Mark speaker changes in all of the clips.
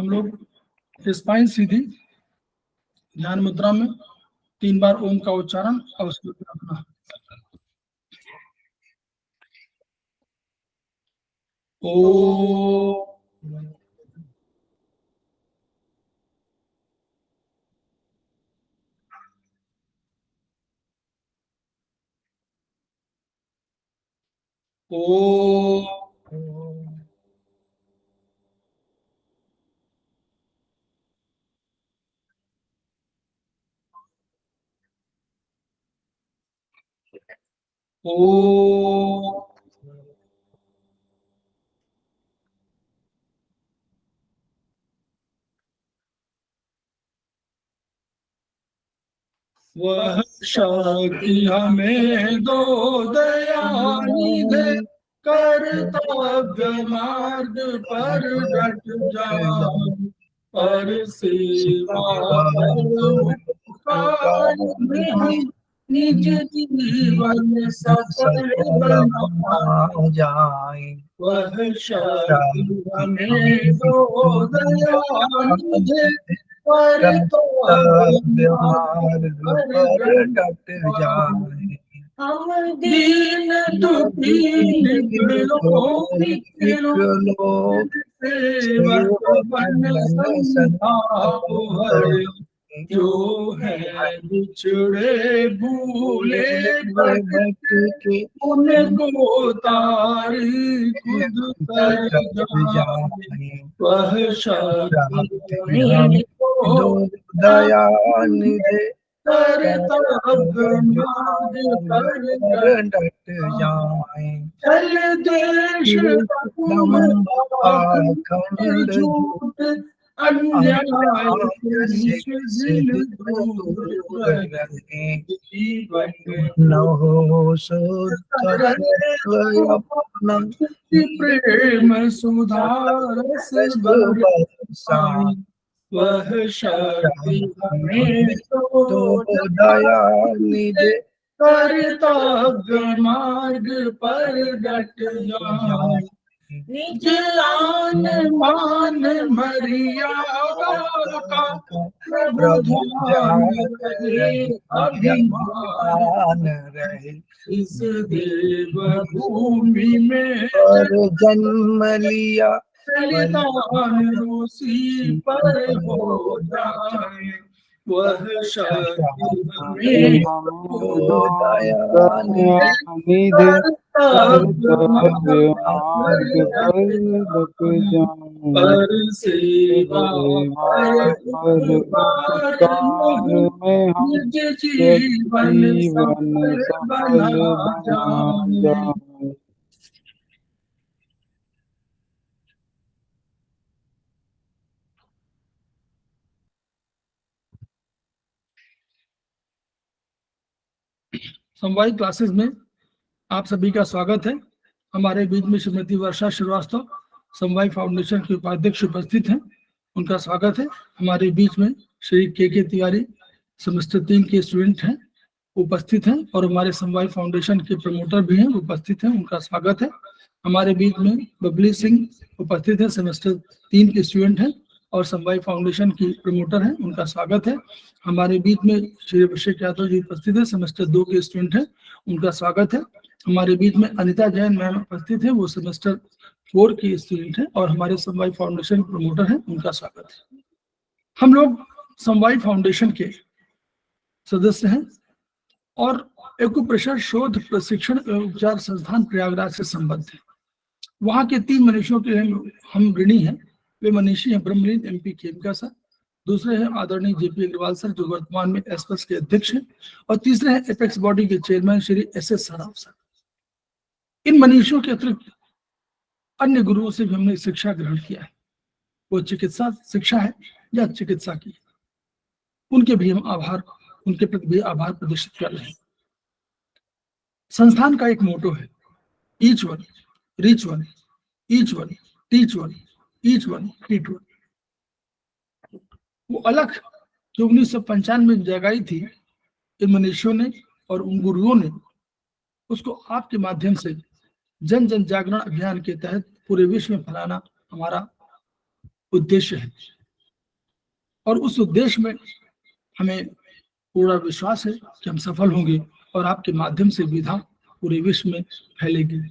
Speaker 1: हम लोग स्पाइन सीधी ध्यान मुद्रा में 3 बार ओम का उच्चारण अवश्य रखना। ओ ओ वह शक्ति हमें दो दयानिधे, कर्तव्य मार्ग पर डट जाओ, पर सेवा में निज जीवन सफल बना जाए। वह शक्ति हमें दो दयानिधे, कर्तव्य मार्ग पर डट जाए। हम दीन दुखी निकलो, सेवक बन संभाव है, जो है बिछड़े भूले भटके, उनको तारी खुद कर जाए। वह शक्ति हमें दो दयानिधे, कर्तव्य मार्ग पर डट जाए। चल देश पाखंड झूठ अन्याय से दूर रहे, जीवन न हो शुद्ध अपना, प्रेम सुधारस बरसाए। वह शक्ति हमें तो दयानिधे, कर्तव्य मार्ग पर डट जाए। निज आन मान मर्यादा का प्रभु ध्यान रहे, अभिमान रहे। इस देव भूमि में जन्म लिया, बलिदान उसी पर हो जाए। वह शक्ति हमें दो दयानिधे, कर्तव्य मार्ग पर डट जाए। पर सेवा पर उपकार में हम निज जीवन सफल बना जाए। समवायिक क्लासेस में आप सभी का स्वागत है। हमारे बीच में श्रीमती वर्षा श्रीवास्तव समवाय फाउंडेशन के उपाध्यक्ष उपस्थित हैं, उनका स्वागत है। हमारे बीच में श्री के तिवारी सेमेस्टर 3 के स्टूडेंट हैं, उपस्थित हैं, और हमारे समवाय फाउंडेशन के प्रमोटर भी हैं, उपस्थित हैं, उनका स्वागत है। हमारे बीच में बबली सिंह उपस्थित है, सेमेस्टर 3 के स्टूडेंट हैं और समवाय फाउंडेशन की प्रमोटर हैं, उनका स्वागत है। हमारे बीच में श्री अभिषेक यादव जी उपस्थित है, सेमेस्टर 2 के स्टूडेंट हैं, उनका स्वागत है। हमारे बीच में अनिता जैन मैम उपस्थित है, वो सेमेस्टर 4 की स्टूडेंट है और हमारे समवाय फाउंडेशन प्रमोटर हैं, उनका स्वागत है। हम लोग समवाय फाउंडेशन के सदस्य हैं और एक्यूप्रेशर शोध प्रशिक्षण एवं उपचार संस्थान प्रयागराज से संबद्ध है। वहाँ के 3 मनीषियों के हम ऋणी हैं। वे मनीषी हैं ब्रह्मलीन MP खेमका सर, दूसरे हैं आदरणीय JP अग्रवाल सर जो वर्तमान में एसपस के अध्यक्ष हैं, और तीसरे हैं एपेक्स बॉडी के chairman Shri SS Saraf sir. इन मनीषियों के अतिरिक्त अन्य गुरुओं से भी हमने शिक्षा ग्रहण किया है, वो चिकित्सा शिक्षा है या चिकित्सा की, उनके प्रति भी आभार प्रदर्शित कर रहे हैं। संस्थान का एक मोटो है, each one reach one, each one teach one, each one treat one. वो अलग जो 1995 में जगाई थी इन मनीषियों ने और उन गुरुओं ने, उसको आपके माध्यम से जन जन जागरण अभियान के तहत पूरे विश्व में फैलाना हमारा उद्देश्य है, और उस उद्देश्य में हमें पूरा विश्वास है कि हम सफल होंगे और आपके माध्यम से विधा पूरे विश्व में फैलेगी।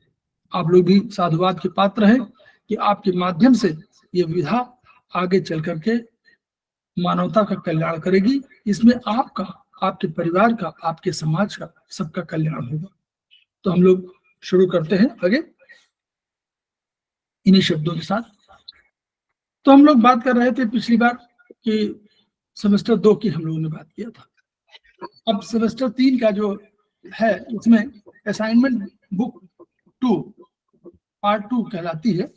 Speaker 1: आप लोग भी साधुवाद के पात्र हैं कि आपके माध्यम से ये विधा आगे चल करके मानवता का कल्याण करेगी। इसमें आपका, आपके परिवार का, आपके समाज का, सबका कल्याण होगा। तो हम लोग शुरू करते हैं आगे इन्हीं शब्दों के साथ। तो हम लोग बात कर रहे थे पिछली बार कि सेमेस्टर 2 की हम लोगों ने बात किया था। अब सेमेस्टर 3 का जो है उसमें असाइनमेंट बुक 2 पार्ट 2 कहलाती है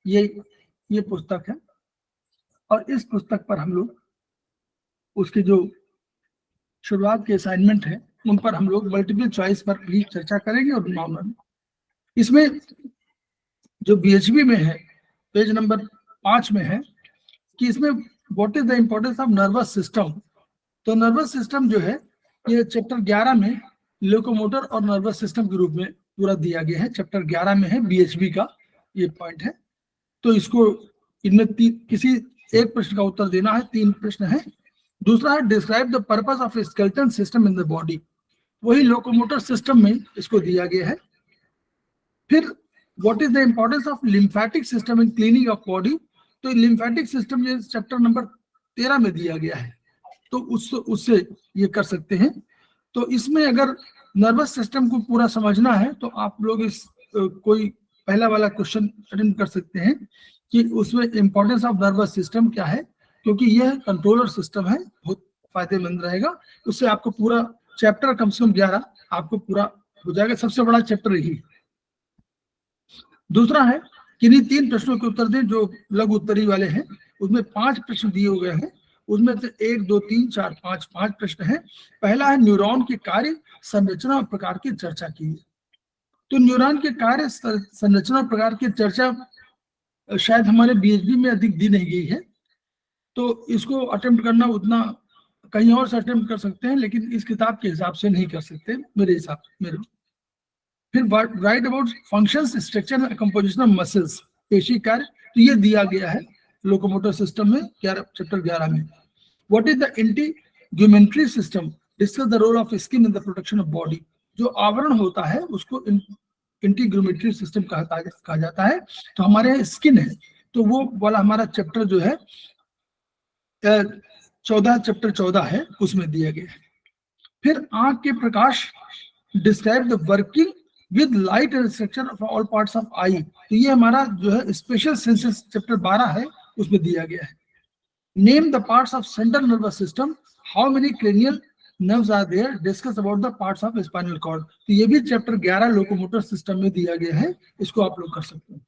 Speaker 1: ये पुस्तक है, और इस पुस्तक पर हम लोग उसके जो शुरुआत के असाइनमेंट है उन पर हम लोग मल्टीपल चॉइस पर भी चर्चा करेंगे। और नॉर्मल इसमें जो बीएचबी में है पेज नंबर 5 में है कि इसमें what is the importance of nervous system. तो नर्वस सिस्टम जो है ये चैप्टर 11 में लोकोमोटर और नर्वस सिस्टम के रूप में पूरा दिया गया है। चैप्टर 11 में है बीएचबी का ये पॉइंट है। तो इसको इनमें किसी एक प्रश्न का उत्तर देना है। 3 प्रश्न है। दूसरा है describe the purpose of skeleton system in the body, वही लोकोमोटर सिस्टम में इसको दिया गया है। फिर what is the importance of lymphatic system in cleaning of body, तो लिम्फेटिक सिस्टम ये चैप्टर नंबर 13 में दिया गया है, तो उससे ये कर सकते हैं। तो इसमें अगर नर्वस सिस्टम को पूरा समझना है तो आप लोग इस कोई पहला वाला क्वेश्चन अटेम्प्ट कर सकते हैं कि उसमें इंपॉर्टेंस ऑफ नर्वस सिस्टम क्या है, क्योंकि यह कंट्रोलर सिस्टम है, बहुत फायदेमंद रहेगा। उससे आपको पूरा चैप्टर कम से कम 11 आपको पूरा हो जाएगा। सबसे बड़ा चैप्टर यही। दूसरा है कि इन्हीं 3 प्रश्नों के उत्तर दें जो लघु उत्तरी वाले हैं। उसमें 5 प्रश्न दिए हुए हैं, उसमें से 1 2 3 4 5 प्रश्न है। पहला है न्यूरॉन के कार्य, संरचना और प्रकार की चर्चा कीजिए। तो न्यूरॉन के कार्य, संरचना और प्रकार की चर्चा शायद हमारे बीएचबी में अधिक दी नहीं गई है, तो इसको अटेम्प्ट करना उतना कहीं और से अटेम्प्ट कर सकते हैं, लेकिन इस किताब के हिसाब से नहीं कर सकते मेरे हिसाब से मेरे। फिर right about functions, structure and composition of muscles, पेशी कार्य, तो ये दिया गया है लोकोमोटर सिस्टम में चैप्टर 11 में। What is the integumentary system, discuss the role of skin in the protection of body. जो आवरण होता है उसको इंटीग्यूमेंट्री सिस्टम कहा जाता है। तो हमारे यहाँ स्किन है, तो वो वाला हमारा चैप्टर जो है 14 है उसमें दिया गया है। फिर आंख के प्रकाश, describe the working with light and structure of all parts of eye, तो ये हमारा जो है स्पेशल सेंसेस चैप्टर 12 है उसमें दिया गया है। Name the parts of central nervous system, how many cranial nerves are there, discuss about the parts of spinal cord, तो ये भी चैप्टर 11 लोकोमोटर सिस्टम में दिया गया है। इसको आप लोग कर सकते हैं।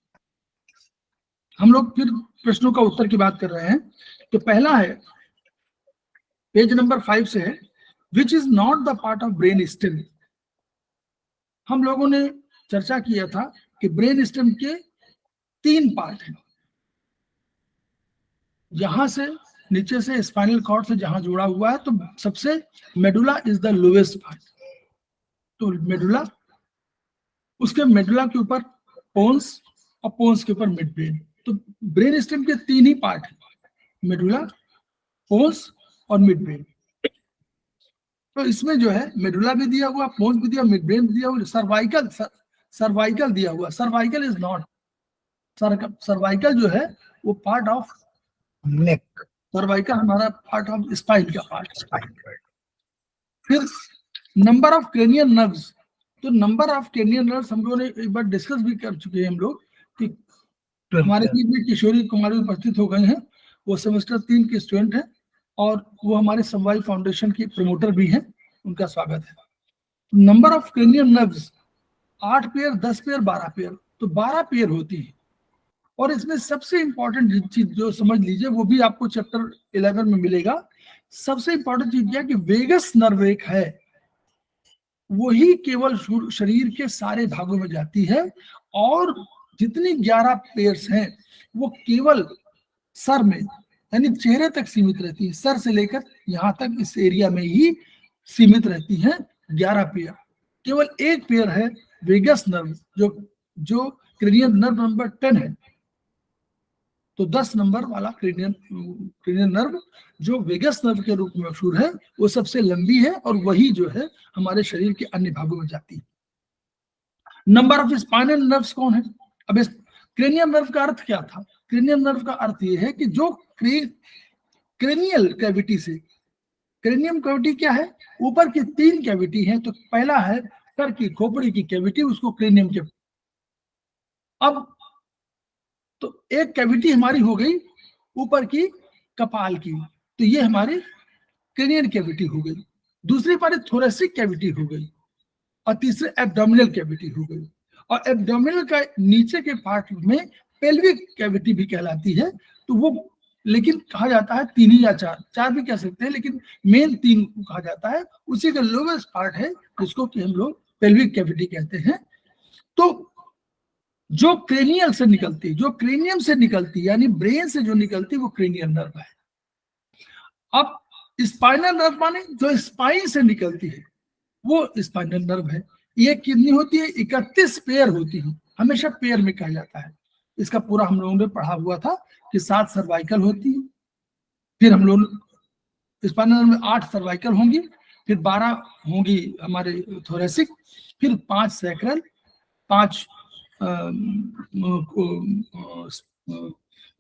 Speaker 1: हम लोग फिर प्रश्नों का उत्तर की बात कर रहे हैं। तो पहला है पेज नंबर 5 से है, which is not the part of brain stem. हम लोगों ने चर्चा किया था कि ब्रेन स्टेम के 3 पार्ट हैं। यहां से नीचे से स्पाइनल कॉर्ड से जहां जुड़ा हुआ है, तो सबसे medulla is the lowest part. तो मेडुला, उसके मेडुला के ऊपर पोन्स और पोन्स के ऊपर मिड ब्रेन। तो ब्रेन स्टेम के 3 ही पार्ट हैं, मेडुला, पोन्स और मिड ब्रेन। तो इसमें जो है मेडुला भी दिया हुआ, पोन्स भी दिया, मिड ब्रेन भी दिया हुआ, सर्वाइकल दिया हुआ। सर्वाइकल इज नॉट, सर्वाइकल जो है वो पार्ट ऑफ नेक, सर्वाइकल हमारा पार्ट ऑफ स्पाइन का पार्ट। फिर नंबर ऑफ क्रेनियल नर्व्स, तो नंबर ऑफ क्रेनियल नर्व्स हम लोगों ने एक बार डिस्कस भी कर चुके हैं हम लोग कि हमारे बीच में किशोरी कुमारी उपस्थित हो गए हैं। वो सेमेस्टर 3 के स्टूडेंट हैं और वो हमारे समवाय फाउंडेशन की प्रमोटर भी हैं, उनका स्वागत है। Number of cranial nerves 8 pair, 10 pair, 12 pair, तो 12 पेयर होती है। और इसमें सबसे इंपॉर्टेंट चीज जो समझ लीजिए, वो भी आपको चैप्टर 11 में मिलेगा। सबसे इंपॉर्टेंट चीज क्या है कि वेगस नर्व एक है, वही केवल शरीर के सारे भागों में जाती है, और जितनी 11 पेयर्स हैं वो केवल सर में यानी चेहरे तक सीमित रहती है। सर से लेकर यहां तक इस एरिया में ही सीमित रहती है 11 पेयर। केवल एक पेयर है वेगस नर्व, जो क्रेनियल नर्व नंबर 10 है। 11 पेयर तो 10 नंबर वाला क्रेनियल नर्व जो वेगस नर्व के रूप में मशहूर है, वो सबसे लंबी है और वही जो है हमारे शरीर के अन्य भागों में जाती है। नंबर ऑफ स्पाइनल नर्व्स कौन है? अब इस क्रेनियल नर्व का अर्थ क्या था? क्रेनियल नर्व का अर्थ ये है कि जो क्रेनियल कैविटी से, क्रेनियम कैविटी क्या है? ऊपर की 3 कैविटी है। तो पहला है सर की खोपड़ी की कैविटी, उसको क्रेनियम कैविटी। अब तो एक कैविटी हमारी हो गई ऊपर की कपाल की, तो ये हमारी क्रेनियल कैविटी हो गई। दूसरी हमारी थोरेसिक कैविटी हो गई और तीसरे एब्डोमिनल कैविटी हो गई। और एब्डोमिनल का नीचे के पार्ट में पेल्विक कैविटी भी कहलाती है। तो वो लेकिन कहा जाता है 3 या 4 भी कह सकते हैं, लेकिन मेन 3 को कहा जाता है। उसी का लोवेस्ट पार्ट है जिसको कि हम लोग पेल्विक कैविटी कहते हैं। तो जो क्रेनियल से निकलती, जो क्रेनियम से निकलती, यानी ब्रेन से जो निकलती, वो क्रेनियल नर्व है। अब स्पाइनल नर्व माने जो स्पाइन से निकलती है, वो स्पाइनल नर्व है। ये कितनी होती है? 31 पेयर होती है। हमेशा पेयर में कहा जाता है। इसका पूरा हम लोगों ने पढ़ा हुआ था कि 7 सर्वाइकल होती है, फिर हम लोग स्पाइनल नर्व में 8 सर्वाइकल होंगी, फिर 12 होंगी हमारे थोरेसिक, फिर 5 सैक्रल, 5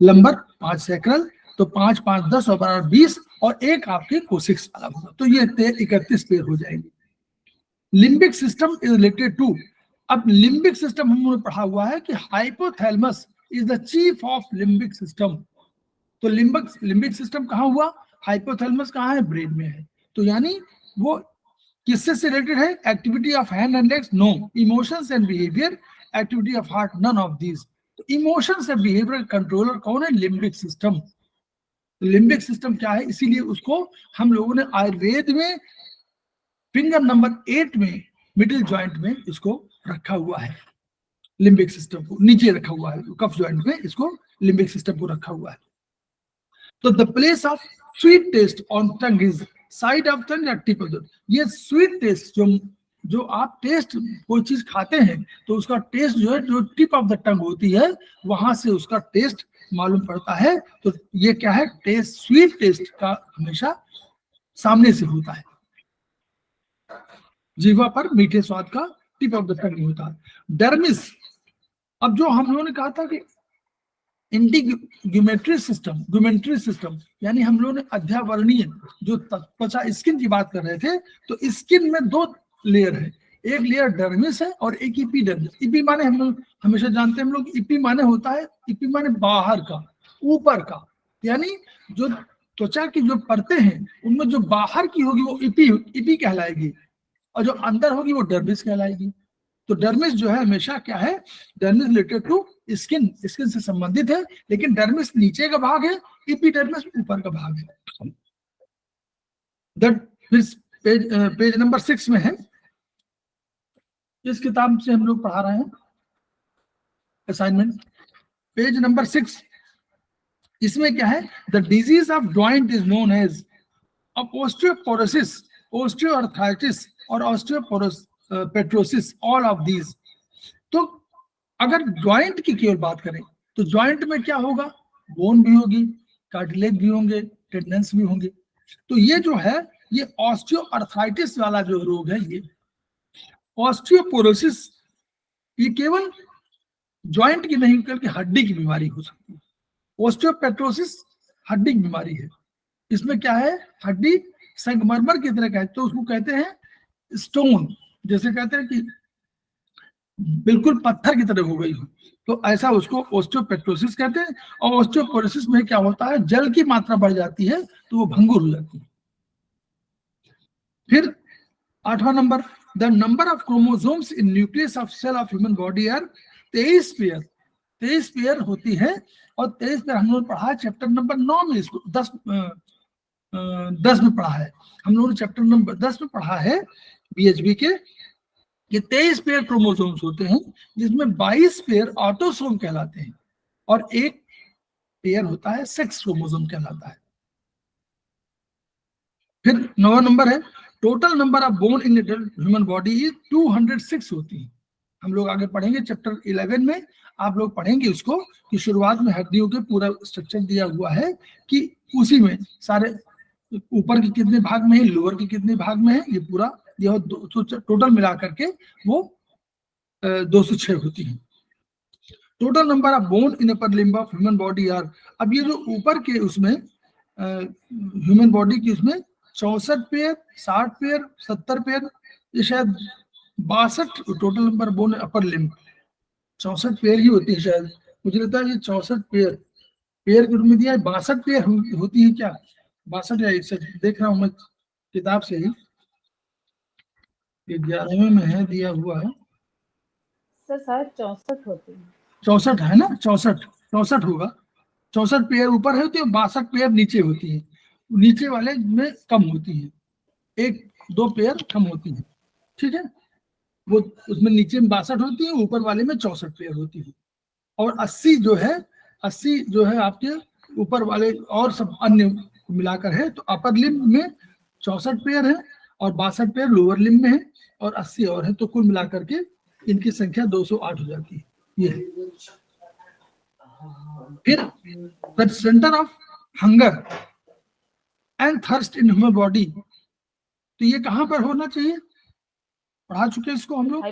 Speaker 1: लंबर, 5 सैक्रल, तो 5 5 10 और 12 20, और एक आपके कोसिक्स वाला होगा। तो ये 31 पेयर हो जाएंगे। Limbic system is related to, अब लिम्बिक सिस्टम हम लोगों ने पढ़ा हुआ है कि hypothalamus is the chief of limbic system. तो लिम्बिक सिस्टम कहाँ हुआ? हाइपोथैलेमस कहाँ है? ब्रेन में है। तो यानी वो किससे से रिलेटेड है? Activity of hand and legs? No. Emotions and behaviour, activity of heart? None of these. तो इमोशंस एंड बिहेवियर कंट्रोलर कौन है? Limbic system. लिम्बिक सिस्टम क्या है? इसीलिए उसको हम लोगों ने आयुर्वेद में फिंगर नंबर 8 में मिडिल जॉइंट में इसको रखा हुआ है। लिम्बिक सिस्टम को नीचे रखा हुआ है, कफ जॉइंट में इसको लिम्बिक सिस्टम को रखा हुआ है। तो the place of sweet taste on tongue is side of tongue या टिप ऑफ द। ये स्वीट टेस्ट जो आप टेस्ट कोई चीज खाते हैं तो उसका टेस्ट जो है, जो टिप ऑफ द टंग होती है, वहां से उसका टेस्ट मालूम पड़ता है। तो ये क्या है? टेस्ट, स्वीट टेस्ट का हमेशा सामने से होता है। जीवा पर मीठे स्वाद का टिप ऑफ द टंग होता है। डर्मिस, अब जो हम लोगों ने कहा था कि इंटीग्यूमेट्री सिस्टम यानी हम लोगों ने अध्यावरणीय जो त्वचा स्किन की बात कर रहे थे, तो स्किन में 2 लेयर है। एक लेयर डर्मिस है और एक इपीडर्मिस। इपी माने हम लोग हमेशा जानते हैं, हम लोग इपी माने होता है, इपी माने बाहर का, ऊपर का, यानी जो त्वचा की जो परतें हैं उनमें जो बाहर की होगी वो इपी कहलाएगी, और जो अंदर होगी वो डर्मिस कहलाएगी। तो डर्मिस जो है हमेशा क्या है? डर्मिस रिलेटेड टू स्किन से संबंधित है, लेकिन डर्मिस नीचे का भाग है, इपीडर्मिस ऊपर का भाग है। पेज नंबर 6 में है, इस किताब से हम लोग पढ़ा रहे हैं असाइनमेंट। पेज नंबर 6, इसमें क्या है? The disease of joint is known as osteoporosis, osteoarthritis और ऑस्टियोपेट्रोसिस, ऑल ऑफ दीज। तो अगर ज्वाइंट की केवल बात करें तो ज्वाइंट में क्या होगा? बोन भी होगी, कार्टिलेज भी होंगे, टेंडन्स भी होंगे। तो ये जो है, ये ऑस्टियोआर्थराइटिस वाला जो रोग है, ये ऑस्टियोपोरोसिस, ये केवल ज्वाइंट की नहीं बल्कि हड्डी की बीमारी हो सकती है। ऑस्टियोपेट्रोसिस हड्डी की बीमारी है। इसमें क्या है? हड्डी संगमरमर की तरह का है, तो उसको कहते हैं स्टोन, जैसे कहते हैं कि बिल्कुल पत्थर की तरह हो गई हो, तो ऐसा उसको ऑस्टियोपेट्रोसिस कहते हैं। और ऑस्टियोपोरोसिस में क्या होता है? जल की मात्रा बढ़ जाती है तो वो भंगुर हो जाती है। फिर 8वां number, the number of chromosomes in nucleus of cell of human body are 23 pair. 23 pair होती है, और 23 पेयर हम लोग पढ़ा है चैप्टर नंबर 9 में, इसको 10 में पढ़ा है। हम लोगों ने चैप्टर नंबर 10 में पढ़ा है बीएचबी के, ये 23 पेयर क्रोमोसोम्स होते हैं, जिसमें 22 पेयर ऑटोसोम कहलाते हैं और एक पेयर होता है सेक्स क्रोमोसोम कहलाता है। फिर 9वां नंबर है, total number of bone in human body is 206 होती है। हम लोग आगे पढ़ेंगे चैप्टर 11 में, आप लोग पढ़ेंगे उसको कि शुरुआत में हड्डियों के पूरा स्ट्रक्चर दिया हुआ है कि उसी में सारे ऊपर के कितने भाग में है, लोअर के कितने भाग में है, ये पूरा यह टोटल मिला करके वो 206 होती है। Total number of bone in upper limb of human body are, अब ये जो ऊपर के उसमें ह्यूमन बॉडी की उसमें 64 पेयर, 60 पेयर, 70 पेयर, ये शायद 62 total number bone upper limb 64 pair ही होती है शायद, मुझे लगता है ये 64 पेयर पेयर के रूप में दिया है, 62 पेयर होती है क्या, 62 या 61 देख रहा हूँ मैं किताब से ही, 11वें में है दिया हुआ है
Speaker 2: सर, शायद 64 होती है।
Speaker 1: 64 है ना, 64 होगा, 64 पेयर ऊपर है होती है, 62 पेयर नीचे होती है, नीचे वाले में कम होती है, 1-2 पेयर कम होती है, ठीक है, वो उसमें नीचे में 62 होती है, ऊपर वाले में 64 पेयर होती है। और 80 जो है आपके ऊपर वाले और सब अन्य मिलाकर है, तो अपर लिम्ब में 64 पेयर है और 62 पेयर लोअर लिम्ब में है और 80 और है, तो कुल मिलाकर के इनकी संख्या 208 हो जाती है। ये है। फिर the centre of hunger and thirst in human body, तो ये कहाँ पर होना चाहिए, पढ़ा चुके इसको हम लोग,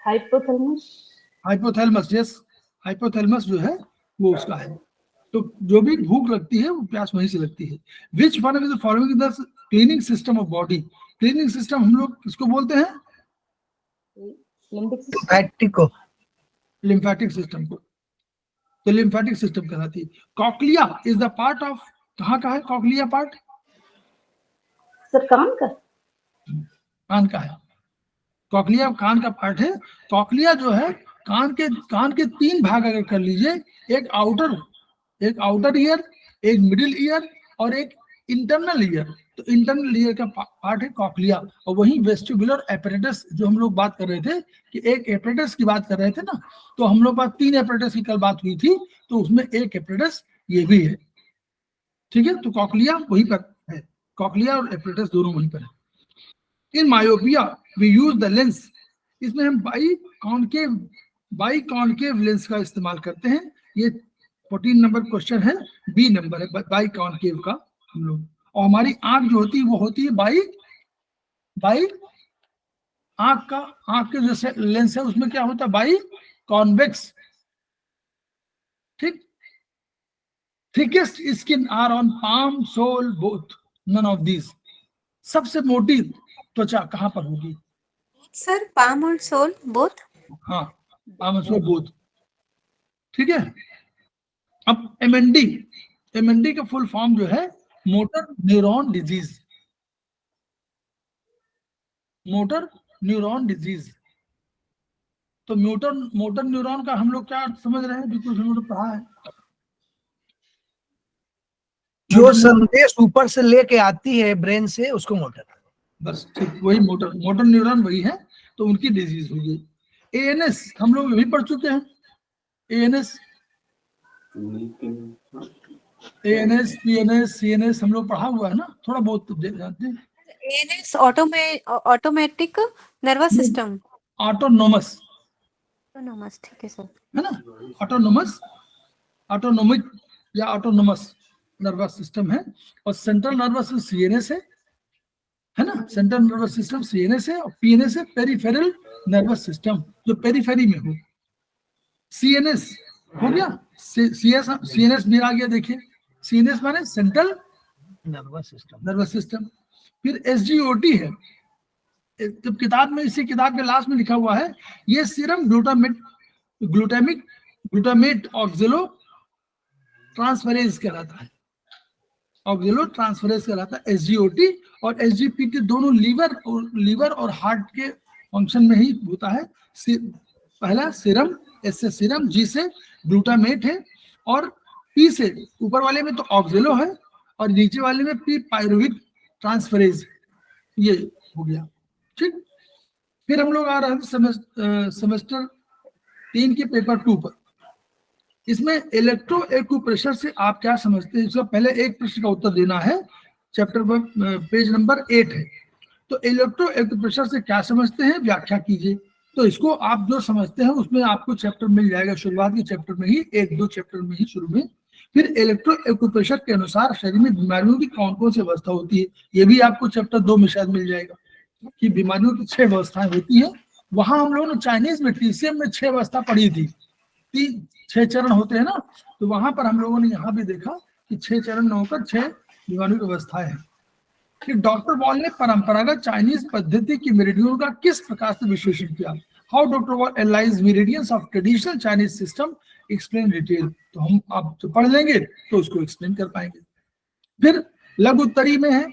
Speaker 2: हाइपोथैलेमस।
Speaker 1: हाइपोथैलेमस, यस, हाइपोथैलेमस जो है वो उसका है, तो जो भी भूख लगती है वो प्यास वहीं से लगती है। Which one is the following the cleaning system of body, cleaning system हम लोग किसको बोलते हैं, लिम्फेटिक सिस्टम को, तो लिम्फेटिक सिस्टम कहलाती है। Cochlea is the part of, कहाँ का है कॉक्लिया पार्ट,
Speaker 2: सर कान का,
Speaker 1: कान का है, कॉक्लिया कान का पार्ट है। कॉक्लिया जो है कान के 3 भाग अगर कर लीजिए, एक आउटर ईयर, एक मिडिल ईयर और एक इंटरनल ईयर, तो इंटरनल ईयर का पार्ट है कॉक्लिया। और वही वेस्टिबुलर एपरेटस जो हम लोग बात कर रहे थे कि एक एपरेटस की बात कर रहे थे ना, तो हम लोग पास 3 एपरेटस की कल बात हुई थी, तो उसमें एक एपरेटस ये भी है, ठीक है, तो कॉक्लिया वहीं पर है, कॉक्लिया और एपरेटस दोनों वहीं पर है। In myopia we use the lens, इसमें हम बाई कॉनकेव लेंस का इस्तेमाल करते हैं, ये 14 नंबर क्वेश्चन है, बी नंबर है बाई कॉनकेव का हम लोग। और हमारी आंख जो होती है वो होती है बाई आंख के जो लेंस है उसमें क्या होता है, बाई कॉन्वेक्स, ठीक। Thickest skin are on palm, sole, both, none of these, सबसे मोटी त्वचा कहाँ पर होगी
Speaker 3: सर, पाम और सोल बोथ,
Speaker 1: हाँ, पाम और सोल बोथ, ठीक है। अब एमएनडी का फुल फॉर्म जो है motor neuron disease, motor neuron disease, तो मोटर न्यूरॉन का हम लोग क्या समझ रहे हैं, बिल्कुल हम लोग पढ़ा है,
Speaker 4: जो संदेश ऊपर से लेके आती है ब्रेन से उसको मोटर,
Speaker 1: बस ठीक, वही मोटर न्यूरॉन वही है, तो उनकी डिजीज होगी। एएनएस हम लोग भी पढ़ चुके हैं, एएनएस पीएनएस सीएनएस हम लोग पढ़ा हुआ है ना, थोड़ा बहुत तो जानते हैं।
Speaker 3: ANS automatic nervous system,
Speaker 1: autonomous,
Speaker 3: ठीक है सर,
Speaker 1: है ना, ऑटोनोमिक या ऑटोनोमस नर्वस सिस्टम है। और सेंट्रल नर्वस सिस्टम सीएनएस है ना, सेंट्रल नर्वस सिस्टम सीएनएस है, और पीएनएस है पेरिफेरल नर्वस सिस्टम, जो पेरिफेरी में हो। सीएनएस हो गया, सीएनएस भी आ गया, देखिए सीएनएस माने सेंट्रल नर्वस सिस्टम। फिर एसजीओटी है, जब किताब में, इसी किताब के लास्ट में लिखा हुआ है, ये सीरम ग्लूटामेट ऑक्सिलो ट्रांसफरेज कहलाता है, ऑक्सिलो ट्रांसफरेज कहलाता है एसजीओटी। और एसजीपीटी दोनों लीवर और हार्ट के फंक्शन में ही होता है। पहला सीरम, एस से सीरम, जी से ग्लूटामेट है, और पी से ऊपर वाले में तो ऑक्सिलो है और नीचे वाले में पी पायरुविक ट्रांसफरेज, ये हो गया, ठीक। फिर हम लोग आ रहे हैं सेमेस्टर 3 के पेपर 2 पर। इसमें इलेक्ट्रो एक्यूप्रेशर से आप क्या समझते हैं, इसका पहले एक प्रश्न का उत्तर देना है, चैप्टर पेज नंबर 8 है। तो इलेक्ट्रो एक्यूप्रेशर से क्या समझते हैं, व्याख्या कीजिए। तो इसको आप जो समझते हैं उसमें आपको चैप्टर मिल जाएगा, शुरुआत के चैप्टर में ही, 1-2 चैप्टर में ही शुरू में। फिर इलेक्ट्रो एक्यूप्रेशर के अनुसार शरीर में बीमारियों की कौन कौन सी अवस्था होती है, ये भी आपको चैप्टर 2 में शायद मिल जाएगा कि बीमारियों की 6 अवस्थाएं होती है। वहां हम लोगों ने चाइनीज में TCM में 6 अवस्था पढ़ी थी, 6 चरण होते हैं ना, तो वहां पर हम लोगों ने यहाँ भी देखा कि 6 चरण न होकर 6 बीमारियों की अवस्थाएं हैं। कि डॉक्टर वॉल ने परंपरागत चाइनीज पद्धति की मेरिडियन का किस प्रकार से विश्लेषण किया? How doctor wall analyse meridians of traditional Chinese system, explain detail. तो हम आप जो पढ़ लेंगे तो उसको एक्सप्लेन कर पाएंगे। फिर लघु उत्तरी में है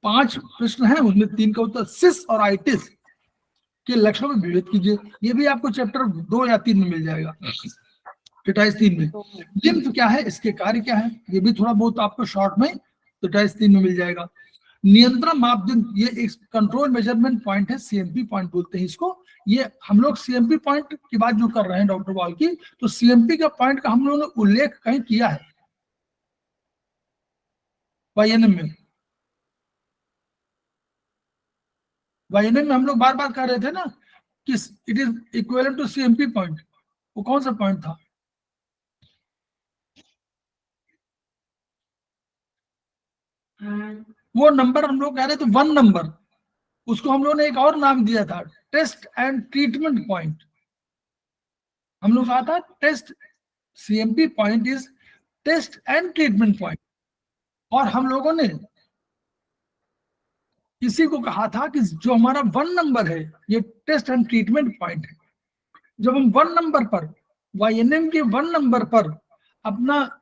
Speaker 1: 5 प्रश्न है, उनमें 3 का उत्तर। सिस और आइटिस के लक्षणों में विभेद कीजिए, ये भी आपको चैप्टर 2 या 3 में मिल जाएगा, टिटाइस 3 में। लिम्फ क्या है, इसके कार्य क्या है, ये भी थोड़ा बहुत आपको शॉर्ट में टिटाइस 3 में मिल जाएगा। नियंत्रण मापदंड, ये एक कंट्रोल मेजरमेंट पॉइंट है, CMP पॉइंट बोलते हैं इसको। ये हम लोग CMP पॉइंट की बात जो कर रहे हैं डॉक्टर वॉल की, तो CMP का पॉइंट का हम लोगों ने उल्लेख कहीं किया है YNM में। YNM में हम लोग बार बार कह रहे थे ना कि it is equivalent to CMP point. वो कौन सा पॉइंट था? वो नंबर हम लोग कह रहे थे 1 नंबर, उसको हम लोगों ने एक और नाम दिया था, टेस्ट एंड ट्रीटमेंट पॉइंट। हम लोग कहा था test, CMP point is test and treatment point. और हम लोगों ने इसी को कहा था कि जो हमारा 1 नंबर है ये टेस्ट एंड ट्रीटमेंट पॉइंट है। जब हम 1 नंबर पर, YNM के 1 नंबर पर अपना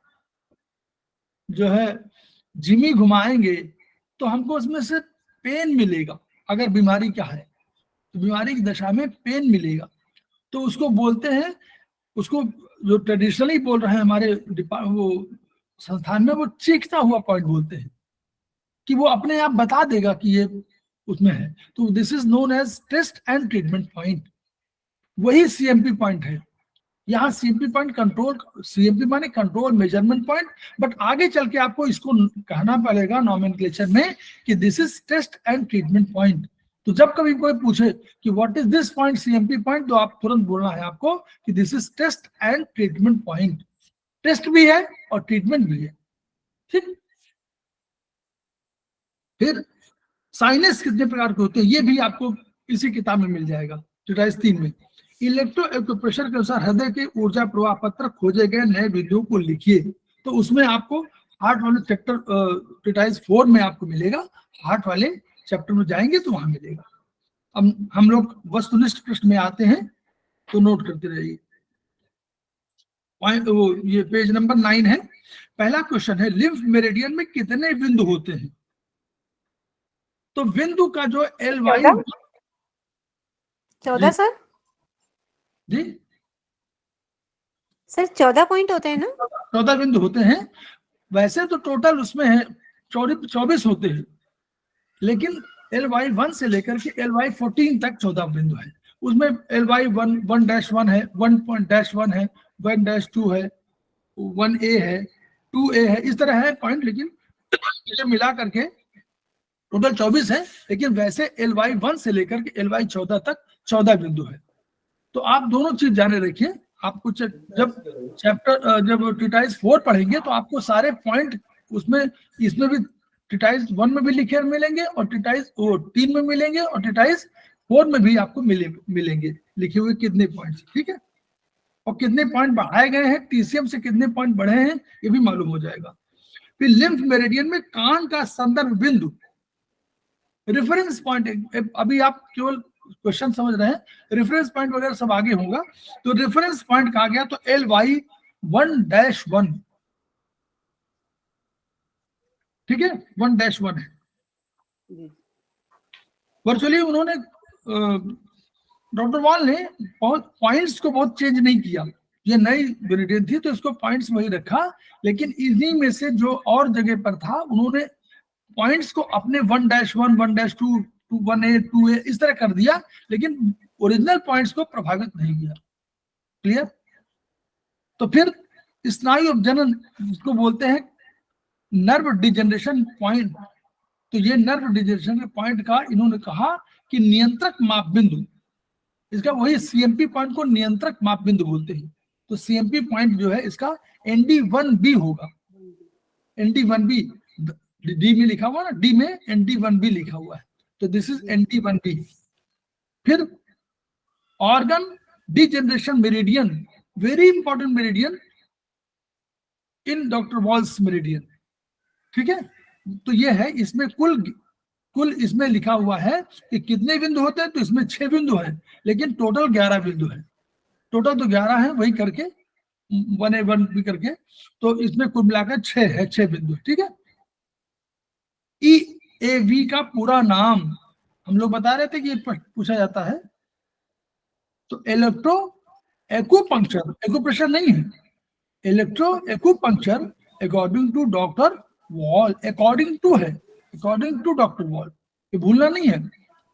Speaker 1: जो है जिमी घुमाएंगे तो हमको उसमें से पेन मिलेगा। अगर बीमारी क्या है तो बीमारी की दशा में पेन मिलेगा, तो उसको बोलते हैं, उसको जो ट्रेडिशनली बोल रहे हैं हमारे वो संस्थान में, वो चीखता हुआ पॉइंट बोलते हैं, कि वो अपने आप बता देगा कि ये उसमें है। तो this is known as test and treatment point, वही CMP पॉइंट है। यहाँ CMP पॉइंट कंट्रोल, CMP माने कंट्रोल मेजरमेंट पॉइंट, बट आगे चल के आपको इसको कहना पड़ेगा नॉमेनक्लेचर में कि this is test and treatment point. तो जब कभी कोई पूछे कि what is this point CMP point, तो आप तुरंत बोलना है आपको कि this is test and treatment point. Test भी है और ट्रीटमेंट भी है, ठीक। फिर साइनस कितने प्रकार के होते हैं, ये भी आपको इसी किताब में मिल जाएगा, टिटाइस 3 में। इलेक्ट्रो एक्यूप्रेशर के अनुसार हृदय के ऊर्जा प्रवाह पत्र खोजे गए नए बिंदुओं को लिखिए। तो उसमें आपको हार्ट वाले चैप्टर टिटाइस 4 में आपको मिलेगा, हार्ट वाले चैप्टर में जाएंगे तो वहां मिलेगा। अब हम लोग वस्तुनिष्ठ प्रश्न में आते हैं, तो नोट करते रहिए। वो ये पेज नंबर 9 है। पहला क्वेश्चन है, लिम्फ मेरिडियन में कितने बिंदु होते हैं? तो बिंदु का जो LY
Speaker 3: 14 सर।
Speaker 1: जी
Speaker 3: सर 14 पॉइंट होते हैं ना?
Speaker 1: 14 बिंदु होते हैं। वैसे तो टोटल उसमें है 24 होते हैं, लेकिन LY1 से लेकर के LY14 तक 14 बिंदु है। उसमें LY1 1-1 है, 1.1 है, 1-2 है, 1A है, 2A है, इस तरह है पॉइंट। लेकिन इसे मिला करके टोटल 24 है, लेकिन वैसे LY1 से लेकर के LY14 तक 14 बिंदु है। तो आप दोनों चीज जाने रखिए। आपको जब टिटाइस 4 पढ़ेंगे तो आपको सारे पॉइंट उसमें, इसमें भी टिटाइस 1 में भी लिखे मिलेंगे और टिटाइस 3 में मिलेंगे और टिटाइस 4 में भी आपको मिलेंगे लिखे हुए कितने पॉइंट्स, ठीक है। और कितने पॉइंट बढ़ाए गए हैं, TCM से कितने पॉइंट बढ़े हैं, ये भी मालूम हो जाएगा। फिर लिम्फ मेरिडियन में कान का संदर्भ बिंदु, रेफरेंस पॉइंट, अभी आप केवल क्वेश्चन समझ रहे हैं, रेफरेंस पॉइंट वगैरह सब आगे होगा। तो रेफरेंस पॉइंट कहा गया तो LY1-1, ठीक है, 1-1 है। वर्चुअली उन्होंने डॉक्टर वॉल ने बहुत पॉइंट्स को बहुत चेंज नहीं किया, ये नई मेरिडियन थी तो इसको पॉइंट्स वही रखा, लेकिन इन्हीं में से जो और जगह पर था उन्होंने पॉइंट्स को अपने 1-1, 1-2, 1A, 2A इस तरह कर दिया, लेकिन ओरिजिनल पॉइंट्स को प्रभावित नहीं किया। क्लियर? तो फिर स्नायु अपजनन जिसको बोलते हैं नर्व डिजेनरेशन पॉइंट, तो ये नर्व डिजेनरेशन के पॉइंट का इन्होंने कहा कि नियंत्रक मापबिंदु इसका वही सीएमपी पॉइंट को नियंत्रक माप बिंदु बोलते हैं। तो सीएमपी पॉइंट जो है इसका ND1B होगा। ND1B डी में लिखा हुआ ना, डी में ND1B लिखा हुआ है, तो दिस इज ND1B। फिर organ degeneration meridian, very important meridian in doctor Voll's meridian, ठीक है। तो ये है, इसमें कुल इसमें लिखा हुआ है कि कितने बिंदु होते हैं, तो इसमें 6 बिंदु है, लेकिन टोटल 11 बिंदु है। टोटल तो 11 है, वही करके 1A1 भी करके, तो इसमें कुल मिलाकर 6 है, 6 बिंदु, ठीक है। EAV का पूरा नाम हम लोग बता रहे थे कि ये पूछा जाता है, तो इलेक्ट्रो एक्यूपंक्चर, एक्यूप्रेशर नहीं है, electro acupuncture according to doctor Voll, according to है, अकॉर्डिंग टू डॉक्टर वॉल, ये भूलना नहीं है,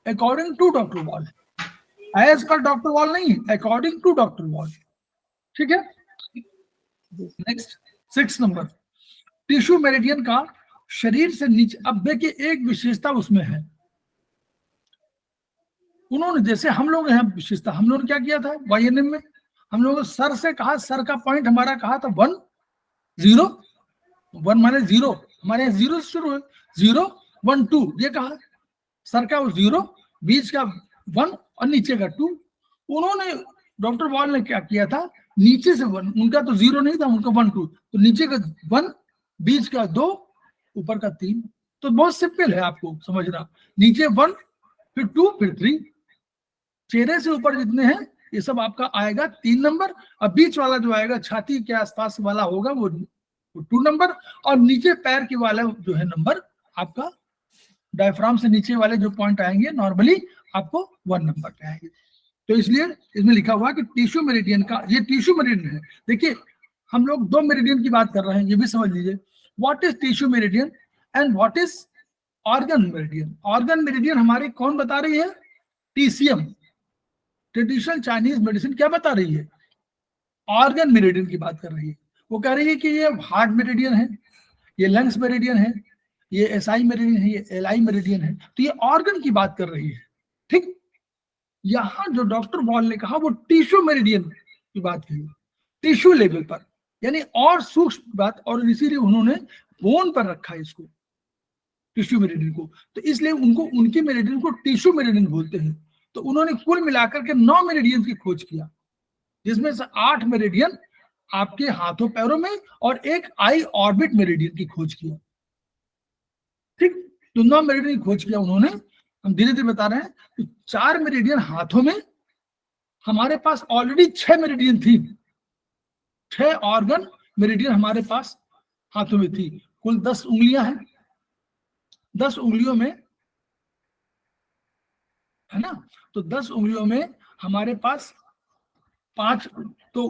Speaker 1: according to doctor Voll, as per doctor Voll नहीं, अकॉर्डिंग टू डॉक्टर वॉल, ठीक है। नेक्स्ट 6 नंबर, टिश्यू मेरिडियन का शरीर से नीचे, अब देखिए एक विशेषता उसमें है, उन्होंने जैसे हम लोग यहाँ विशेषता, हम लोगों ने क्या किया था YNM में, हम लोगों ने सर से कहा, सर का पॉइंट हमारा कहा था 1 0 1 माने 0, हमारे यहाँ 0 से शुरू है, 0 1 2 ये कहा, सर का 0, बीच का 1 और नीचे का 2। उन्होंने डॉक्टर वॉल ने क्या किया था, नीचे से 1, उनका तो 0 नहीं था, उनका 1 2, तो नीचे का 1, बीच का 2, ऊपर का 3। तो बहुत सिंपल है आपको समझना, नीचे 1 फिर 2 फिर 3, चेहरे से ऊपर जितने हैं ये सब आपका आएगा 3 नंबर, और बीच वाला जो आएगा छाती के आसपास वाला होगा वो 2 नंबर, और नीचे पैर के वाला जो है नंबर आपका डायफ्राम से नीचे वाले जो पॉइंट आएंगे नॉर्मली आपको 1 नंबर पे आएंगे। तो इसलिए इसमें लिखा हुआ है कि टिश्यू मेरिडियन का, ये टिश्यू मेरिडियन है। देखिए हम लोग 2 मेरिडियन की बात कर रहे हैं, ये भी समझ लीजिए, what is tissue meridian and what is organ meridian. Organ meridian हमारी कौन बता रही है, TCM, ट्रेडिशनल चाइनीज मेडिसिन क्या बता रही है, ऑर्गन मेरिडियन की बात कर रही है। वो कह रही है कि ये हार्ट मेरिडियन है, ये लंग्स मेरिडियन है, ये SI मेरिडियन है, ये LI मेरिडियन है, तो ये ऑर्गन की बात कर रही है, ठीक। यहां जो डॉक्टर वॉल ने कहा वो टिश्यू मेरिडियन की बात कही, टिश्यू लेवल पर, यानी और सूक्ष्म बात, और इसीलिए उन्होंने बोन पर रखा है इसको, टिश्यू मेरिडियन को, तो इसलिए उनको उनके मेरिडियन को टिश्यू मेरिडियन बोलते हैं। तो उन्होंने कुल मिलाकर के 9 मेरिडियन की खोज किया, जिसमें से 8 मेरिडियन आपके हाथों पैरों में और एक आई ऑर्बिट मेरिडियन की खोज किया, ठीक। तो 9 मेरिडियन की खोज किया उन्होंने, हम धीरे धीरे बता रहे हैं। तो 4 मेरिडियन हाथों में, हमारे पास ऑलरेडी 6 मेरिडियन थी, 6 ऑर्गन मेरिडियन हमारे पास हाथों में थी, कुल 10 उंगलियां हैं, 10 उंगलियों में है ना, तो 10 उंगलियों में हमारे पास 5 तो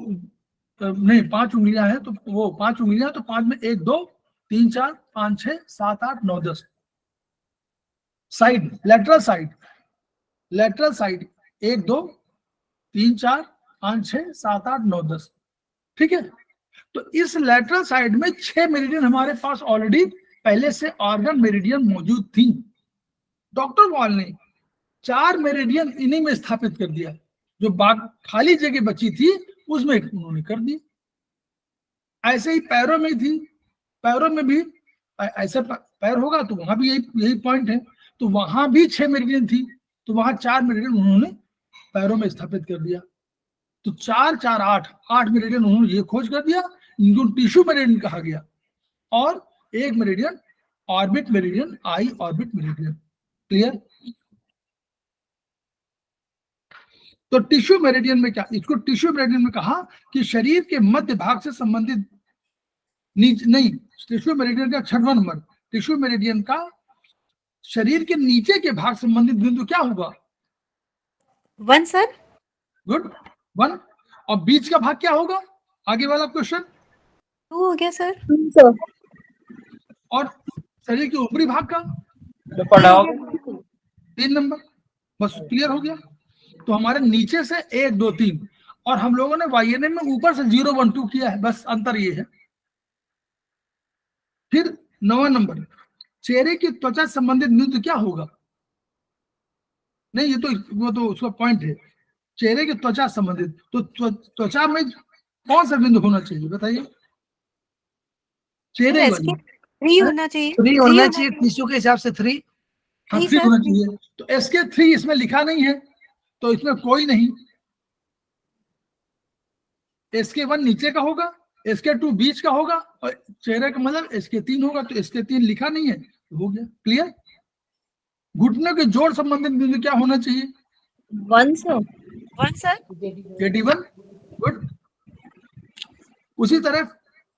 Speaker 1: नहीं 5 उंगलियां हैं, तो वो 5 उंगलियां, तो 5 में 1 2 3 4 5 6 7 8 9 10, side lateral side, lateral side 1 2 3 4 5 6 7 8 9 10, ठीक है। तो इस लेटरल साइड में 6 मेरिडियन हमारे पास ऑलरेडी पहले से ऑर्गन मेरिडियन मौजूद थी। डॉक्टर वॉल ने 4 मेरिडियन इन्हीं में स्थापित कर दिया, जो खाली जगह बची थी उसमें उन्होंने कर दी। ऐसे ही पैरों में थी, पैरों में भी ऐसा पैर होगा तो वहां भी यही पॉइंट है, तो वहां भी 6 मेरिडियन थी, तो वहां 4 मेरिडियन उन्होंने पैरों में स्थापित कर दिया। तो 4 4 8 मेरिडियन उन्होंने ये खोज कर दिया, इनको टिश्यू मेरिडियन कहा गया, और एक मेरिडियन ऑर्बिट मेरिडियन, आई ऑर्बिट मेरिडियन, क्लियर। तो टिश्यू मेरिडियन में क्या, इसको टिश्यू मेरिडियन में कहा कि शरीर के मध्य भाग से संबंधित, नहीं टिश्यू मेरिडियन का 6वां नंबर, टिश्यू मेरिडियन का शरीर के नीचे के भाग से संबंधित बिंदु क्या होगा,
Speaker 3: 1 सर,
Speaker 1: गुड 1, और बीच का भाग क्या होगा, आगे वाला क्वेश्चन
Speaker 3: 2 हो गया सर,
Speaker 1: और शरीर के ऊपरी भाग का 3 नंबर, बस क्लियर हो गया। तो हमारे नीचे से 1 2 3, और हम लोगों ने YNM में ऊपर से 0 1 2 किया है, बस अंतर ये है। फिर 9वां नंबर, चेहरे की त्वचा संबंधित बिंदु क्या होगा, नहीं ये तो वो तो उसका पॉइंट है, चेहरे की त्वचा संबंधित, तो त्वचा में कौन सा बिंदु होना चाहिए बताइए? चेहरे
Speaker 3: सर
Speaker 1: वाली।
Speaker 3: SK 3 होना चाहिए।
Speaker 4: 3 होना चाहिए, टिश्यू के हिसाब से 3।
Speaker 1: हाँ
Speaker 3: 3
Speaker 1: 3
Speaker 3: सर
Speaker 1: होना
Speaker 3: 3।
Speaker 1: चाहिए। तो SK3 इसमें लिखा नहीं है, तो इसमें कोई नहीं। SK1 नीचे का होगा, SK2 बीच का होगा, और चेहरे का मतलब SK3 होगा, तो SK3 लिखा नहीं है, तो हो गया। क्लियर? घुटने के जोड़ संबंधित बिंदु क्या होना चाहिए?
Speaker 2: 1 सर।
Speaker 3: 1 सर।
Speaker 1: JD1। गुड। उसी तरह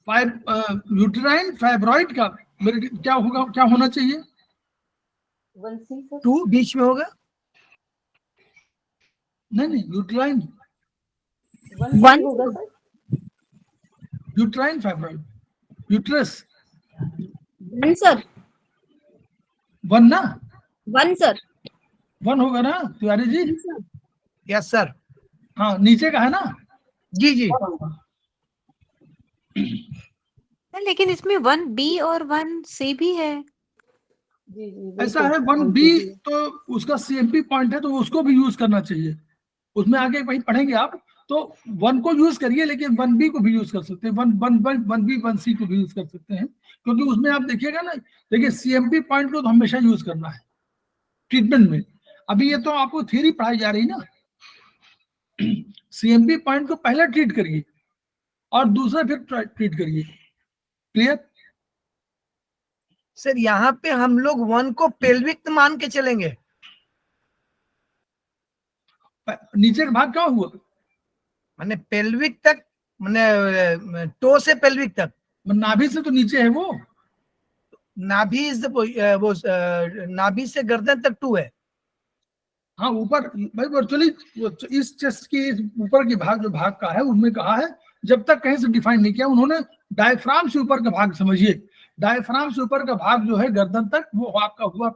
Speaker 1: यूट्राइन फाइब्रॉइड का क्या होगा, क्या होना चाहिए?
Speaker 2: 1C sir.
Speaker 4: 2 बीच में होगा।
Speaker 1: नहीं यूट्राइन,
Speaker 2: 1C होगा sir.
Speaker 1: Uterine fibroid, uterus
Speaker 2: 1 sir.
Speaker 1: 1 ना,
Speaker 2: 1 सर।
Speaker 1: 1 होगा ना तिवारी जी?
Speaker 4: Yes sir.
Speaker 1: हाँ नीचे का है ना?
Speaker 4: जी जी।
Speaker 3: सर लेकिन इसमें 1B और 1C भी है।
Speaker 2: जी जी
Speaker 1: ऐसा है 1B, तो उसका CMP पॉइंट है, तो उसको भी यूज करना चाहिए। उसमें आगे वही पढ़ेंगे आप, तो 1 को यूज करिए, लेकिन 1B को भी यूज कर सकते हैं, 1B 1C को भी यूज कर सकते हैं, क्योंकि उसमें आप देखिएगा ना, देखिए CMP पॉइंट को तो हमेशा यूज करना है ट्रीटमेंट में। अभी ये तो आपको थ्योरी पढ़ाई जा रही ना, CMP पॉइंट को पहले ट्रीट करिए और दूसरा फिर ट्रीट करिए। क्लियर?
Speaker 4: सर यहाँ पे हम लोग 1 को पेल्विक मान के चलेंगे।
Speaker 1: नीचे का भाग क्या हुआ?
Speaker 4: माने पेल्विक तक, माने टो से पेल्विक तक।
Speaker 1: नाभि से तो नीचे है वो।
Speaker 4: नाभि इज वो नाभि से गर्दन तक 2 है।
Speaker 1: हाँ ऊपर भाई वर्चुअली इस चेस्ट के ऊपर के भाग जो भाग का है, उनमें कहा है, जब तक कहीं से डिफाइन नहीं किया उन्होंने, डायफ्राम से ऊपर का भाग समझिए, डायफ्राम से ऊपर का भाग जो है गर्दन तक, वो आपका हुआ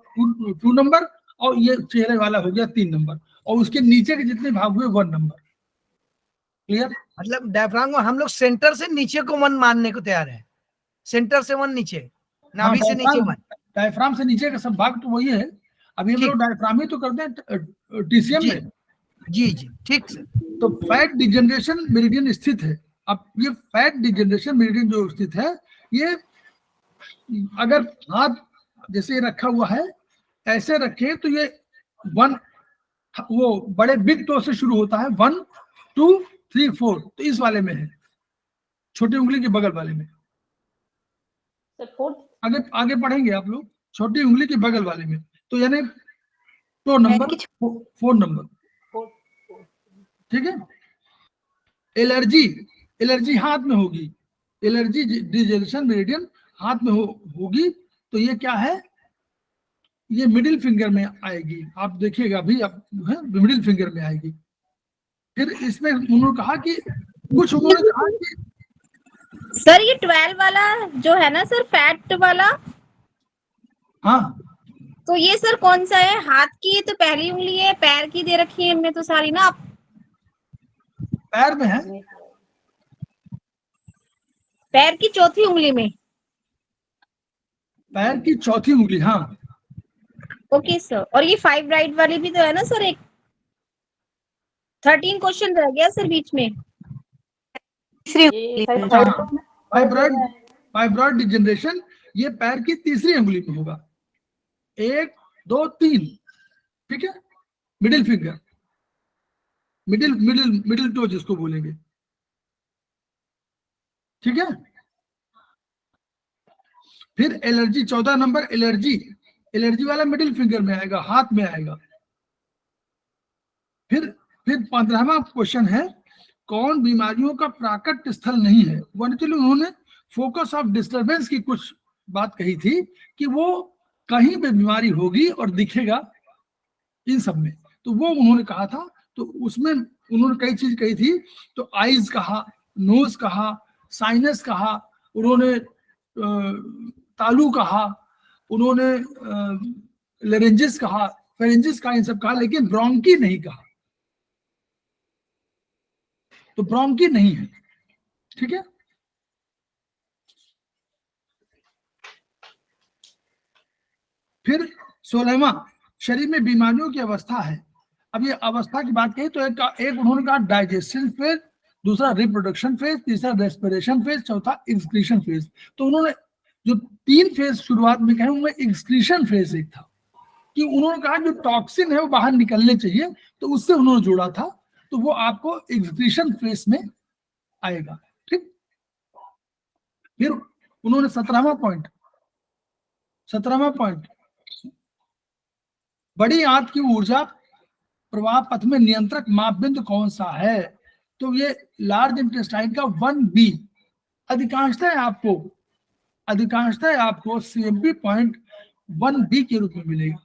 Speaker 1: 2 नंबर, और ये चेहरे वाला हो गया 3 नंबर, और उसके नीचे के जितने भाग हुए 1 नंबर। क्लियर?
Speaker 4: मतलब डायफ्राम को हम लोग सेंटर से नीचे को 1 मानने को तैयार है। सेंटर से 1 नीचे,
Speaker 1: हाँ
Speaker 4: नाभि से नीचे 1।
Speaker 1: डायफ्राम से नीचे का सब भाग तो वही है। अभी हम
Speaker 4: ठीक।
Speaker 1: लोग डायफ्राम ही तो करते हैं TCM
Speaker 4: जी
Speaker 1: में।
Speaker 4: जी जी ठीक सर।
Speaker 1: तो फैट डिजनरेशन मेरिडियन स्थित है। अब ये फैट डिजनरेशन मेरिडियन जो स्थित है, ये अगर हाथ जैसे रखा हुआ है ऐसे रखे, तो ये 1, वो बड़े बिग टो से शुरू होता है, 1 2 3 4, तो इस वाले में है, छोटी उंगली के बगल वाले में।
Speaker 2: Sir 4th।
Speaker 1: आगे आगे पढ़ेंगे आप लोग, छोटी उंगली के बगल वाले में, तो यानी टो नंबर 4 नंबर।
Speaker 2: 4th।
Speaker 1: ठीक है? एलर्जी, एलर्जी हाथ में होगी, एलर्जी डिजनरेशन मेरिडियन हाथ में होगी, तो ये क्या है? ये मिडिल फिंगर में आएगी, आप देखिएगा अभी, अब मिडिल फिंगर में आएगी। फिर इसमें उन्होंने कहा कि
Speaker 2: सर ये 12 वाला जो है ना सर, फैट वाला,
Speaker 1: हाँ
Speaker 2: तो ये सर कौन सा है? हाथ की तो पहली उंगली है, पैर की दे रखी है इनमें तो सारी ना आप।
Speaker 1: पैर में है,
Speaker 2: पैर की चौथी उंगली में।
Speaker 1: पैर की चौथी उंगली, हाँ।
Speaker 2: Okay sir. और ये 5 राइट वाली भी तो है ना सर? एक 13 क्वेश्चन रह गया सर बीच में।
Speaker 3: तीसरी
Speaker 2: ये
Speaker 3: उंगली
Speaker 2: शायद
Speaker 3: में।
Speaker 1: फाइब्रॉइड, फाइब्रॉइड डिजनरेशन ये पैर की तीसरी उंगली में होगा, 1 2 3। ठीक है? Middle finger, middle middle middle toe जिसको बोलेंगे। ठीक है? फिर एलर्जी 14 नंबर, एलर्जी, एलर्जी वाला मिडिल फिंगर में आएगा, हाथ में आएगा। फिर 15वां क्वेश्चन है, कौन बीमारियों का प्राकट स्थल नहीं है? चलो उन्होंने फोकस ऑफ डिस्टरबेंस की कुछ बात कही थी, कि वो कहीं पे बीमारी होगी और दिखेगा इन सब में, तो वो उन्होंने कहा था। तो उसमें उन्होंने कई चीज कही थी, तो आईज कहा, नोज कहा, साइनस कहा, उन्होंने तालू कहा, उन्होंने लेरेंजिस कहा, फेरेंजिस कहा, इन सब कहा, लेकिन ब्रोंकी नहीं कहा। तो ब्रोंकी नहीं है। ठीक है? फिर 16वां, शरीर में बीमारियों की अवस्था है, अब ये अवस्था की बात कही तो एक उन्होंने कहा डाइजेशन फेज, दूसरा रिप्रोडक्शन फेज, तीसरा रेस्पिरेशन फेज, चौथा एक्सक्रीशन फेज। तो उन्होंने जो 3 फेज शुरुआत में कहे उनमें एक्सक्रीशन फेज एक था, कि उन्होंने कहा जो टॉक्सिन है वो बाहर निकलने चाहिए, तो उससे उन्होंने जोड़ा था, तो वो आपको एक्सक्रीशन फेज में आएगा। ठीक, फिर उन्होंने 17वां पॉइंट, बड़ी आंत की ऊर्जा प्रवाह पथ में नियंत्रक मापदंड कौन सा है? तो ये लार्ज इंटेस्टाइन का 1B अधिकांशतः आपको CMP पॉइंट 1B के रूप में मिलेगा,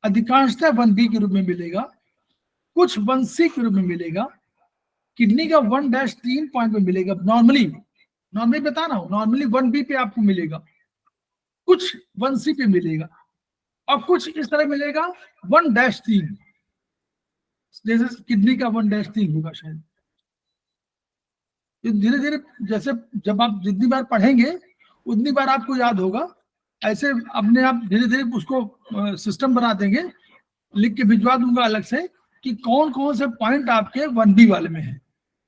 Speaker 1: अधिकांशतः 1B के रूप में मिलेगा, कुछ 1C के रूप में मिलेगा, किडनी का 1-3 पॉइंट में मिलेगा। नॉर्मली बता रहा हूं, नॉर्मली 1B पे आपको मिलेगा, कुछ 1C पे मिलेगा, और कुछ इस तरह मिलेगा 1-3, जैसे किडनी का 1-3 होगा शायद। धीरे धीरे जैसे जब आप जितनी बार पढ़ेंगे उतनी बार आपको याद होगा, ऐसे अपने आप धीरे धीरे उसको सिस्टम बना देंगे, लिख के भिजवा दूंगा अलग से कि कौन कौन से पॉइंट आपके 1B वाले में है,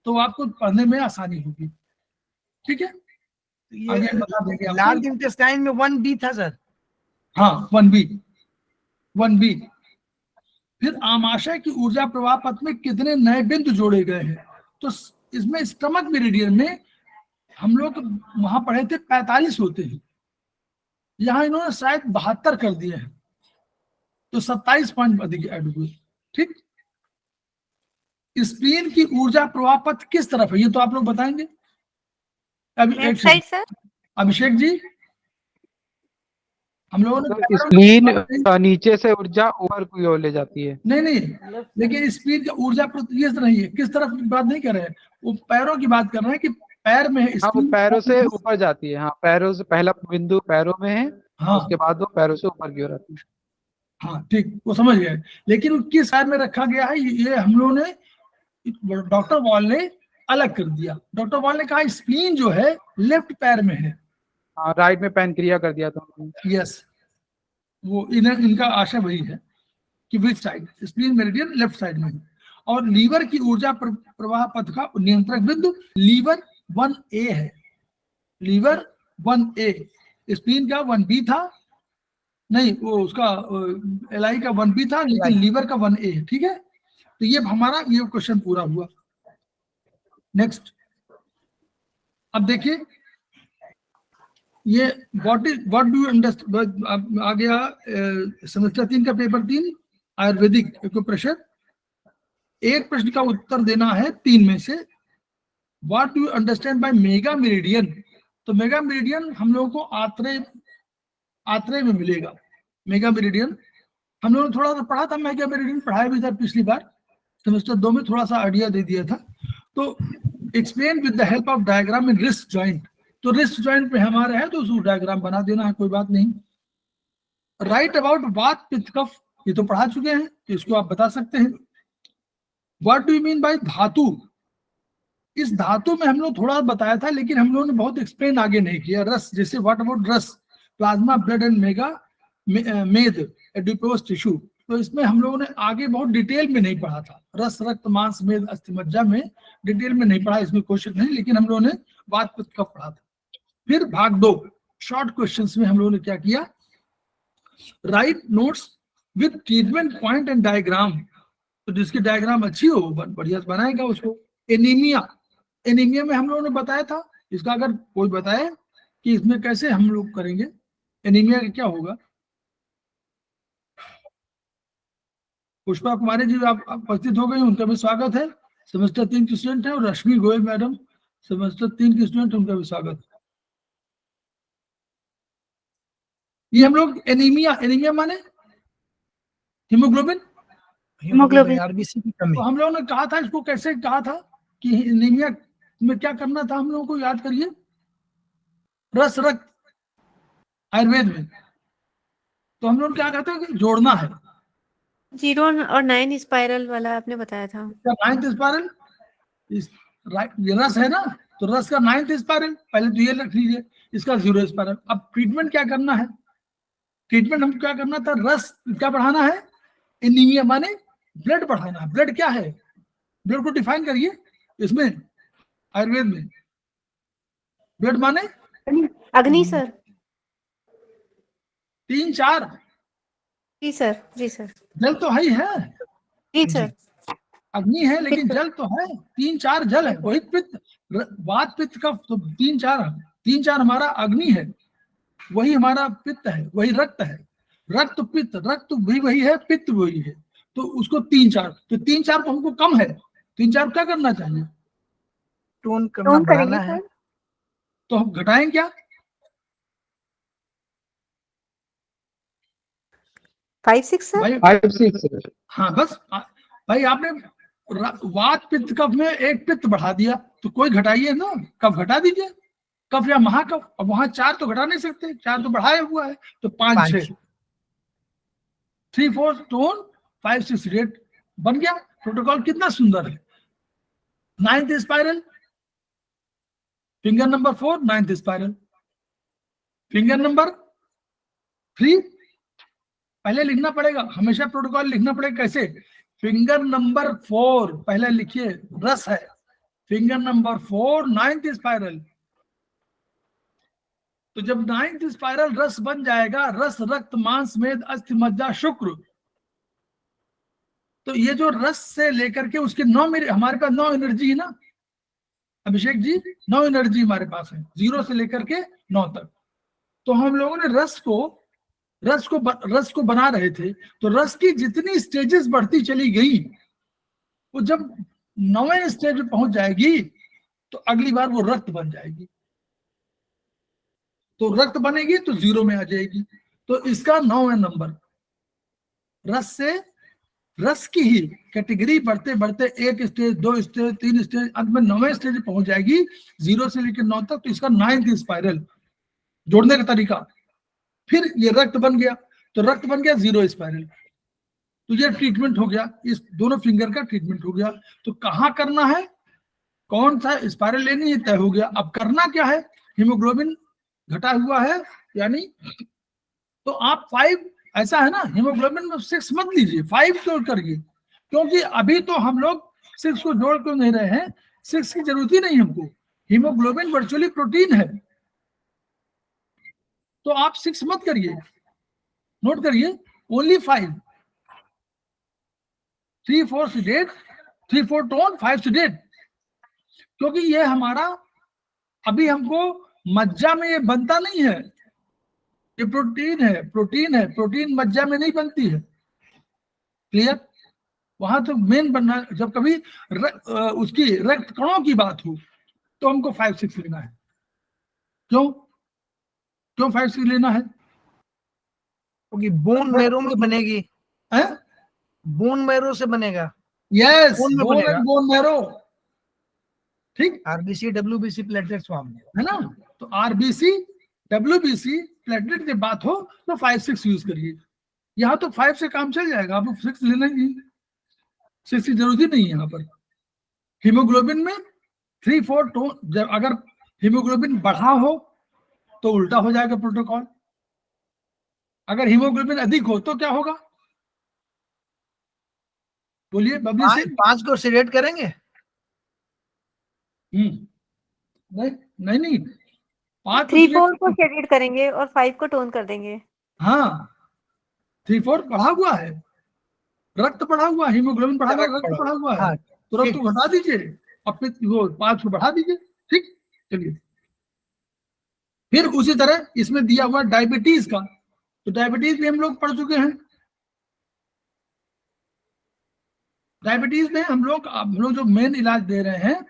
Speaker 1: तो आपको पढ़ने में आसानी होगी। ठीक है, आगे बता देंगे आपको।
Speaker 4: लार्ज इंटेस्टाइन में 1B था सर।
Speaker 1: हाँ, 1B। फिर आमाशय की ऊर्जा प्रवाह पथ में कितने नए बिंदु जोड़े गए हैं? तो इसमें स्टमक मेरिडियन में हम लोग वहां पढ़े थे 45 होते हैं, यहां इन्होंने शायद 72 कर दिए हैं, तो 27 पॉइंट अधिक ऐड हुए। ठीक, स्प्लीन की ऊर्जा प्रवाह पथ किस तरफ है, ये तो आप लोग बताएंगे।
Speaker 3: Left side sir.
Speaker 1: Abhishek ji, हम लोगों ने
Speaker 5: स्प्लीन नीचे से ऊर्जा ऊपर की ओर ले जाती है।
Speaker 1: नहीं, लेकिन स्प्लीन का ऊर्जा ये तरह ही है, किस तरफ की बात नहीं कर रहे हैं, वो पैरों की बात कर रहे हैं कि पैर में है।
Speaker 5: हाँ, वो पैरों से ऊपर जाती है। हाँ, पैरों से पहला बिंदु पैरों में है। हाँ, उसके बाद वो पैरों से ऊपर की ओर आती है।
Speaker 1: हाँ ठीक, वो समझ गए, लेकिन वो किस साइड में रखा गया है ये हम लोगों ने, डॉक्टर वॉल ने अलग कर दिया। डॉक्टर वॉल ने कहा स्प्लीन जो है लेफ्ट पैर में है।
Speaker 5: हाँ, राइट में पैनक्रिया कर दिया था उन्होंने।
Speaker 1: यस, वो इनका आशय वही है कि which side, spleen meridian left side में है। और लीवर की ऊर्जा प्रवाह पथ का नियंत्रक बिंदु लीवर 1A है, लीवर 1A। स्प्लीन का 1B था, नहीं वो उसका LI का 1B था, लेकिन लीवर का 1A है। ठीक है, तो ये हमारा ये क्वेश्चन पूरा हुआ। नेक्स्ट, अब देखिए ये व्हाट डू यू अंडरस्टैंड, आ गया सेमेस्टर 3 का पेपर 3 आयुर्वेदिक एक्यूप्रेशर। एक प्रश्न का उत्तर देना है 3 में से। What do you understand by mega meridian? तो मेगा मेरिडियन हम लोगों को आत्रे में मिलेगा। मेगा मेरिडियन हम लोगों ने थोड़ा सा पढ़ा था, मेगा मेरिडियन पढ़ाया भी था पिछली बार, सेमेस्टर 2 में थोड़ा सा आइडिया दे दिया था। तो explain with the help of diagram in wrist joint, तो रिस्ट जॉइंट पे हमारे है तो उसको डायग्राम बना देना है, कोई बात नहीं। राइट अबाउट वात पित्त कफ, ये तो पढ़ा चुके हैं, तो इसको आप बता सकते हैं। What do you mean by धातु? इस धातु में हम लोग थोड़ा बताया था, लेकिन हम लोगों ने बहुत एक्सप्लेन आगे नहीं किया। रस, जैसे व्हाट अबाउट रस, प्लाज्मा, ब्लड एंड मेद, एडिपोज टिश्यू, तो इसमें हम लोगों ने आगे बहुत डिटेल में नहीं पढ़ा था। रस, रक्त, मांस, मेद, अस्थि, मज्जा में डिटेल में नहीं पढ़ा, इसमें क्वेश्चन नहीं, लेकिन हम लोगों ने वात पित्त कफ पढ़ा था। फिर भाग 2 शॉर्ट क्वेश्चंस में हम लोगों ने क्या किया, right notes with treatment point and diagram, तो जिसकी डायग्राम अच्छी हो बढ़िया बनाएगा उसको। एनीमिया में हम लोगों ने बताया था, इसका अगर कोई बताए कि इसमें कैसे हम लोग करेंगे, एनीमिया का क्या होगा। पुष्पा कुमारी जी आप उपस्थित हो गई, उनका भी स्वागत है, सेमेस्टर 3 की स्टूडेंट है। और रश्मि गोयल मैडम सेमेस्टर 3 की स्टूडेंट, उनका भी स्वागत है। ये हम लोग एनीमिया माने हीमोग्लोबिन,
Speaker 4: आरबीसी की कमी।
Speaker 1: तो हम लोगों ने कहा था, इसको कैसे कहा था कि एनीमिया में क्या करना था, हम लोगों को याद करिए। रस, रक्त, आयुर्वेद में तो हम लोग क्या कहते हैं कि जोड़ना है।
Speaker 3: 0 और 9 स्पाइरल वाला आपने बताया था।
Speaker 1: 9th स्पाइरल, ये रस है ना, तो रस का 9th स्पाइरल, पहले तो ये रख लीजिए, इसका 0 स्पाइरल। अब ट्रीटमेंट क्या करना है, ट्रीटमेंट हम क्या करना था, रस क्या बढ़ाना है, एनीमिया माने ब्लड बढ़ाना है। ब्लड क्या है, ब्लड को डिफाइन करिए इसमें आयुर्वेद में। ब्लड माने
Speaker 3: अग्नि सर।
Speaker 1: 3 4,
Speaker 3: जी सर, जी सर,
Speaker 1: जल तो है ही है,
Speaker 3: जी सर।
Speaker 1: अग्नि है लेकिन
Speaker 3: पित्त।
Speaker 1: जल तो है, 3 4 जल है, वही पित्त, वात पित्त का तो 3 4 हमारा अग्नि है, वही हमारा पित्त है, वही रक्त है। रक्त पित्त, रक्त भी वही है, पित्त वही है, तो उसको 3 4, तो 3 4 तो हमको कम है, 3 4 क्या करना चाहिए,
Speaker 4: टोन करना,
Speaker 3: टोन करेंगे
Speaker 4: बढ़ाना है।
Speaker 3: सर।
Speaker 1: तो हम घटाएं क्या,
Speaker 3: 5 6 सर।
Speaker 1: भाई
Speaker 5: 5 6।
Speaker 1: हाँ बस भाई आपने वात पित्त कफ में एक पित्त बढ़ा दिया, तो कोई घटाइए ना, कफ घटा दीजिए, कफ या महाकफ। अब वहां 4 तो घटा नहीं सकते, 4 तो बढ़ाया हुआ है, तो 5 6, 3 4 टोन, 5 6 रेट बन गया। प्रोटोकॉल कितना सुंदर है। 9th spiral, finger number 4 9th spiral, finger number 3 पहले लिखना पड़ेगा, हमेशा प्रोटोकॉल लिखना पड़ेगा। कैसे, फिंगर नंबर 4 पहले लिखिए, रस है, फिंगर नंबर 4 9th स्पाइरल। तो जब 9th स्पाइरल रस बन जाएगा, रस रक्त मांस मेद अस्थि मज्जा शुक्र, तो ये जो रस से लेकर के उसके 9 मेरे, हमारे पास 9 एनर्जी है ना अभिषेक जी, 9 एनर्जी हमारे पास है, 0 से लेकर के 9 तक। तो हम लोगों ने रस को बना रहे थे, तो रस की जितनी स्टेजेस बढ़ती चली गई, वो जब 9वें स्टेज में पहुंच जाएगी तो अगली बार वो रक्त बन जाएगी, तो रक्त बनेगी तो 0 में आ जाएगी। तो इसका 9वां नंबर, रस से, रस की ही कैटेगरी बढ़ते बढ़ते 1 स्टेज 2 स्टेज 3 स्टेज, अंत में 9वें स्टेज में पहुंच जाएगी, 0 से लेकर 9 तक। तो इसका 9th स्पाइरल जोड़ने का तरीका, फिर ये रक्त बन गया, तो रक्त बन गया 0 स्पाइरल, तो ये ट्रीटमेंट हो गया, इस दोनों फिंगर का ट्रीटमेंट हो गया। तो कहाँ करना है, कौन सा स्पाइरल लेनी है, तय हो गया। अब करना क्या है, हीमोग्लोबिन घटा हुआ है यानी, तो आप 5, ऐसा है ना, हीमोग्लोबिन में 6 मत लीजिए, 5 जोड़ करिए, क्योंकि अभी तो हम लोग 6 को जोड़ क्यों नहीं रहे हैं, 6 की जरूरत ही नहीं हमको, हीमोग्लोबिन वर्चुअली प्रोटीन है, तो आप 6 मत करिए, नोट करिए, ओनली 5, 3 4 sedate, 3 4 टोन, 5 sedate, क्योंकि ये हमारा अभी हमको मज्जा में ये बनता नहीं है, ये प्रोटीन है, प्रोटीन मज्जा में नहीं बनती है, क्लियर। वहां तो मेन बनना, जब कभी उसकी रक्त कणों की बात हो तो हमको 5 6 लेना है। क्यों 5 6 लेना है,
Speaker 4: क्योंकि बोन मैरो में बनेगी, बोन मैरो से बनेगा,
Speaker 1: यस,
Speaker 4: बोन में
Speaker 1: बोन
Speaker 4: बनेगा।
Speaker 1: एंड बोन मैरो, ठीक
Speaker 4: आरबीसी डब्ल्यूबीसी प्लेटलेट्स फॉर्म में,
Speaker 1: है ना। तो आरबीसी डब्ल्यूबीसी प्लेटलेट की बात हो तो 5 6 यूज करिए, यहाँ तो 5 से काम चल जाएगा, आप 6 लेना ही, 6 की जरूरत ही नहीं है यहाँ पर। हीमोग्लोबिन में 3 4 टोन, जब अगर हीमोग्लोबिन बढ़ा हो तो उल्टा हो जाएगा प्रोटोकॉल, अगर हीमोग्लोबिन अधिक हो तो क्या होगा, बोलिए बबली से।
Speaker 4: 5 को सिलेक्ट करेंगे,
Speaker 1: नहीं 5
Speaker 3: 3 4 को शेडेड करेंगे और 5 को टोन कर देंगे।
Speaker 1: हाँ 3 4 बढ़ा हुआ है, रक्त बढ़ा हुआ, हीमोग्लोबिन बढ़ा हुआ, रक्त बढ़ा हुआ है,
Speaker 4: हाँ,
Speaker 1: तो रक्त को घटा दीजिए और फिर वो 5 को बढ़ा दीजिए, ठीक। चलिए, फिर उसी तरह इसमें दिया हुआ डायबिटीज का, तो डायबिटीज भी हम लोग पढ़ चुके हैं। डायबिटीज में हम लोग जो मेन इलाज दे रहे हैं,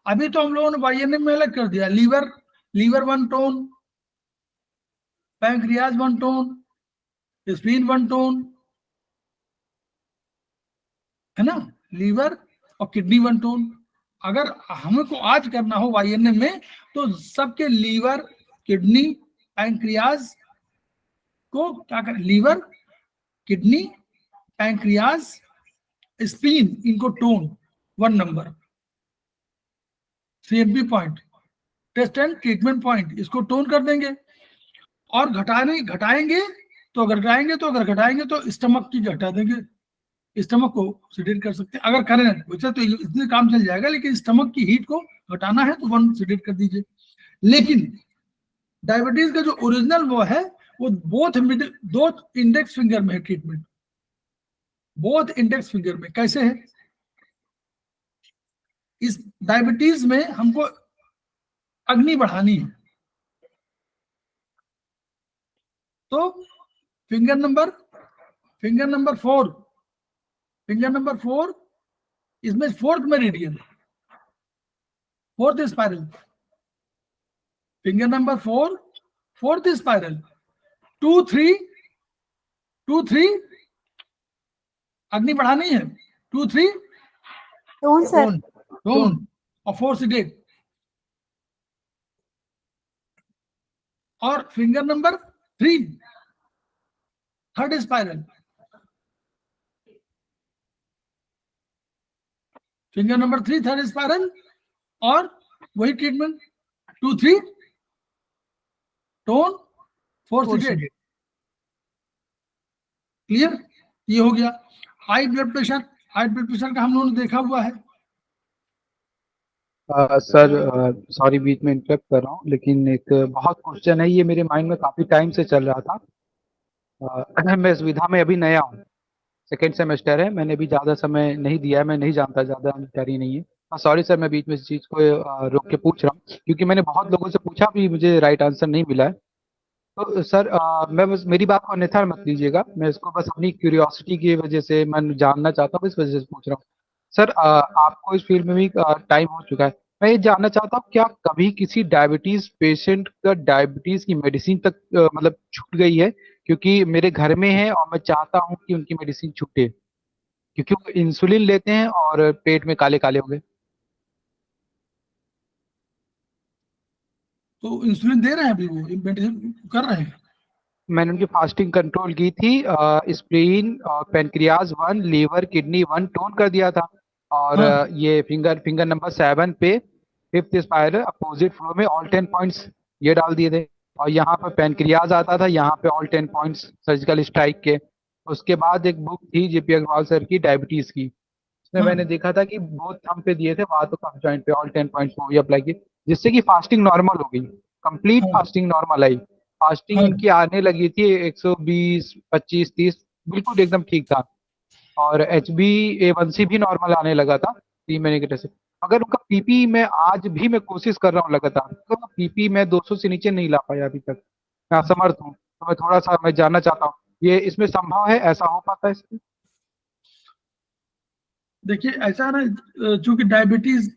Speaker 1: अभी तो हम लोगों ने वाईएनएम में अलग कर दिया, liver 1 tone, pancreas 1 tone, spleen 1 tone, है ना, लीवर और किडनी 1 टोन। अगर हमको आज करना हो वाईएनएम में, तो सबके लीवर, किडनी, पैंक्रियाज को क्या करें, लीवर, किडनी, पैंक्रियाज, स्प्लीन, इनको tone 1 number, CMP point, test and treatment point, इसको टोन कर देंगे। और घटाएंगे तो अगर घटाएंगे तो स्टमक की घटा देंगे, स्टमक को सिडेट कर सकते हैं अगर करें वैसे तो इतने काम चल जाएगा, लेकिन स्टमक की हीट को घटाना है तो 1 सिडेट कर दीजिए। लेकिन डायबिटीज का जो ओरिजिनल वो है वो दो इंडेक्स फिंगर में है ट्रीटमेंट, बोथ इंडेक्स फिंगर में। कैसे है? इस डायबिटीज में हमको अग्नि बढ़ानी है, तो फिंगर नंबर 4 इसमें 4th meridian, 4th spiral, finger number 4 4th spiral, 2 3 अग्नि बढ़ानी है, 2 3
Speaker 3: टोन सर।
Speaker 1: टोन और 4 सिडेट। और finger number 3 3rd spiral, finger number 3 3rd spiral और वही ट्रीटमेंट 2 3 टोन 4 सिडेट। क्लियर? ये हो गया। हाई ब्लड प्रेशर का हम लोगों ने देखा हुआ है।
Speaker 5: सर सॉरी बीच में इंटरप्ट कर रहा हूँ, लेकिन एक बहुत क्वेश्चन है, ये मेरे माइंड में काफी टाइम से चल रहा था। मैं इस विधा में अभी नया हूँ, 2nd सेमेस्टर है, मैंने भी ज्यादा समय नहीं दिया है, मैं नहीं जानता, ज्यादा जानकारी नहीं है। सॉरी सर, मैं बीच में इस चीज को रोक के पूछ रहा हूँ, क्योंकि मैंने बहुत लोगों से पूछा भी, मुझे राइट आंसर नहीं मिला है। तो सर मैं बस, मेरी बात को अन्यथा मत लीजिएगा, मैं इसको बस अपनी क्यूरियोसिटी की वजह से मैं जानना चाहता हूँ, इस वजह से पूछ रहा हूँ। सर आपको इस फील्ड में भी टाइम हो चुका है, मैं ये जानना चाहता हूँ, क्या कभी किसी डायबिटीज पेशेंट का डायबिटीज की मेडिसिन तक मतलब छूट गई है? क्योंकि मेरे घर में है और मैं चाहता हूँ कि उनकी मेडिसिन छूटे, क्योंकि वो इंसुलिन लेते हैं और पेट में काले काले हो गए।
Speaker 1: तो इंसुलिन दे रहे हैं अभी, वो मेडिसिन कर रहे हैं?
Speaker 5: मैंने उनकी फास्टिंग कंट्रोल की थी, स्प्लीन और पेनक्रियाज 1, लीवर किडनी 1 टोन कर दिया था, और
Speaker 1: हाँ।
Speaker 5: ये फिंगर नंबर 7 पे 5th स्पाइरल अपोजिट फ्लो में ऑल 10 पॉइंट्स ये डाल दिए थे, और यहाँ पर पेनक्रियाज आता था, यहाँ पे ऑल 10 पॉइंट्स सर्जिकल स्ट्राइक के। उसके बाद एक बुक थी जेपी अग्रवाल सर की, डायबिटीज की, उसमें
Speaker 1: हाँ।
Speaker 5: मैंने देखा था कि बोथ थंब पे दिए थे, वहां तो कफ जॉइंट पे ऑल 10 पॉइंट्स वो भी अप्लाई किए, जिससे कि फास्टिंग नॉर्मल हो गई, कंप्लीट
Speaker 1: हाँ।
Speaker 5: फास्टिंग नॉर्मल आई। फास्टिंग
Speaker 1: हाँ।
Speaker 5: उनकी आने लगी थी 120 25 30, बिल्कुल एकदम ठीक था, और HbA1c भी नॉर्मल आने लगा था 3 महीने के टेस्ट से। अगर उनका पीपी में आज भी मैं कोशिश कर रहा हूँ लगातार, तो पीपी मैं 200 से नीचे नहीं ला पाया अभी तक, मैं असमर्थ हूँ। तो मैं थोड़ा सा मैं जानना चाहता हूँ, ये इसमें संभव है, ऐसा हो पाता है इसमें?
Speaker 1: देखिए ऐसा है ना, चूंकि डायबिटीज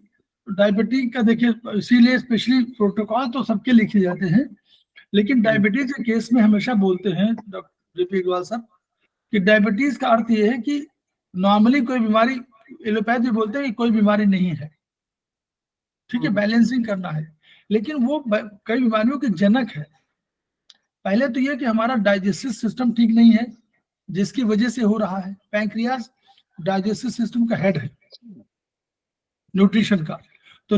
Speaker 1: का देखिए, इसीलिए स्पेशली प्रोटोकॉल तो सबके लिखे जाते हैं, लेकिन डायबिटीज के केस में हमेशा बोलते हैं डॉक्टर जेपी अग्रवाल साहब कि डायबिटीज का अर्थ ये है कि नॉर्मली कोई बीमारी, एलोपैथी बोलते हैं कि कोई बीमारी नहीं है, ठीक है, बैलेंसिंग करना है, लेकिन वो कई बीमारियों के जनक है। पहले तो ये कि हमारा डाइजेस्टिव सिस्टम ठीक नहीं है, जिसकी वजह से हो रहा है। पैंक्रियास डाइजेस्टिव सिस्टम का हेड है, न्यूट्रिशन का। तो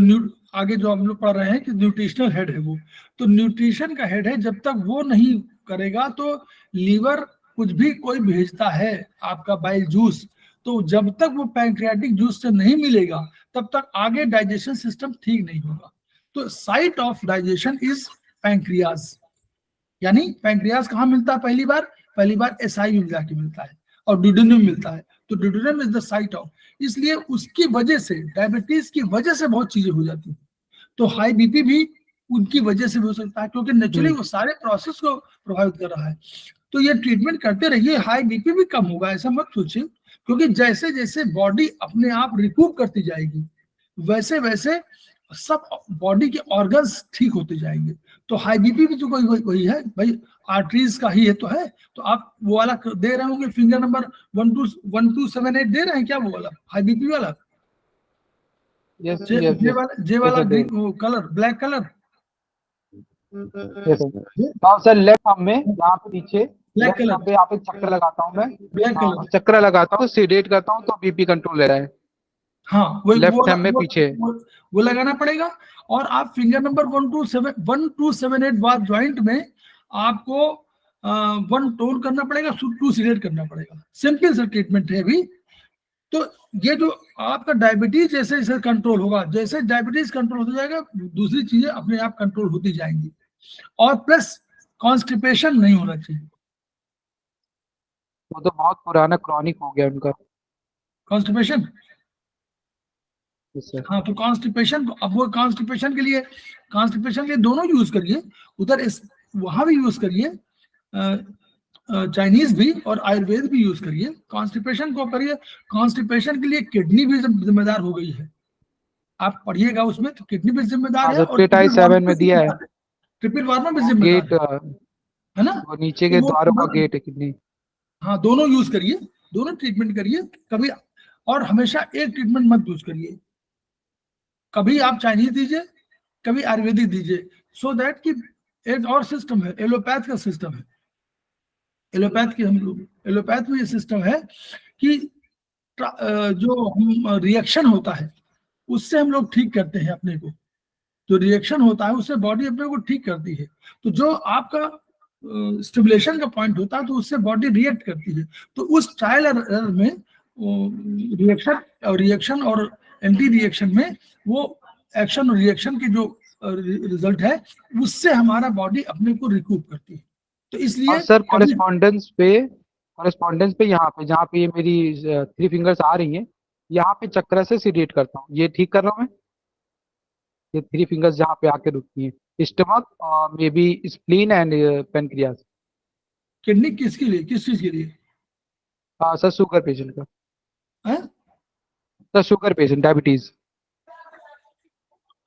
Speaker 1: आगे जो हम लोग पढ़ रहे हैं कि न्यूट्रिशनल हेड है वो, तो न्यूट्रिशन का हेड है, जब तक वो नहीं करेगा तो लीवर कुछ भी कोई भेजता है आपका बाइल जूस, तो जब तक वो पैंक्रियाटिक जूस से नहीं मिलेगा तब तक आगे डाइजेशन सिस्टम ठीक नहीं होगा। तो site of digestion is pancreas, यानी पैंक्रियाज कहाँ मिलता है? पहली बार एसआई में जाके मिलता है और ड्यूडेनम मिलता है, तो duodenum is the site of, इसलिए उसकी वजह से, डायबिटीज की वजह से बहुत चीजें हो जाती हैं। तो हाई बीपी भी उनकी वजह से भी हो सकता है, क्योंकि नेचुरली वो सारे प्रोसेस को प्रभावित कर रहा है। तो ये ट्रीटमेंट करते रहिए, हाई बीपी भी कम होगा, ऐसा मत सोचिए, क्योंकि जैसे जैसे बॉडी अपने आप रिकूप करती जाएगी वैसे वैसे सब बॉडी के ऑर्गन्स ठीक होते जाएंगे। तो हाई बीपी भी तो कोई वही है भाई, आर्टरीज का ही है तो है। तो आप वो वाला दे रहे होंगे, फिंगर नंबर 1278 दे रहे हैं क्या, वो वाला हाई बीपी वाला?
Speaker 5: यस
Speaker 1: जे
Speaker 5: यस
Speaker 1: जे
Speaker 5: यस
Speaker 1: वाला जे वाला ग्रीन कलर, ब्लैक कलर।
Speaker 5: हाँ सर, लेफ्ट आर्म में यहाँ पे पीछे
Speaker 1: ब्लैक
Speaker 5: लेफ्ट आर्म
Speaker 1: कलर,
Speaker 5: पे यहाँ पे चक्कर लगाता हूँ मैं,
Speaker 1: ब्लैक
Speaker 5: हाँ
Speaker 1: कलर।
Speaker 5: चक्कर लगाता हूँ, सीडेट करता हूँ, तो बीपी कंट्रोल ले रहा है।
Speaker 1: हाँ वो
Speaker 5: लेफ्ट हैंड में पीछे
Speaker 1: वो लगाना पड़ेगा। और आप फिंगर नंबर 1278 बार जॉइंट में आपको 1 टोन करना पड़ेगा, 2 सिलेक्ट करना पड़ेगा। सिंपल सा ट्रीटमेंट है अभी, तो ये जो आपका डायबिटीज जैसे जैसे कंट्रोल होगा, जैसे डायबिटीज कंट्रोल होता जाएगा, दूसरी चीजें अपने आप कंट्रोल होती जाएंगी। और प्लस कॉन्स्टिपेशन नहीं होना चाहिए।
Speaker 5: वो तो बहुत पुराना क्रॉनिक हो गया उनका।
Speaker 1: Constipation,
Speaker 5: yes sir.
Speaker 1: हाँ, तो कॉन्स्टिपेशन, अब वो कॉन्स्टिपेशन के लिए दोनों यूज करिए, उधर इस वहां भी यूज करिए, चाइनीज भी और आयुर्वेद भी यूज करिए, कॉन्स्टिपेशन को करिए। कॉन्स्टिपेशन के लिए किडनी भी जिम्मेदार हो गई है, आप पढ़िएगा उसमें, तो किडनी भी जिम्मेदार
Speaker 5: हाँ
Speaker 1: है
Speaker 5: सर,
Speaker 1: और
Speaker 5: ट्रिटाई 7 में दिया है,
Speaker 1: ट्रिपल वार्मा भी जिम्मेदार
Speaker 5: गेट
Speaker 1: है ना।
Speaker 5: वो नीचे
Speaker 1: तो
Speaker 5: के
Speaker 1: वो
Speaker 5: द्वारों का गेट है किडनी।
Speaker 1: हाँ, दोनों यूज करिए, दोनों ट्रीटमेंट करिए कभी, और हमेशा एक ट्रीटमेंट मत यूज करिए। कभी आप चाइनीज दीजिए, कभी आयुर्वेदिक दीजिए, सो दैट कि एक और सिस्टम है, एलोपैथ का सिस्टम है, एलोपैथ में ये सिस्टम है कि जो हम रिएक्शन होता है उससे हम लोग ठीक करते हैं अपने को, जो रिएक्शन होता है उससे बॉडी अपने को ठीक करती है। तो जो आपका स्टिमुलेशन का पॉइंट होता है तो उससे बॉडी रिएक्ट करती है। तो उस ट्रायल एरर में रिएक्शन और एंटी रिएक्शन में वो एक्शन और रिएक्शन की जो रिजल्ट है उससे हमारा बॉडी अपने को रिकूप करती है। तो इसलिए
Speaker 5: और सर कॉरेस्पॉन्डेंस पे यहाँ पे जहाँ पे ये मेरी 3 फिंगर्स आ रही हैं, यहाँ पे चक्र से सीडेट करता हूँ, ये ठीक कर रहा हूँ मैं? ये 3 फिंगर्स जहाँ पे आके रुकती हैं, स्टमक और may be spleen and pancreas.
Speaker 1: Kidney किसके लिए, किस चीज के लिए
Speaker 5: हाँ सर, शुगर पेशेंट का।
Speaker 1: है?
Speaker 5: Sir sugar patient, diabetes.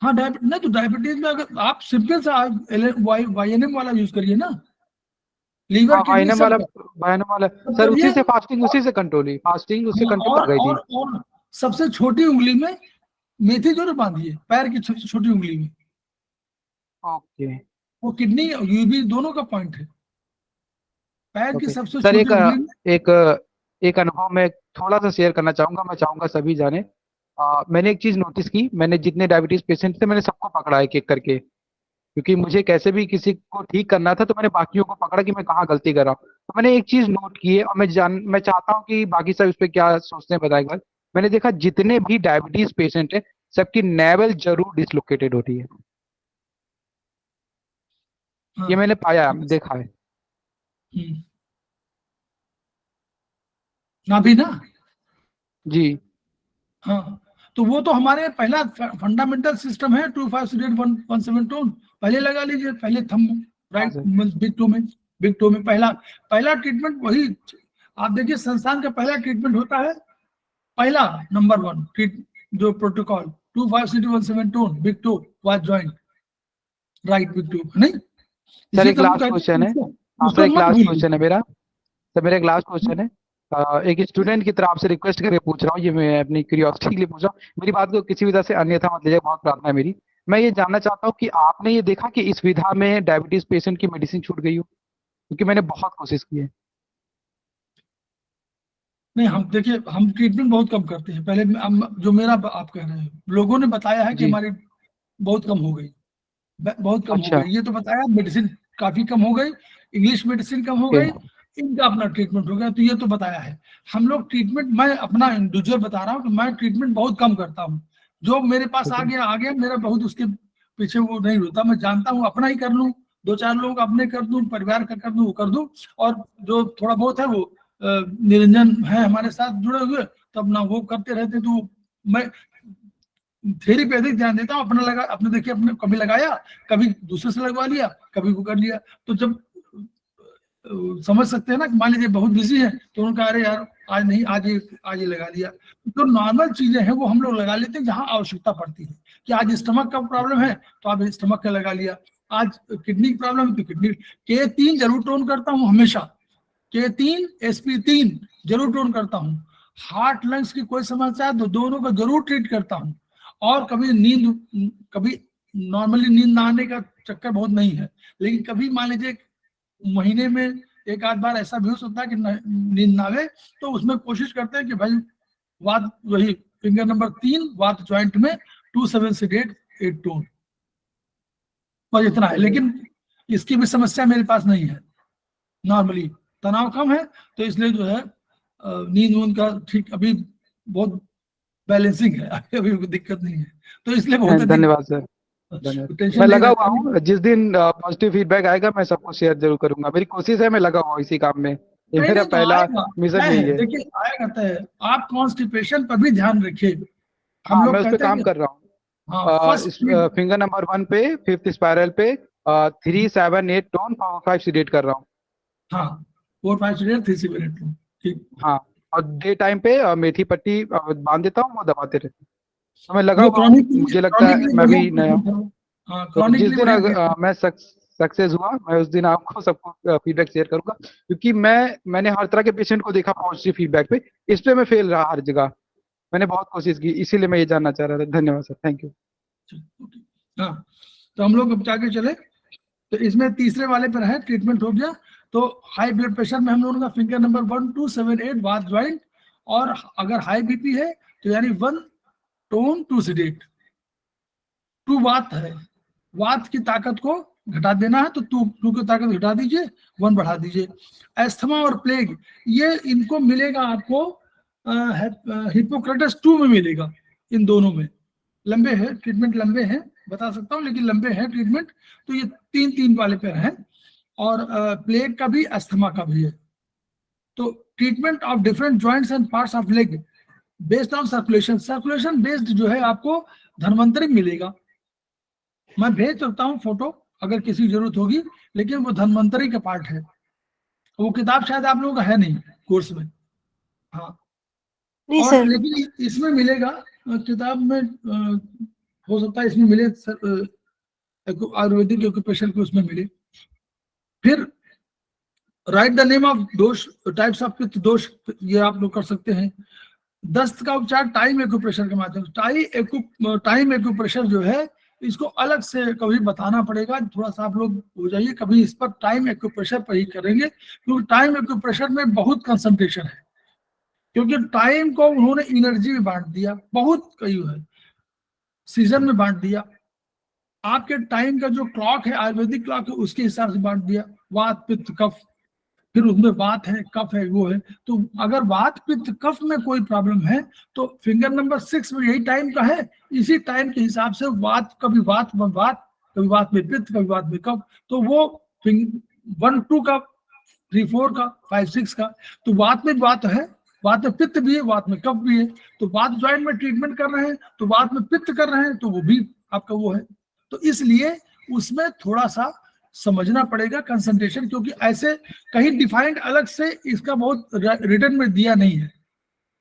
Speaker 1: हाँ, नहीं तो डायबिटीज में अगर आप सिंपल सा YNM वाला यूज करिए ना, लीवर
Speaker 5: हाँ
Speaker 1: किडनी सब
Speaker 5: वाइनम वाला सर, उसी से फास्टिंग उसी से कंट्रोल हुई, फास्टिंग उससे कंट्रोल कर गई थी।
Speaker 1: और सबसे छोटी उंगली में मेथी जरूर बांधिए, पैर की सबसे छोटी उंगली में,
Speaker 5: ओके
Speaker 1: वो किडनी यूबी दोनों का पॉइंट है, पैर की
Speaker 5: ओके
Speaker 1: सबसे
Speaker 5: सर,
Speaker 1: छोटी उंगली में।
Speaker 5: एक अनुभव मैं थोड़ा सा शेयर करना चाहूंगा, मैं चाहूंगा सभी जाने। मैंने एक चीज नोटिस की, मैंने जितने डायबिटीज पेशेंट थे मैंने सबको पकड़ा एक एक करके, क्योंकि मुझे कैसे भी किसी को ठीक करना था, तो मैंने बाकियों को पकड़ा कि मैं कहाँ गलती कर रहा हूँ। तो मैंने एक चीज नोट की है, और मैं चाहता हूँ कि बाकी सब इस पे क्या सोचते हैं बताएं एक बार। मैंने देखा जितने भी डायबिटीज पेशेंट है सबकी नेवल जरूर डिसलोकेटेड होती है,
Speaker 1: हाँ,
Speaker 5: ये मैंने पाया, देखा है।
Speaker 1: हम्म, नाभि ना,
Speaker 5: जी
Speaker 1: हाँ, तो वो तो हमारे पहला फंडामेंटल सिस्टम है 2 5 8 1 1 7 2, पहले लगा लीजिए, पहले thumb right
Speaker 5: sir.
Speaker 1: Big toe में पहला ट्रीटमेंट वही। आप देखिए संस्थान का पहला ट्रीटमेंट होता है, पहला नंबर 1 जो protocol 2 5 6 1 7 2 big toe watch joint, right big toe, नहीं?
Speaker 5: सर
Speaker 1: इसी
Speaker 5: एक
Speaker 1: तरह
Speaker 5: लास्ट क्वेश्चन है,
Speaker 1: उसको
Speaker 5: सर एक
Speaker 1: मत
Speaker 5: लास्ट
Speaker 1: भूलिए।
Speaker 5: क्वेश्चन है मेरा, सर मेरा एक लास्ट क्वेश्चन है। एक स्टूडेंट की तरह आपसे रिक्वेस्ट करके पूछ रहा हूँ, ये मैं अपनी क्यूरियोसिटी के लिए पूछ रहा हूँ, मेरी बात को किसी विधा से अन्यथा मत लीजिए, बहुत प्रार्थना है मेरी। मैं ये जानना चाहता हूँ कि आपने ये देखा कि इस विधा में डायबिटीज पेशेंट की मेडिसिन छूट गई हो? क्योंकि मैंने बहुत कोशिश की है।
Speaker 1: नहीं, हम देखिए, हम ट्रीटमेंट बहुत कम करते हैं। पहले जो मेरा आप कह रहे हैं, लोगों ने बताया है कि
Speaker 5: जी
Speaker 1: हमारी बहुत कम हो गई, बहुत कम हो
Speaker 5: अच्छा,
Speaker 1: गई, ये तो बताया, मेडिसिन काफी कम हो गई, इंग्लिश मेडिसिन कम हो
Speaker 5: ओके
Speaker 1: गई, इनका अपना ट्रीटमेंट हो गया, तो ये तो बताया है। हम लोग ट्रीटमेंट, मैं अपना इंडिविजुअल बता रहा हूँ कि मैं ट्रीटमेंट बहुत कम करता हूँ। जो मेरे पास
Speaker 5: ओके
Speaker 1: आ गया, मेरा बहुत उसके पीछे वो नहीं होता, मैं जानता हूँ अपना ही कर लूँ, 2 4 लोग अपने कर दूं, परिवार का कर दूं, वो कर दूं, और जो थोड़ा बहुत है वो निरंजन है हमारे साथ जुड़े हुए, तो अपना वो करते रहते। तो मैं थेरी पे अधिक ध्यान देता हूँ, अपने देखिए, अपने कभी लगाया, कभी दूसरे से लगवा लिया, कभी वो कर लिया। तो जब समझ सकते हैं ना, मान लीजिए बहुत बिजी है, तो उन्होंने कहा अरे यार आज नहीं, आज ये लगा दिया। तो नॉर्मल चीजें हैं वो हम लोग लगा लेते हैं जहाँ आवश्यकता पड़ती है, कि आज स्टमक का प्रॉब्लम है तो आप स्टमक का लगा लिया, आज किडनी की प्रॉब्लम है तो किडनी। K3 जरूर टोन करता हूँ हमेशा, K3 SP3 जरूर टोन करता हूँ। हार्ट लंग्स की कोई समस्या है तो दोनों को जरूर ट्रीट करता हूँ। और कभी नॉर्मली नींद ना आने का चक्कर बहुत नहीं है, लेकिन कभी मान लीजिए महीने में एक आध बार ऐसा भी हो सकता है कि नींद ना आवे, तो उसमें कोशिश करते हैं कि भाई वात, वही फिंगर नंबर 3 वात ज्वाइंट में 2 7 से 8 टोन, बस इतना है। लेकिन इसकी भी समस्या मेरे पास नहीं है, नॉर्मली तनाव कम है, तो इसलिए जो है नींद का ठीक अभी बहुत बैलेंसिंग है, अभी कोई दिक्कत नहीं है, तो इसलिए बहुत अधिक
Speaker 5: धन्यवाद सर, धन्यवाद।
Speaker 1: टेंशन
Speaker 5: मैं
Speaker 1: नहीं
Speaker 5: लगा
Speaker 1: रहता
Speaker 5: हुआ हूँ, जिस दिन पॉजिटिव फीडबैक आएगा मैं सबको शेयर जरूर करूंगा। मेरी कोशिश है, मैं लगा हुआ हूँ इसी काम में, ये
Speaker 1: नहीं
Speaker 5: मेरा
Speaker 1: नहीं, तो
Speaker 5: पहला
Speaker 1: आएगा,
Speaker 5: मिशन
Speaker 1: तय
Speaker 5: यही
Speaker 1: है,
Speaker 5: है।
Speaker 1: देखिए आएगा तय। आप कॉन्स्टिपेशन पर भी ध्यान रखिए। हम
Speaker 5: हाँ, मैं
Speaker 1: लोग
Speaker 5: उस पर
Speaker 1: कहते हैं
Speaker 5: काम
Speaker 1: कि
Speaker 5: कर रहा हूँ।
Speaker 1: हाँ, फर्स्ट
Speaker 5: फिंगर नंबर 1 पे 5th स्पाइरल पे 3 7 8 टोन 5 सीडेट कर रहा हूँ।
Speaker 1: हाँ 4 5 3 7 8 ठीक।
Speaker 5: हाँ, और डे टाइम पे मेथी पट्टी बांध देता हूँ, वो दबाते रहते हैं। तो मैं लगा
Speaker 1: जो
Speaker 5: हुआ हूँ, मुझे लगता है
Speaker 1: क्रॉनिकली
Speaker 5: मैं
Speaker 1: बढ़िया
Speaker 5: भी नया हूँ।
Speaker 1: treatment करो। हाँ
Speaker 5: तो जिस
Speaker 1: क्रॉनिकली
Speaker 5: दिन
Speaker 1: बढ़िया treatment।
Speaker 5: मैं सक्सेस हुआ, मैं उस दिन आपको सबको फीडबैक शेयर करूंगा, क्योंकि मैंने हर तरह के पेशेंट को देखा पॉजिटिव फीडबैक पे, इस पे मैं फेल रहा हर जगह। मैंने बहुत कोशिश की, इसीलिए मैं ये जानना चाह रहा था। धन्यवाद सर, थैंक यू।
Speaker 1: हाँ, तो हम लोग अब आगे चले, तो इसमें तीसरे वाले पर है, ट्रीटमेंट हो गया। तो हाई ब्लड प्रेशर में हम लोगों का फिंगर नंबर 1 2 7 8 वात ज्वाइंट, और अगर हाई बीपी है तो यानी 1 टोन 2 सीडेट। 2 वात है, वात की ताकत को घटा देना है तो 2 की ताकत घटा दीजिए, 1 बढ़ा दीजिए। एस्थमा और प्लेग, ये इनको मिलेगा आपको हिपोक्रेटस 2 में मिलेगा, इन दोनों में। लंबे हैं ट्रीटमेंट, लंबे हैं बता सकता हूँ, लेकिन लंबे हैं ट्रीटमेंट। तो ये 3 वाले पे हैं, और प्लेग का भी अस्थमा का भी है। तो treatment of different joints and parts of leg based on circulation, circulation based जो है आपको धन्वंतरी मिलेगा। मैं भेज सकता हूँ फोटो अगर किसी की जरूरत होगी, लेकिन वो धन्वंतरी का पार्ट है। वो किताब शायद आप लोगों का है नहीं कोर्स में। हाँ,
Speaker 3: नहीं
Speaker 1: और
Speaker 3: सर।
Speaker 1: लेकिन इसमें मिलेगा, किताब में हो सकता है इसमें मिले, आयुर्वेदिक ऑक्यूपेशन के उसमें मिले। फिर राइट द नेम ऑफ दोष, टाइप्स ऑफ पित्त दोष, ये आप लोग कर सकते हैं। दस्त का उपचार टाइम एक्यूप्रेशर के माध्यम से। टाइम एक्यूप्रेशर जो है, इसको अलग से कभी बताना पड़ेगा, थोड़ा सा आप लोग हो जाइए, कभी इस पर टाइम एक्यूप्रेशर पर ही करेंगे, क्योंकि टाइम एक्यूप्रेशर में बहुत कंसंट्रेशन है, क्योंकि टाइम को उन्होंने एनर्जी में बांट दिया, बहुत कई है सीजन में बांट दिया। आपके टाइम का जो क्लॉक है, आयुर्वेदिक क्लॉक है, उसके हिसाब से बांट दिया। वात पित्त कफ, फिर उसमें वात है कफ है वो है। तो अगर वात पित्त कफ में कोई प्रॉब्लम है तो फिंगर नंबर 6 में यही टाइम का है, इसी टाइम के हिसाब से वात, कभी वात में वात, कभी वात में पित्त, कभी वात में कफ। तो वो 1 2 का, 3 4 का, 5 6 का। तो वात में वात है, वात में पित्त भी है, वात में कफ भी है। तो वात ज्वाइंट में ट्रीटमेंट कर रहे हैं तो वात में पित्त कर रहे हैं, तो वो भी आपका वो है। तो इसलिए उसमें थोड़ा सा समझना पड़ेगा कंसंट्रेशन, क्योंकि ऐसे कहीं डिफाइंड अलग से इसका बहुत रिटर्न में दिया नहीं है,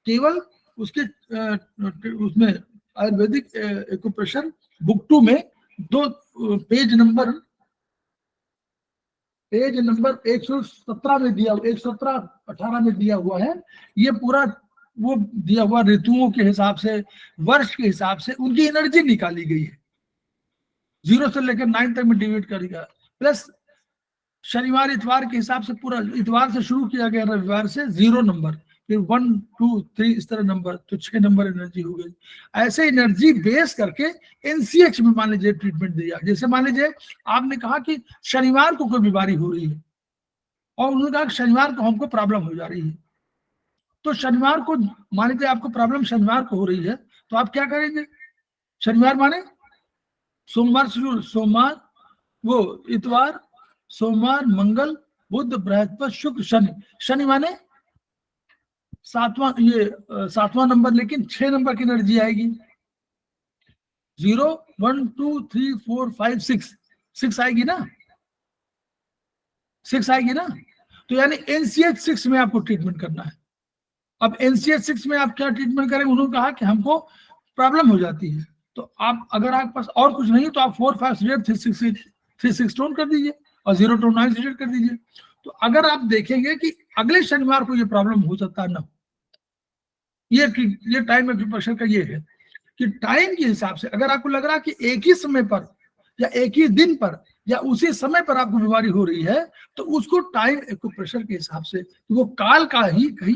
Speaker 1: केवल उसके उसमें आयुर्वेदिक एक्यूप्रेशर बुक 2 में 2 पेज नंबर 117 में दिया, 117 18 में दिया हुआ है। ये पूरा वो दिया हुआ ऋतुओं के हिसाब से, वर्ष के हिसाब से उनकी एनर्जी निकाली गई है, 0 से लेकर 9 तक में डिवाइड करेगा। प्लस शनिवार इतवार के हिसाब से, पूरा इतवार से शुरू किया गया, रविवार से 0 नंबर, फिर 1 2 3 इस तरह नंबर, तो 6 नंबर एनर्जी हो गई। ऐसे एनर्जी बेस करके एनसीएच में मान लीजिए ट्रीटमेंट दिया। जैसे मान लीजिए आपने कहा कि शनिवार को कोई बीमारी हो रही है, और उन्होंने कहा कि शनिवार को हमको प्रॉब्लम हो जा रही है, तो शनिवार को मान लीजिए आपको प्रॉब्लम शनिवार को हो रही है, तो आप क्या करेंगे? शनिवार माने सोमवार से, सोमवार वो इतवार, सोमवार, मंगल, बुध, बृहस्पति, शुक्र, शनि। शनि माने 7वां नंबर, लेकिन 6 नंबर की एनर्जी आएगी। 0 1 2 3 4 5 6 आएगी ना, 6 आएगी ना। तो यानी एनसीएच 6 में आपको ट्रीटमेंट करना है। अब एनसीएच 6 में आप क्या ट्रीटमेंट करेंगे? उन्होंने कहा कि हमको प्रॉब्लम हो जाती है, तो आप, अगर आपके पास और कुछ नहीं तो आप 4 5 3 6 टोन कर दीजिए, और 0 to 9 कर दीजिए। तो अगर आप देखेंगे कि अगले शनिवार को ये प्रॉब्लम हो सकता है ना, ये टाइम एक्यूप्रेशर का ये है कि टाइम के हिसाब से अगर आपको लग रहा है कि एक ही समय पर या एक ही दिन पर या उसी समय पर आपको बीमारी हो रही है, तो उसको टाइम एक्यूप्रेशर के हिसाब से, तो वो काल का ही कहीं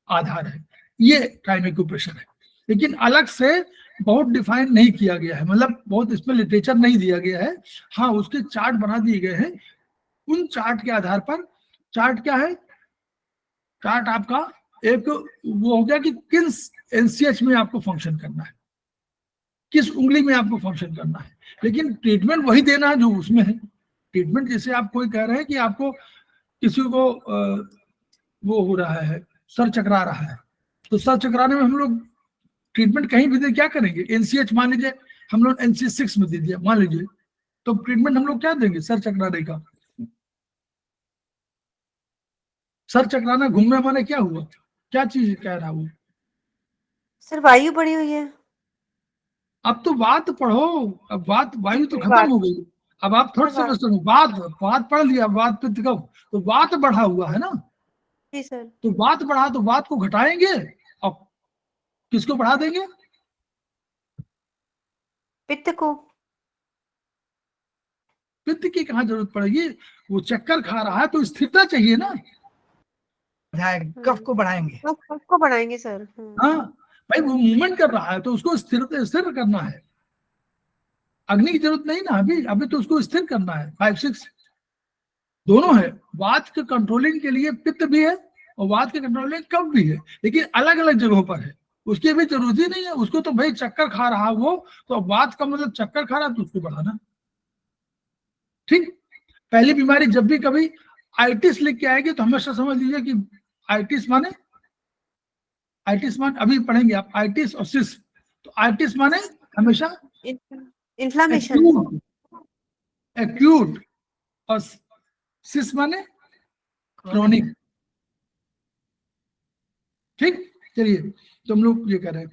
Speaker 1: आधार है, ये टाइम एक्यूप्रेशर है। लेकिन अलग से बहुत डिफाइन नहीं किया गया है, मतलब बहुत इसमें लिटरेचर नहीं दिया गया है। हाँ, उसके चार्ट बना दिए गए हैं। उन चार्ट के आधार पर, चार्ट क्या है? चार्ट आपका एक वो हो गया कि किस एनसीएच में आपको फंक्शन करना है, किस उंगली में आपको फंक्शन करना है, लेकिन ट्रीटमेंट वही देना है जो उसमें है। ट्रीटमेंट जैसे आप कोई कह रहे हैं कि आपको किसी को वो हो रहा है, सर चकरा रहा है, तो सर चकराने में हम लोग ट्रीटमेंट कहीं भी दे क्या करेंगे? एनसीएच मान लीजिए हम लोग NC6 में दे दिया मान लीजिए, तो ट्रीटमेंट हम लोग क्या देंगे सर चकराने का? सर चकराना घूमना माने क्या हुआ? क्या चीज कह रहा वो?
Speaker 3: सर वायु बढ़ी हुई है।
Speaker 1: अब तो बात पढ़ो, अब बात वायु तो खत्म
Speaker 3: बात-
Speaker 1: हो गई, अब आप थर्ड
Speaker 3: सर, बात-
Speaker 1: सेमेस्टर में बात पढ़ लिया, बात पे कब तो बात बढ़ा हुआ है ना,
Speaker 3: जी सर।
Speaker 1: तो बात बढ़ा तो बात को घटाएंगे और किसको बढ़ा देंगे?
Speaker 3: पित्त को।
Speaker 1: पित्त की कहाँ जरूरत पड़ेगी? वो चक्कर खा रहा है तो स्थिरता चाहिए ना।
Speaker 4: कफ को बढ़ाएंगे।
Speaker 3: कफ को बढ़ाएंगे सर।
Speaker 1: हाँ भाई, वो मूवमेंट कर रहा है तो उसको स्थिर करना है। अग्नि की जरूरत नहीं ना, अभी तो उसको स्थिर करना है। 5-6 दोनों है। वात के कंट्रोलिंग के लिए पित्त भी है और वात के कंट्रोलिंग कफ भी है, लेकिन अलग अलग जगहों पर है। उसकी भी जरूरत ही नहीं है, उसको तो भाई चक्कर खा रहा वो, तो वात का मतलब चक्कर खा रहा तो उसको बढ़ाना। ठीक, पहली बीमारी जब भी कभी आइटिस लिख के आएगी तो हमेशा समझ लीजिए कि आइटिस माने अभी पढ़ेंगे आप आइटिस और सिस, तो आइटिस माने हमेशा
Speaker 3: इन्फ्लामेशन।
Speaker 1: एक्यूट और सिस माने क्रोनिक। ठीक, चलिए तो हम लोग ये कह रहे हैं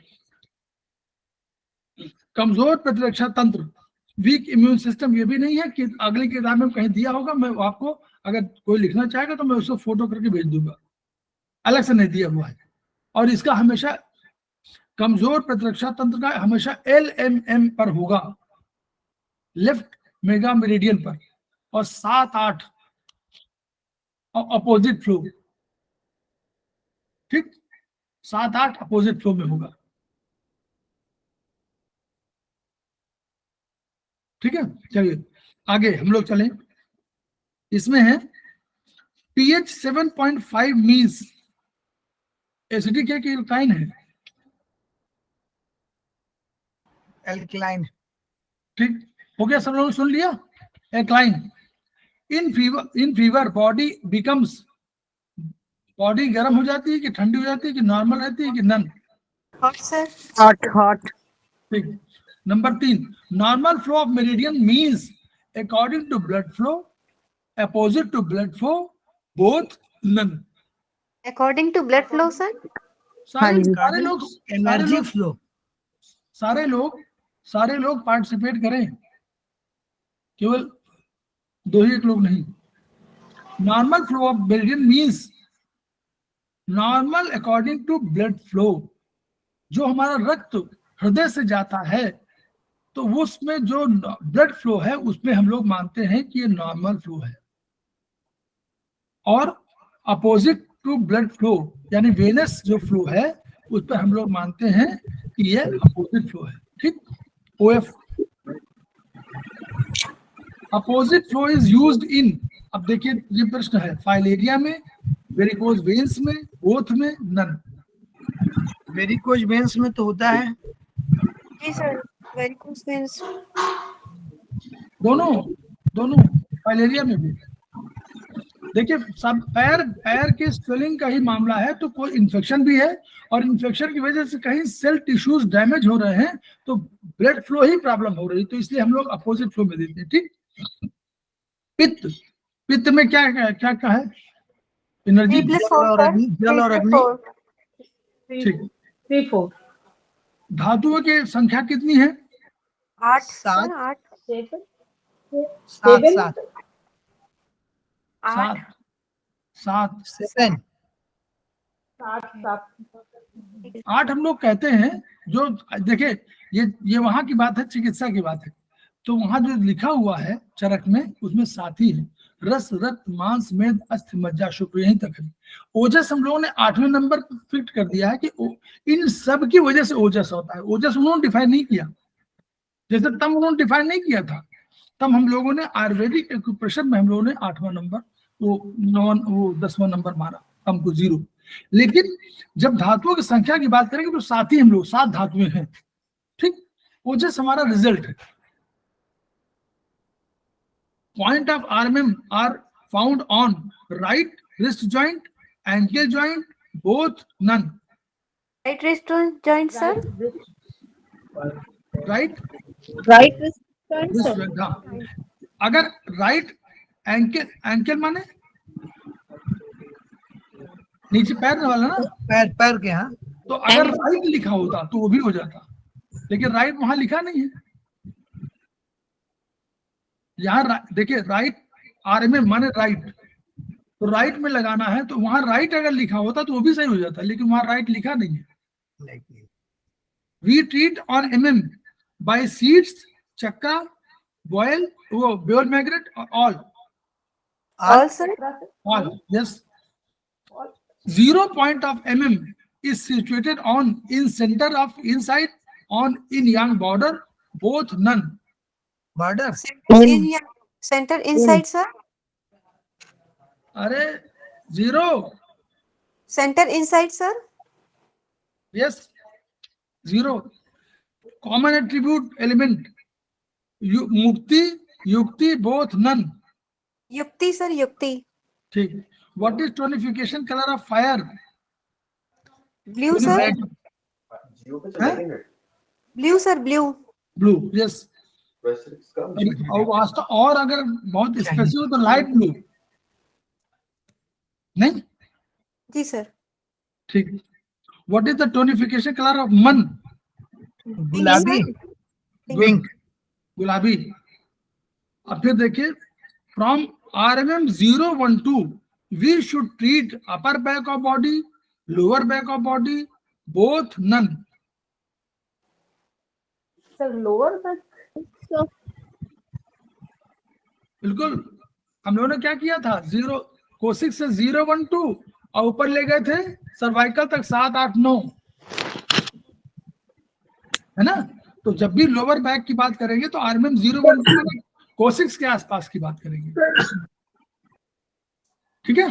Speaker 1: कमजोर प्रतिरक्षा तंत्र, वीक इम्यून सिस्टम। ये भी नहीं है कि अगली किताब में कहीं दिया होगा, मैं आपको अगर कोई लिखना चाहेगा तो मैं उसको फोटो करके भेज दूंगा, अलग से नहीं दिया हुआ है। और इसका हमेशा कमजोर प्रतिरक्षा तंत्र का हमेशा LMM पर होगा, लेफ्ट मेगा मेरिडियन पर, और 7-8 अपोजिट फ्लो। ठीक, 7-8 अपोजिट फ्लो में होगा। ठीक है, चलिए आगे हम लोग चलें। इसमें है pH 7.5 मीन्स एसिडिक है कि एल्काइन है?
Speaker 4: एल्कलाइन।
Speaker 1: ठीक हो गया, सब लोगों ने सुन लिया। एल्काइन। इन फीवर बॉडी बिकम्स, बॉडी गर्म हो जाती है कि ठंडी हो जाती है कि नॉर्मल रहती है कि नन?
Speaker 3: Hot sir.
Speaker 4: हॉट।
Speaker 1: ठीक। Number 3, normal flow of meridian means according to blood flow, opposite to blood flow, both, none.
Speaker 3: According to blood flow sir.
Speaker 4: Energy flow.
Speaker 1: सारे लोग पार्टिसिपेट करें, केवल 2 ही लोग नहीं। Normal flow of meridian means normal according to blood flow, जो हमारा रक्त हृदय से जाता है तो उसमें जो ब्लड फ्लो है उसमें हम लोग मानते हैं कि ये नॉर्मल फ्लो है, और अपोजिट टू ब्लड फ्लो यानी वेनस जो फ्लो है उस पर हम लोग मानते हैं कि ये अपोजिट फ्लो है। ठीक, OF। Opposite flow is used in, अब देखिए ये प्रश्न है, फाइलेरिया में, वेरिकोज वेन्स में, बोथ में, नन?
Speaker 4: वेरिकोज वेन्स में तो होता है।
Speaker 3: जी सर, वेरिकोज वेन्स।
Speaker 1: दोनों फाइलेरिया में भी। देखिए सब पैर के स्वेलिंग का ही मामला है तो कोई इन्फेक्शन भी है, और इन्फेक्शन की वजह से कहीं सेल टिश्यूज डैमेज हो रहे हैं तो ब्लड फ्लो ही प्रॉब्लम हो रही है, तो इसलिए हम लोग अपोजिट फ्लो में देते हैं। ठीक, पित्त में क्या है? एनर्जी,
Speaker 4: जल और अग्नि।
Speaker 1: ठीक।
Speaker 2: 3-4
Speaker 1: धातुओं की संख्या कितनी है?
Speaker 3: 8
Speaker 4: 7
Speaker 3: 8
Speaker 4: 7
Speaker 3: 8
Speaker 1: 7
Speaker 4: 7
Speaker 1: 8 हम लोग कहते हैं। जो देखिए ये वहां की बात है, चिकित्सा की बात है, तो वहां जो लिखा हुआ है चरक में उसमें 7 ही है। रस, रक्त, मांस, मेद, अस्थि, मज्जा, शुक्र, यहीं तक है। ओजस हम लोगों ने 8वें नंबर फिट कर दिया है कि इन सब की वजह से ओजस होता है। ओजस उन्होंने डिफाइन नहीं किया, जैसे तम उन्होंने डिफाइन नहीं किया था, तब हम लोगों ने आयुर्वेदिक एक्यूप्रेशर में हम लोगों ने 8वां नंबर वो 10वां नंबर मारा, तम को 0। लेकिन जब धातुओं की संख्या की बात करेंगे तो 7 ही हम लोग 7 धातुएं हैं, ठीक। वो जस्ट हमारा रिजल्ट है। Point of RMM are found on right wrist joint, ankle joint, both none.
Speaker 3: Right wrist joint, sir.
Speaker 1: Right
Speaker 2: right wrist
Speaker 1: wrist joint, हाँ। अगर राइट एंकल माने नीचे पैर वाला ना,
Speaker 4: पैर पैर के, हाँ।
Speaker 1: तो अगर राइट लिखा होता तो वो भी हो जाता, लेकिन राइट वहां लिखा नहीं है। यहाँ देखिए राइट आरएमएम माने राइट, तो राइट में लगाना है, तो वहां राइट अगर लिखा होता तो वो भी सही हो जाता, लेकिन वहां राइट लिखा नहीं है। We treat on MM by seeds, चक्का, बॉयल, वो bell magnet, all
Speaker 3: All, sir.
Speaker 1: all, yes. 0 point of mm is situated on in center of inside on in yang border, both none.
Speaker 4: Border
Speaker 3: In your center inside, sir.
Speaker 1: अरे 0,
Speaker 3: Center inside, sir.
Speaker 1: yes, 0. Common attribute element, mukti, yukti, both none.
Speaker 3: Yukti, sir. Yukti.
Speaker 1: ठीक। What is tonification color of fire?
Speaker 3: Blue, sir. Blue, sir. Blue.
Speaker 1: Blue, yes. और वास्तव और अगर बहुत specific हो तो light blue, नहीं?
Speaker 3: जी, sir.
Speaker 1: ठीक। What is the tonification color of मन?
Speaker 4: गुलाबी, पिंक।
Speaker 1: गुलाबी। अब फिर देखिए, from RMM 012 we should treat upper back of body, lower back of body, both none.
Speaker 3: Sir, lower back.
Speaker 1: बिल्कुल। हम लोगों ने क्या किया था, 0 कोशिक से 012 और ऊपर ले गए थे सर्वाइकल तक 7, 8, 9, है ना। तो जब भी लोअर बैक की बात करेंगे तो RMM 012 कोशिक्स के आसपास की बात करेंगे, ठीक है।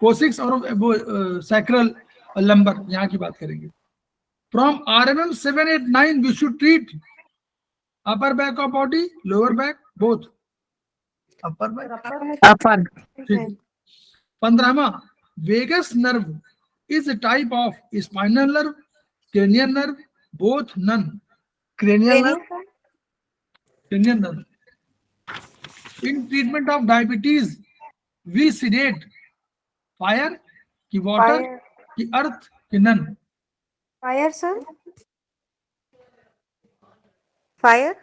Speaker 1: कोशिक्स और वो सैक्रल और लंबर यहाँ की बात करेंगे। From RMM 789 we should treat upper back of body, lower back, both.
Speaker 4: Upper back,
Speaker 3: Upper.
Speaker 1: ठीक। 15वां, vagus nerve is a type of spinal nerve, cranial nerve, both none.
Speaker 4: Cranial
Speaker 3: Cranial,
Speaker 4: nerve,
Speaker 3: sir.
Speaker 1: Cranial nerve. In treatment of diabetes, we sedate fire, की water,
Speaker 3: Fire.
Speaker 1: की earth, की none.
Speaker 3: Fire, sir. Fire.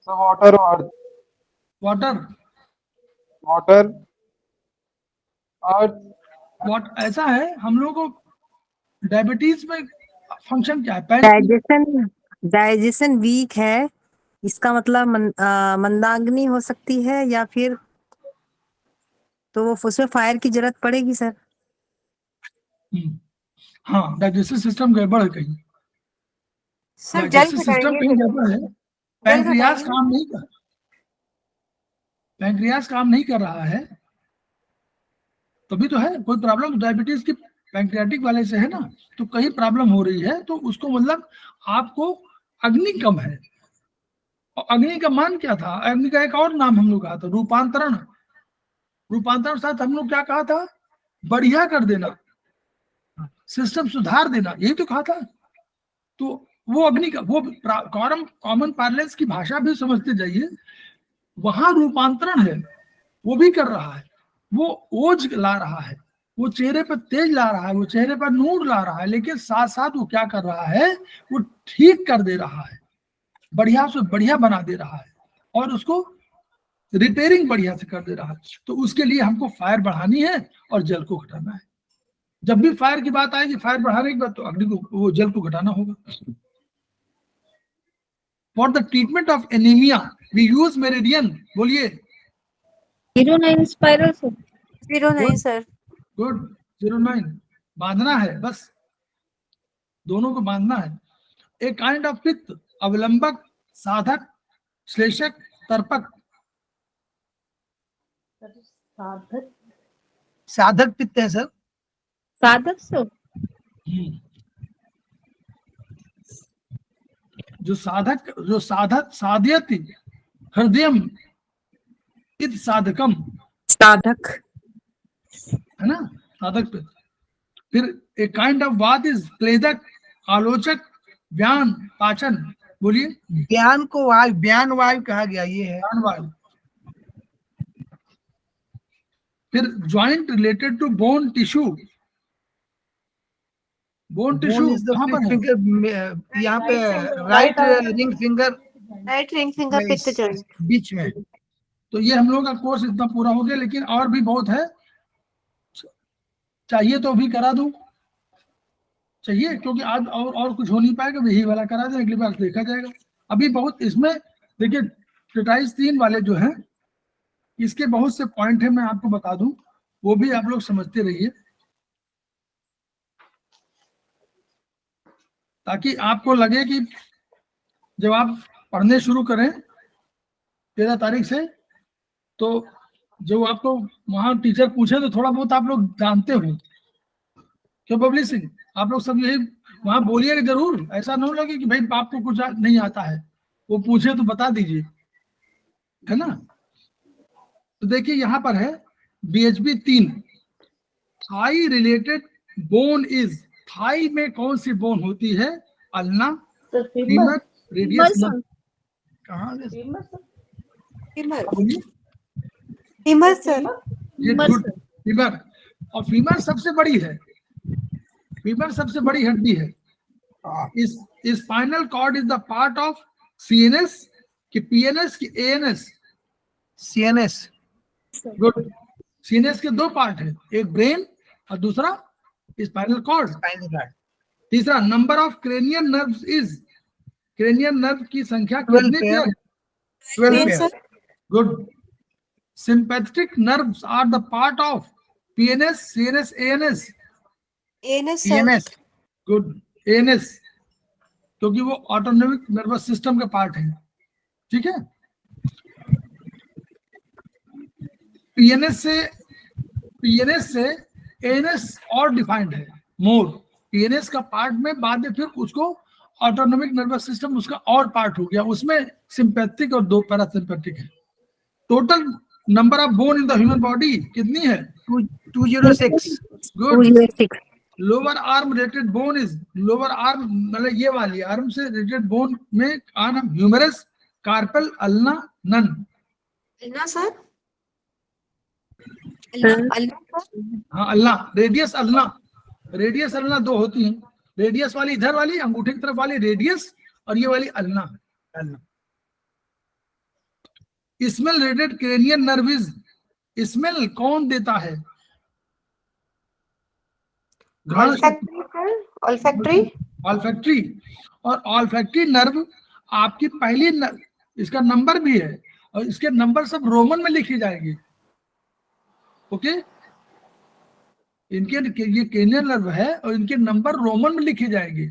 Speaker 5: So water or
Speaker 1: Water,
Speaker 5: water, earth,
Speaker 1: what ऐसा है हम लोगों को diabetes में function क्या है,
Speaker 6: डाइजेशन वीक है, इसका मतलब मंदाग्नि हो सकती है, या फिर तो वो उसमें फायर की जरूरत पड़ेगी सर।
Speaker 1: हाँ, डाइजेस्टिव सिस्टम गड़बड़ है कहीं,
Speaker 3: सर, जल
Speaker 1: डाइजेस्टिव सिस्टम
Speaker 3: घटाएंगे
Speaker 1: कहीं गड़बड़ है, पैंक्रियास काम नहीं कर, पैंक्रियास काम नहीं कर रहा है, तभी तो है कोई प्रॉब्लम। डायबिटीज की पैंक्रियाटिक वाले से है ना, तो कहीं प्रॉब्लम हो रही है, तो उसको मतलब आपको अग्नि कम है। और अग्नि का मान क्या था, अग्नि का एक और नाम हम लोग कहा था रूपांतरण। रूपांतरण साथ हम लोग क्या कहा था, बढ़िया कर देना, सिस्टम सुधार देना, यही तो कहा था। तो वो अग्नि का, वो कॉमन पार्लेंस की भाषा भी समझते जाइए, वहां रूपांतरण है, वो भी कर रहा है, वो ओज ला रहा है, वो चेहरे पर तेज ला रहा है, वो चेहरे पर नूर ला रहा है, लेकिन साथ साथ वो क्या कर रहा है, वो ठीक कर दे रहा है, बढ़िया से बढ़िया बना दे रहा है, और उसको रिपेयरिंग बढ़िया से कर दे रहा है। तो उसके लिए हमको फायर बढ़ानी है और जल को घटाना है। जब भी फायर की बात आएगी, फायर बढ़ाने की बात, तो अग्नि को, वो जल को घटाना होगा। For the treatment of anaemia we use meridian, बोलिए
Speaker 2: 09 स्पाइरल सर।
Speaker 3: 09, sir.
Speaker 1: गुड, 09 बांधना है, बस दोनों को बांधना है। ए काइंड ऑफ पित्त, अवलंबक, साधक, श्लेषक, तर्पक।
Speaker 4: साधक पित्त है सर।
Speaker 2: साधक सो
Speaker 1: जो साधक साधयति हृदयम इत साधकम,
Speaker 6: साधक।
Speaker 1: है ना, साधक पे। फिर ए काइंड ऑफ वात इज क्लेदक, आलोचक, व्यान, पाचन। बोलिए।
Speaker 4: बयान वायु कहा गया, ये है।
Speaker 1: व्यान वायु। फिर joint related to bone tissue. Bone tissue कहाँ पर है?
Speaker 4: फिंगर यहाँ पे right ring finger
Speaker 3: right ring finger
Speaker 4: में
Speaker 3: पित्त जॉइंट।
Speaker 4: बीच में।
Speaker 1: तो ये हम लोग का कोर्स इतना पूरा हो गया, लेकिन और भी बहुत है। चाहिए तो भी करा दूं, चाहिए, क्योंकि आज और कुछ हो नहीं पाएगा, यही वाला करा दें, अगली बार देखा जाएगा। अभी बहुत इसमें देखिए, ट्रेटाइज 3 वाले जो हैं, इसके बहुत से पॉइंट है, मैं आपको बता दूं, वो भी आप लोग समझते रहिए, ताकि आपको लगे कि जब आप पढ़ने शुरू करें 13 तारीख से, तो जो आपको वहां टीचर पूछे तो थोड़ा बहुत आप लोग जानते हो। क्यों बबली सिंह, आप लोग सब यही वहां बोलिएगा जरूर, ऐसा ना लगे कि भाई आपको कुछ नहीं आता है, वो पूछे तो बता दीजिए, है ना। तो देखिए यहाँ पर है BHB 3, thigh related bone is, thigh में कौन सी बोन होती है? Ulna, femur, radius nerve. कहाँ है?
Speaker 3: Femur sir.
Speaker 1: ये गुड, फीमर। और फीमर सबसे बड़ी है, फीमर सबसे बड़ी हड्डी है। इस spinal cord is the part of CNS कि PNS कि ANS?
Speaker 4: CNS।
Speaker 1: गुड। CNS के 2 पार्ट है, एक ब्रेन और दूसरा स्पाइनल कॉर्ड। तीसरा, number of cranial nerves is, cranial nerve की संख्या कितनी है?
Speaker 4: 12
Speaker 1: good. Sympathetic nerves are the part of PNS, CNS, ANS?
Speaker 4: CNS।
Speaker 1: Good, ANS, क्योंकि वो ऑटोनॉमिक नर्वस सिस्टम का पार्ट है, ठीक है। PNS से ANS और डिफाइंड है मोर। PNS का पार्ट में बाद में फिर उसको ऑटोनॉमिक नर्वस सिस्टम उसका और पार्ट हो गया, उसमें सिंपैथिक और 2 पैरासिम्पैथिक है। Total number of bone in the human body कितनी है?
Speaker 4: 206।
Speaker 1: Good. Lower arm rated bone is, lower arm मतलब ये वाली आर्म से रेटेड बोन में का नाम? Humerus, carpal, ulna, none.
Speaker 3: Ulna sir.
Speaker 1: हाँ, ulna. Radius ulna, radius ulna 2 होती हैं। रेडियस वाली इधर वाली अंगूठे की तरफ वाली रेडियस, और ये वाली ulna. Smell rated cranial nerve is, smell कौन देता है?
Speaker 3: ऑल्फैक्टरी।
Speaker 1: ऑल्फैक्टरी। और ऑल्फैक्टरी नर्व आपकी पहली नर्व, इसका नंबर भी है, और इसके नंबर सब रोमन में लिखे जाएंगे, ओके। इनके ये क्रेनियल नर्व है और इनके नंबर रोमन में लिखे जाएंगे।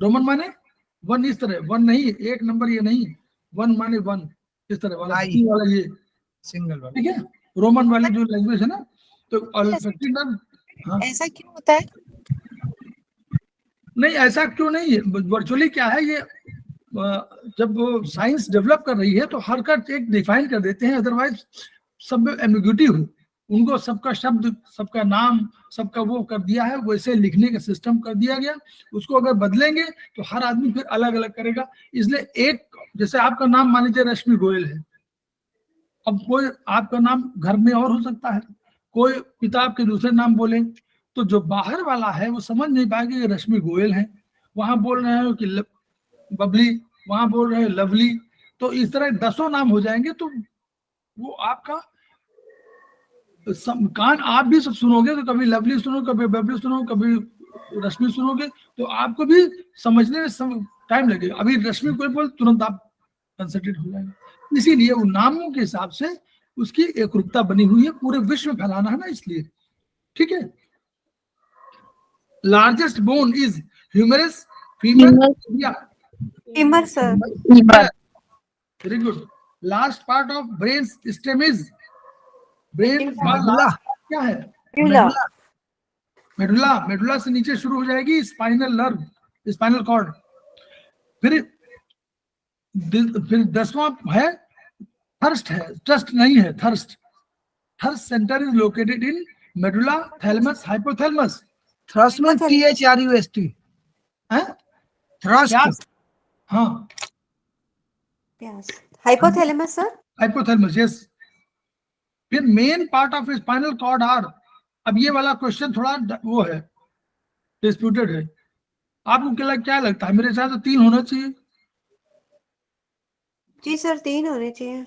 Speaker 1: रोमन माने 1 इस तरह, 1 नहीं, 1 नंबर ये नहीं, 1 माने 1 इस तरह वाला, वाला ये
Speaker 4: सिंगल वाला,
Speaker 1: ठीक है, रोमन वाली जो लैंग्वेज है ना। तो ऑल्फैक्टरी नर्व, हाँ,
Speaker 3: ऐसा क्यों होता है?
Speaker 1: नहीं ऐसा क्यों नहीं है, वर्चुअली क्या है ये, जब वो साइंस डेवलप कर रही है तो हर का एक डिफाइन कर देते हैं, अदरवाइज सब में एम्बिग्यूटी हो, उनको सबका शब्द, सबका नाम, सबका वो कर दिया है, वैसे लिखने का सिस्टम कर दिया गया। उसको अगर बदलेंगे तो हर आदमी फिर अलग अलग करेगा। इसलिए एक, जैसे आपका नाम मान लीजिए रश्मि गोयल है, अब कोई आपका नाम घर में और हो सकता है, कोई पिता आपके दूसरे नाम बोले, तो जो बाहर वाला है वो समझ नहीं पाएगा ये रश्मि गोयल है, वहां बोल रहे हैं कि बबली, वहां बोल रहे हैं लवली, तो इस तरह 10 नाम हो जाएंगे। तो वो आपका कान आप भी सब सुनोगे, तो कभी लवली सुनो, कभी बबली सुनो, कभी रश्मि सुनोगे, तो आपको भी समझने में टाइम लगेगा। अभी रश्मि कोई बोल, तुरंत आप कंसंट्रेट हो जाएंगे। इसीलिए उन नामों के हिसाब से उसकी एकरूपता बनी हुई है, पूरे विश्व में फैलाना है ना, इसलिए, ठीक है। Largest bone is humerus, femur या
Speaker 3: femur sir.
Speaker 1: Very good. Last part of brain stem is, brain का
Speaker 4: मेडुला।
Speaker 1: क्या है?
Speaker 3: Medulla.
Speaker 1: मेडुला, मेडुला से नीचे शुरू हो जाएगी स्पाइनल नर्व, स्पाइनल कॉर्ड। फिर 10वां है थर्स्ट, है ट्रस्ट नहीं है, thirst. Thirst centre is located in medulla thalamus hypothalamus.
Speaker 4: Thrust में THRUST
Speaker 1: है
Speaker 4: थ्रस्ट।
Speaker 1: हाँ,
Speaker 3: Yes. Hypothalamus, sir.
Speaker 1: Hypothalamus, yes. फिर main part of spinal cord are, अब ये वाला क्वेश्चन थोड़ा वो है, डिस्प्यूटेड है। आपको क्या लगता है? मेरे हिसाब से 3 होना चाहिए
Speaker 3: जी सर, 3 होने चाहिए।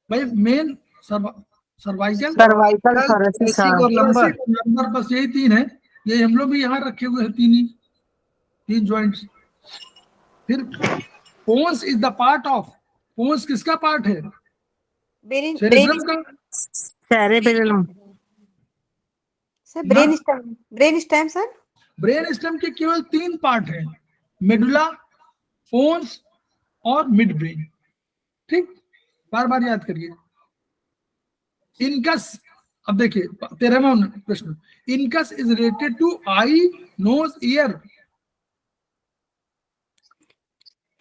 Speaker 1: भाई। Main cervical,
Speaker 6: cervical, thoracic,
Speaker 4: basic और लंबर।
Speaker 1: नंबर, बस यही 3 है। ये हम लोग भी यहाँ रखे हुए हैं, 3 जॉइंट्स। फिर pons is the part of, pons किसका पार्ट है?
Speaker 3: Brain,
Speaker 1: सेरेब्रम का।
Speaker 6: cerebellum,
Speaker 3: sir, brain stem, sir.
Speaker 1: Brain stem के केवल 3 पार्ट हैं, मेडुला, पोन्स और मिड ब्रेन। ठीक, बार बार याद करिए। इनकस, अब देखिए 13वां प्रश्न, incus is related to eye, nose, ear.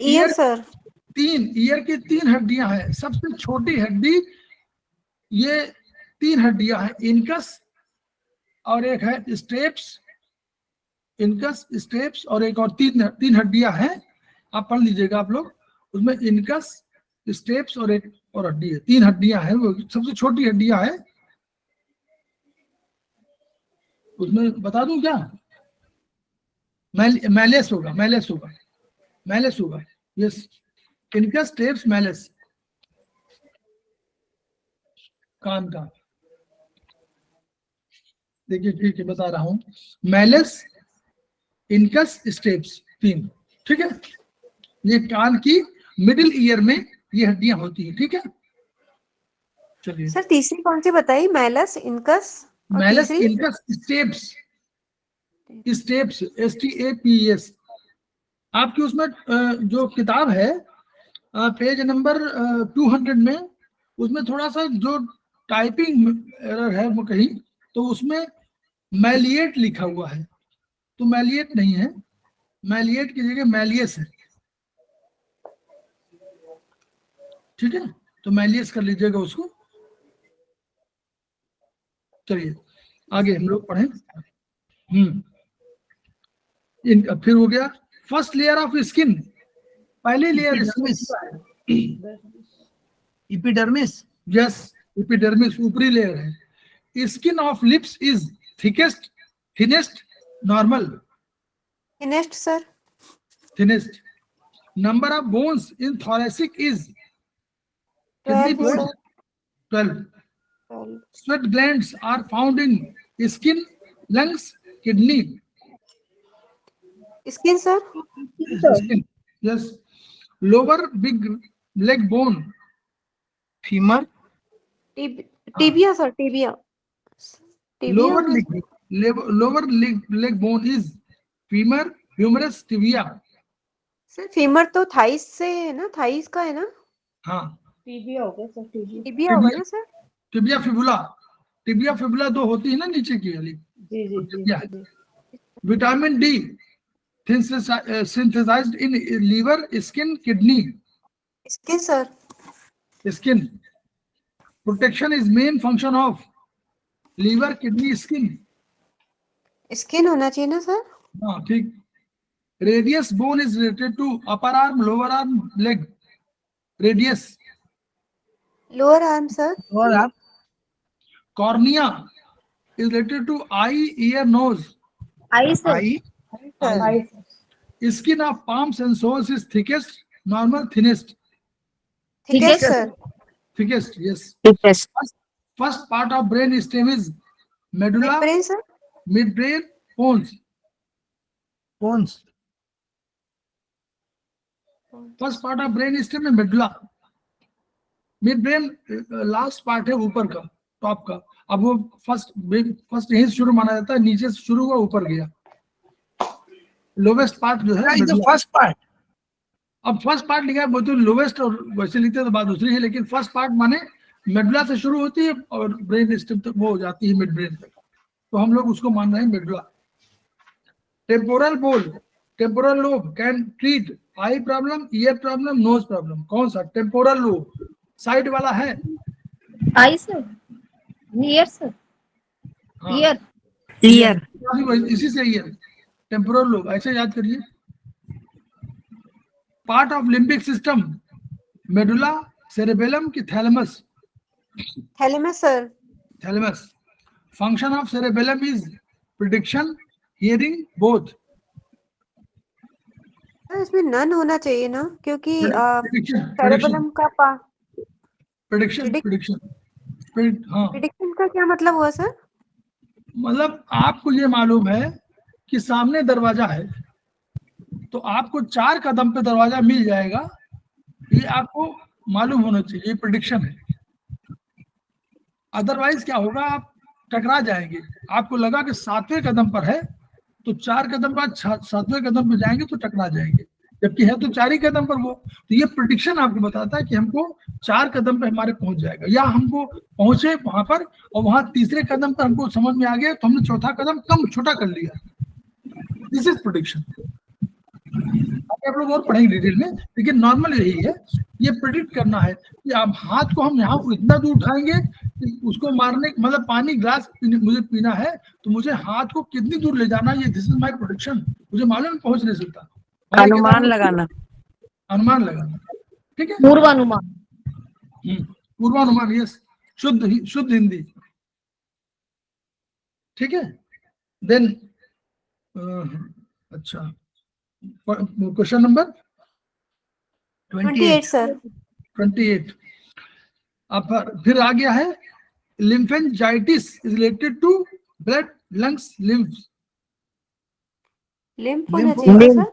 Speaker 3: Ear, sir.
Speaker 1: 3 ear की 3 हड्डियां हैं। सबसे छोटी हड्डी, ये 3 हड्डियां हैं, इनकस और एक है स्टेप्स, इनकस, स्टेप्स और एक और 3 हड्डियां हैं। आप पढ़ लीजिएगा आप लोग, उसमें इनकस, स्टेप्स और एक और हड्डी है। 3 हड्डियां हैं, वो सबसे छोटी हड्डियां हैं। उसमें बता दूं क्या? मैलेस होगा, मैलेस होगा, मैलेस होगा, यस। इनकस, स्टेप्स, मैलेस, कान का। देखिए ठीक है, बता रहा हूं, मैलेस, इनकस, स्टेप्स, 3। ठीक है, ये कान की मिडिल ईयर में ये हड्डियां होती है। ठीक है, चलिए।
Speaker 3: सर तीसरी कौन सी बताई? मैलस, इनकस और
Speaker 1: मैलस,
Speaker 3: तीसरी
Speaker 1: इनकस, स्टेप्स, स्टेप्स, STAPS। आपकी उसमें जो किताब है, पेज नंबर 200 में, उसमें थोड़ा सा जो टाइपिंग एरर है वो कहीं, तो उसमें मैलिएट लिखा हुआ है, तो मैलिएट नहीं है, मैलिएट की जगह मैलियस है। ठीक है, तो मैलियस कर लीजिएगा उसको। चलिए आगे हम लोग पढ़ें। फिर हो गया फर्स्ट लेयर ऑफ स्किन। पहली लेयर
Speaker 4: एपिडर्मिस,
Speaker 1: यस, एपिडर्मिस ऊपरी लेयर है। Skin of lips is thickest, thinnest, normal,
Speaker 3: thinnest, sir.
Speaker 1: Thinnest. Number of bones in thoracic is
Speaker 3: 12,
Speaker 1: bones?
Speaker 3: sir.
Speaker 1: 12.
Speaker 3: 12.
Speaker 1: Sweat glands are found in skin, lungs, kidney.
Speaker 3: Skin, sir.
Speaker 1: Skin. Yes. Lower big leg bone.
Speaker 4: Femur,
Speaker 3: tibia, sir, tibia.
Speaker 1: Lower leg bone is femur, humerus, tibia.
Speaker 3: Sir femur तो thighs से है ना, thighs का है ना?
Speaker 1: हाँ,
Speaker 3: tibia होगा ना sir?
Speaker 1: Tibia fibula, tibia fibula 2 होती है ना नीचे की वाली। जी। Vitamin D synthesized in liver, skin, kidney.
Speaker 3: Skin, sir.
Speaker 1: Skin. Protection is main function of liver, kidney, skin.
Speaker 3: Skin होना चाहिए ना सर?
Speaker 1: हाँ ठीक। Radius bone is related to upper arm, lower arm, leg. Radius.
Speaker 3: Lower arm, sir.
Speaker 4: और आप
Speaker 1: Cornea is related to eye, ear, nose.
Speaker 2: I sir,
Speaker 4: I
Speaker 1: Skin of palms and soles is thickest, normal, thinnest.
Speaker 3: Thickest, sir.
Speaker 1: Thickest, yes.
Speaker 6: thickest,
Speaker 1: First part of brain stem is medulla,
Speaker 3: brain, sir.
Speaker 1: midbrain, pons.
Speaker 4: Pons,
Speaker 1: first part of brain stem है medulla, mid brain last part है ऊपर का, top का। अब वो first यहीं से शुरू माना जाता है, नीचे से शुरू हुआ ऊपर गया। लोवेस्ट पार्ट जो है medulla।
Speaker 4: First part.
Speaker 1: अब फर्स्ट पार्ट लिखा है, वो तो लोवेस्ट और वैसे लिखते हैं तो बात दूसरी है, लेकिन फर्स्ट पार्ट माने मेडुला से शुरू होती है और ब्रेन स्टेम तक वो हो जाती है मिड ब्रेन तक। तो हम लोग उसको मान रहे हैं medulla. Temporal lobe can treat eye problem, ear problem, nose problem. कौन सा? टेम्पोरल लोब साइड वाला है।
Speaker 2: आई सर, ईयर सर,
Speaker 1: हाँ,
Speaker 2: ईयर।
Speaker 6: ईयर।
Speaker 1: इसी से ईयर, टेम्पोरल लोब, ऐसे याद करिए। Part of limbic system, medulla, cerebellum की thalamus?
Speaker 3: Thalamus sir.
Speaker 1: Thalamus. Function of cerebellum is prediction, hearing, both.
Speaker 3: Sir इसमें नन होना चाहिए ना, क्योंकि
Speaker 1: प्रिडिक्शन
Speaker 3: सेरेबेलम का
Speaker 1: प्रिडिक्शन हाँ,
Speaker 3: प्रिडिक्शन का क्या मतलब हुआ सर?
Speaker 1: मतलब आपको ये मालूम है कि सामने दरवाजा है, तो आपको 4 कदम पे दरवाजा मिल जाएगा, ये आपको मालूम होना चाहिए, ये प्रिडिक्शन है। अदरवाइज क्या होगा, आप टकरा जाएंगे। आपको लगा कि 7वें कदम पर है, तो 4 कदम बाद 7वें कदम पे जाएंगे तो टकरा जाएंगे, जबकि है तो 4 ही कदम पर वो। तो ये प्रिडिक्शन आपको बताता है कि हमको 4 कदम पे हमारे पहुंच जाएगा, या हमको पहुंचे वहां पर और वहां तीसरे कदम पर हमको समझ में आ गया तो हमने चौथा कदम कम छोटा कर लिया। This is prediction. आप लोग और पढ़ेंगे डिटेल में, लेकिन नॉर्मल यही है, ये प्रिडिक्ट करना है कि आप हाथ को हम यहाँ इतना दूर उठाएंगे कि उसको मारने, मतलब पानी ग्लास मुझे पीना है तो मुझे हाथ को कितनी दूर ले जाना, ये दिस इज माय प्रिडिक्शन। मुझे मालूम पहुंच नहीं सकता,
Speaker 6: अनुमान लगाना।
Speaker 1: अनुमान लगाना, ठीक है।
Speaker 2: पूर्वानुमान।
Speaker 1: पूर्वानुमान, यस, शुद्ध हिंदी, ठीक है। देन अच्छा, क्वेश्चन नंबर
Speaker 3: 28 सर।
Speaker 1: 28। अब फिर आ गया है, lymphangitis is related to blood, lungs, lymph.
Speaker 3: Lymph होना चाहिए सर।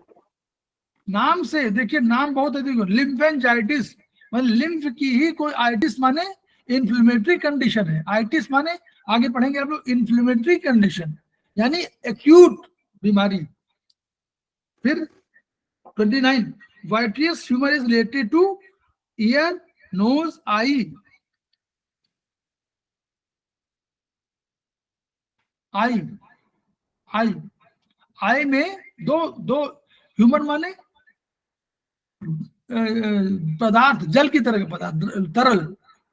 Speaker 1: नाम से देखिए, नाम बहुत अधिक है। लिम्फेंजाइटिस मतलब लिम्फ की ही कोई, आइटिस माने इन्फ्लेमेटरी कंडीशन है। आइटिस माने आगे पढ़ेंगे आप लोग, इन्फ्लेमेटरी कंडीशन यानी एक्यूट बीमारी। फिर 29, vitreous humour is related to ear, nose, eye. Eye में दो ह्यूमर माने पदार्थ, जल की तरह के पदार्थ,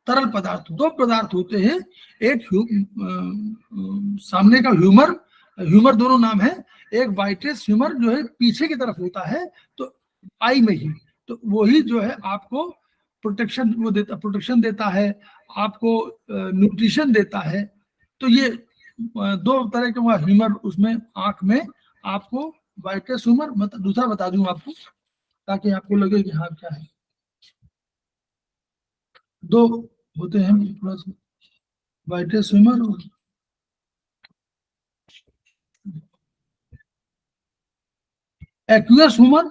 Speaker 1: तरल पदार्थ। 2 पदार्थ होते हैं, एक सामने का ह्यूमर दोनों नाम है। एक वाइट्रियस ह्यूमर जो है पीछे की तरफ होता है, तो आई में ही, तो वही जो है आपको प्रोटेक्शन देता है, आपको न्यूट्रिशन देता है। तो ये 2 तरह के ह्यूमर उसमें आंख में आपको वाइट्रियस ह्यूमर, मतलब दूसरा बता दूं आपको ताकि आपको लगे कि हाँ क्या है। 2 होते हैं थोड़ा सा, वाइट्रियस ह्यूमर और एक्वियस ह्यूमर।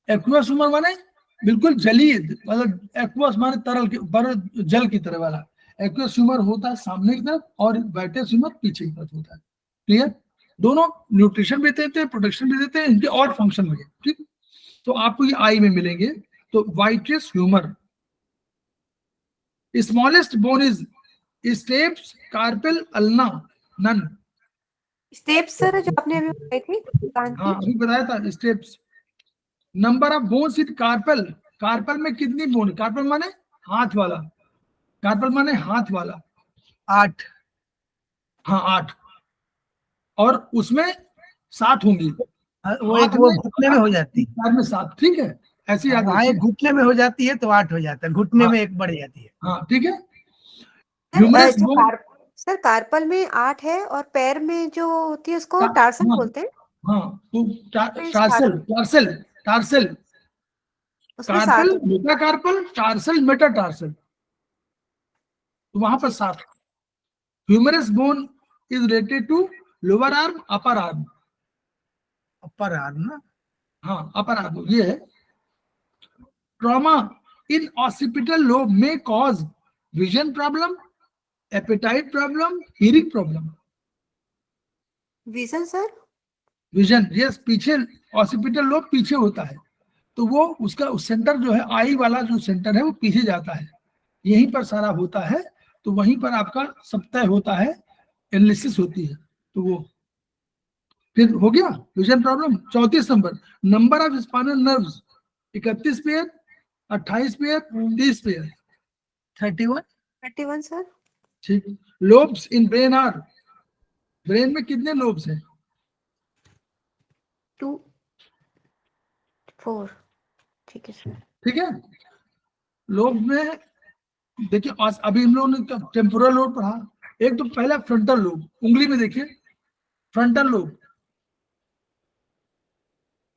Speaker 1: एक्वियस ह्यूमर माने बिल्कुल जलीय, मतलब एक्वस माने तरल के जल की तरह वाला। एक्वियस ह्यूमर होता है सामने की तरफ और वाइट्रियस ह्यूमर पीछे की तरफ होता है। क्लियर? दोनों न्यूट्रिशन भी देते हैं, प्रोटेक्शन भी देते हैं, इनके और फंक्शन भी है, ठीक। तो आपको ये आई में मिलेंगे। तो vitreous humour, smallest bone is stapes, carpal, ulna, none.
Speaker 3: Stapes sir जो आपने अभी बताई थी कान
Speaker 1: हाँ,
Speaker 3: की।
Speaker 1: अभी बताया था steps. Number of bones in carpel, carpel में कितनी बोन? कार्पेल माने हाथ वाला, कार्पेल माने हाथ वाला।
Speaker 4: 8।
Speaker 1: हाँ 8, और उसमें 7 होंगी।
Speaker 4: वो एक वो घुटने में हो जाती है,
Speaker 1: पैर में 7, ठीक है, ऐसे याद
Speaker 4: वहाँ एक
Speaker 1: रखिए।
Speaker 4: घुटने में हो जाती है तो 8 हो जाता है, घुटने में एक बढ़ जाती है।
Speaker 1: हाँ ठीक है।
Speaker 3: सर,
Speaker 1: ह्यूमरस
Speaker 3: जो
Speaker 1: बोन,
Speaker 3: सर कार्पल में 8 है और पैर में जो होती है उसको
Speaker 1: हाँ,
Speaker 3: टार्सल
Speaker 1: हाँ,
Speaker 3: बोलते हैं।
Speaker 1: हाँ, तो
Speaker 3: इस
Speaker 1: टार्सल, टार्सल,
Speaker 3: उसमें
Speaker 1: कार्पल,
Speaker 3: 7
Speaker 1: मेटाकार्पल, टार्सल, मेटाटार्सल, तो वहां पर 7। Humerus bone is related to lower arm, upper arm.
Speaker 4: Upper arm ना,
Speaker 1: हाँ अपर आर्म ये है। ट्रॉमा इन ऑसिपिटल लोब में cause vision problem, appetite problem, hearing problem.
Speaker 3: Vision sir.
Speaker 1: Vision, yes, पीछे occipital lobe पीछे होता है, तो वो उसका सेंटर जो है, आई वाला जो सेंटर है वो पीछे जाता है, यहीं पर सारा होता है। तो वहीं पर आपका सब तय होता है, एनालिसिस होती है। तो वो फिर हो गया vision problem. 34 number, number of spinal nerves 31 pair, 28 pair, 30 pair.
Speaker 4: 31।
Speaker 3: 31 sir.
Speaker 1: ठीक। Lobes in brain are, brain में कितने लोब्स हैं?
Speaker 3: 2 4 ठीक है सर।
Speaker 1: ठीक है। लोब में देखिए, आज अभी हम लोगों ने टेम्पोरल लोब पढ़ा। एक तो पहला फ्रंटल लोब, उंगली में देखिए फ्रंटल लोब,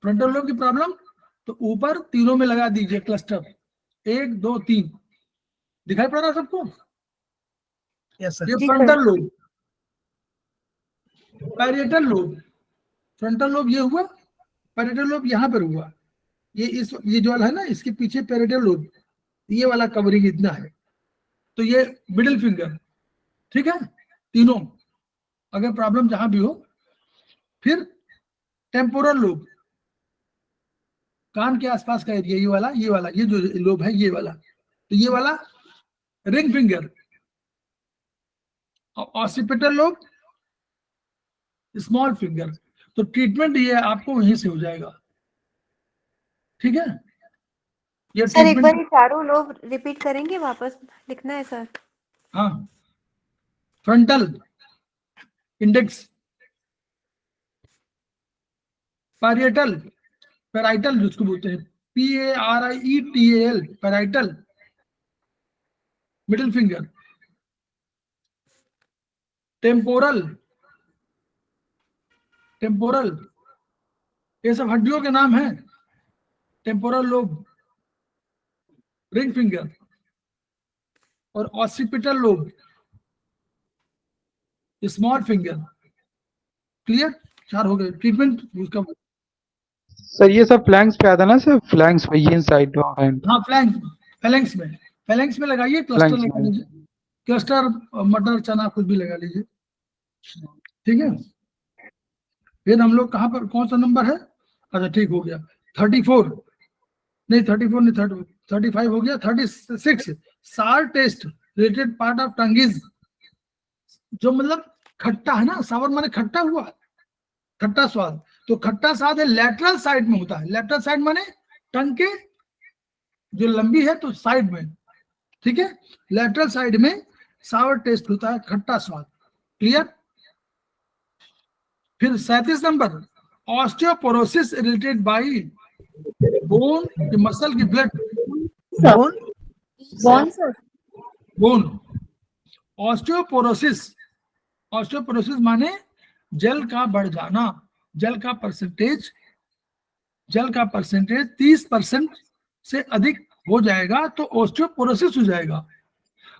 Speaker 1: फ्रंटल लोब की प्रॉब्लम तो ऊपर तीनों में लगा दीजिए क्लस्टर, 1 2 3, दिखाई पड़ रहा है सबको?
Speaker 4: Yes sir.
Speaker 1: ये
Speaker 3: जी sir.
Speaker 1: Frontal lobe. Parietal lobe, frontal lobe ये हुआ, पैरिएटल लोब यहाँ पर हुआ, ये जो वाला है ना, इसके पीछे पैरिएटल लोब, ये वाला कवरिंग इतना है, तो ये मिडिल फिंगर। ठीक है, तीनों अगर प्रॉब्लम जहां भी हो। फिर टेम्पोरल लोब, कान के आसपास का एरिया, ये वाला ये जो लोब है ये वाला, तो ये वाला रिंग फिंगर। और ऑसिपिटल लोब स्मॉल फिंगर। तो ट्रीटमेंट ये आपको वहीं से हो जाएगा। ठीक है, ये
Speaker 3: सर एक बार
Speaker 1: ट्रीटमेंट।
Speaker 3: ये चारों लोग रिपीट करेंगे, वापस लिखना है सर।
Speaker 1: हाँ, फ्रंटल, इंडेक्स, पैरिएटल, पैराइटल जिसको बोलते हैं, PARIETAL, parietal, middle finger. Temporal, temporal, ये सब हड्डियों के नाम हैं। Temporal lobe, ring finger. और occipital lobe small finger. Clear? 4 हो गए। ट्रीटमेंट उसका,
Speaker 5: सर ये सब फ्लैंक्स पे आता ना सर, फ्लैंक्स पे, ये साइड हैंड
Speaker 1: हाँ फ्लैंक्स में, फ्लैंक्स में लगाइए, क्लस्टर
Speaker 5: फ्लैंक्स
Speaker 1: लगा
Speaker 5: में।
Speaker 1: लीजिए, क्लस्टर मटर चना कुछ भी लगा लीजिए। ठीक है। फिर हम लोग कहाँ पर, कौन सा नंबर है? अच्छा ठीक हो गया। 34 नहीं, 34 नहीं, 35 हो गया। 36, sour taste related part of tongue is, जो मतलब खट्टा है ना, सावर माने खट्टा हुआ, खट्टा स्वाद। तो खट्टा स्वाद है लेटरल साइड में होता है। लेटरल साइड माने टंग के जो लंबी है तो साइड में। ठीक है, लेटरल साइड में सावर टेस्ट होता है, खट्टा स्वाद। क्लियर? फिर 37 number, osteoporosis related by bone की मसल की ब्लड,
Speaker 4: बोन
Speaker 2: कौन सर?
Speaker 1: बोन। ऑस्टियोपोरोसिस, ऑस्टियोपोरोसिस माने जल का बढ़ जाना, जल का परसेंटेज 30% से अधिक हो जाएगा तो ऑस्टियोपोरोसिस हो जाएगा।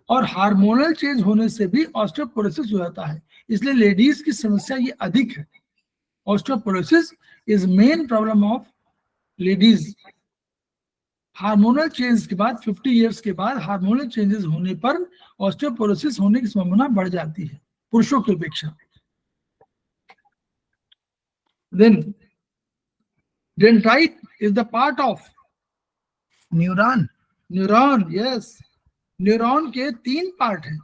Speaker 1: और हार्मोनल चेंज होने से भी ऑस्टियोपोरोसिस हो जाता है, इसलिए लेडीज की समस्या ये अधिक है। Osteoporosis is main problem of ladies. Hormonal change के बाद 50 इयर्स के बाद हार्मोनल चेंजेस होने पर ऑस्टियोपोरोसिस होने की संभावना बढ़ जाती है पुरुषों की अपेक्षा। Then dendrite is the part of
Speaker 4: neuron.
Speaker 1: Neuron. Yes, neuron के 3 पार्ट हैं।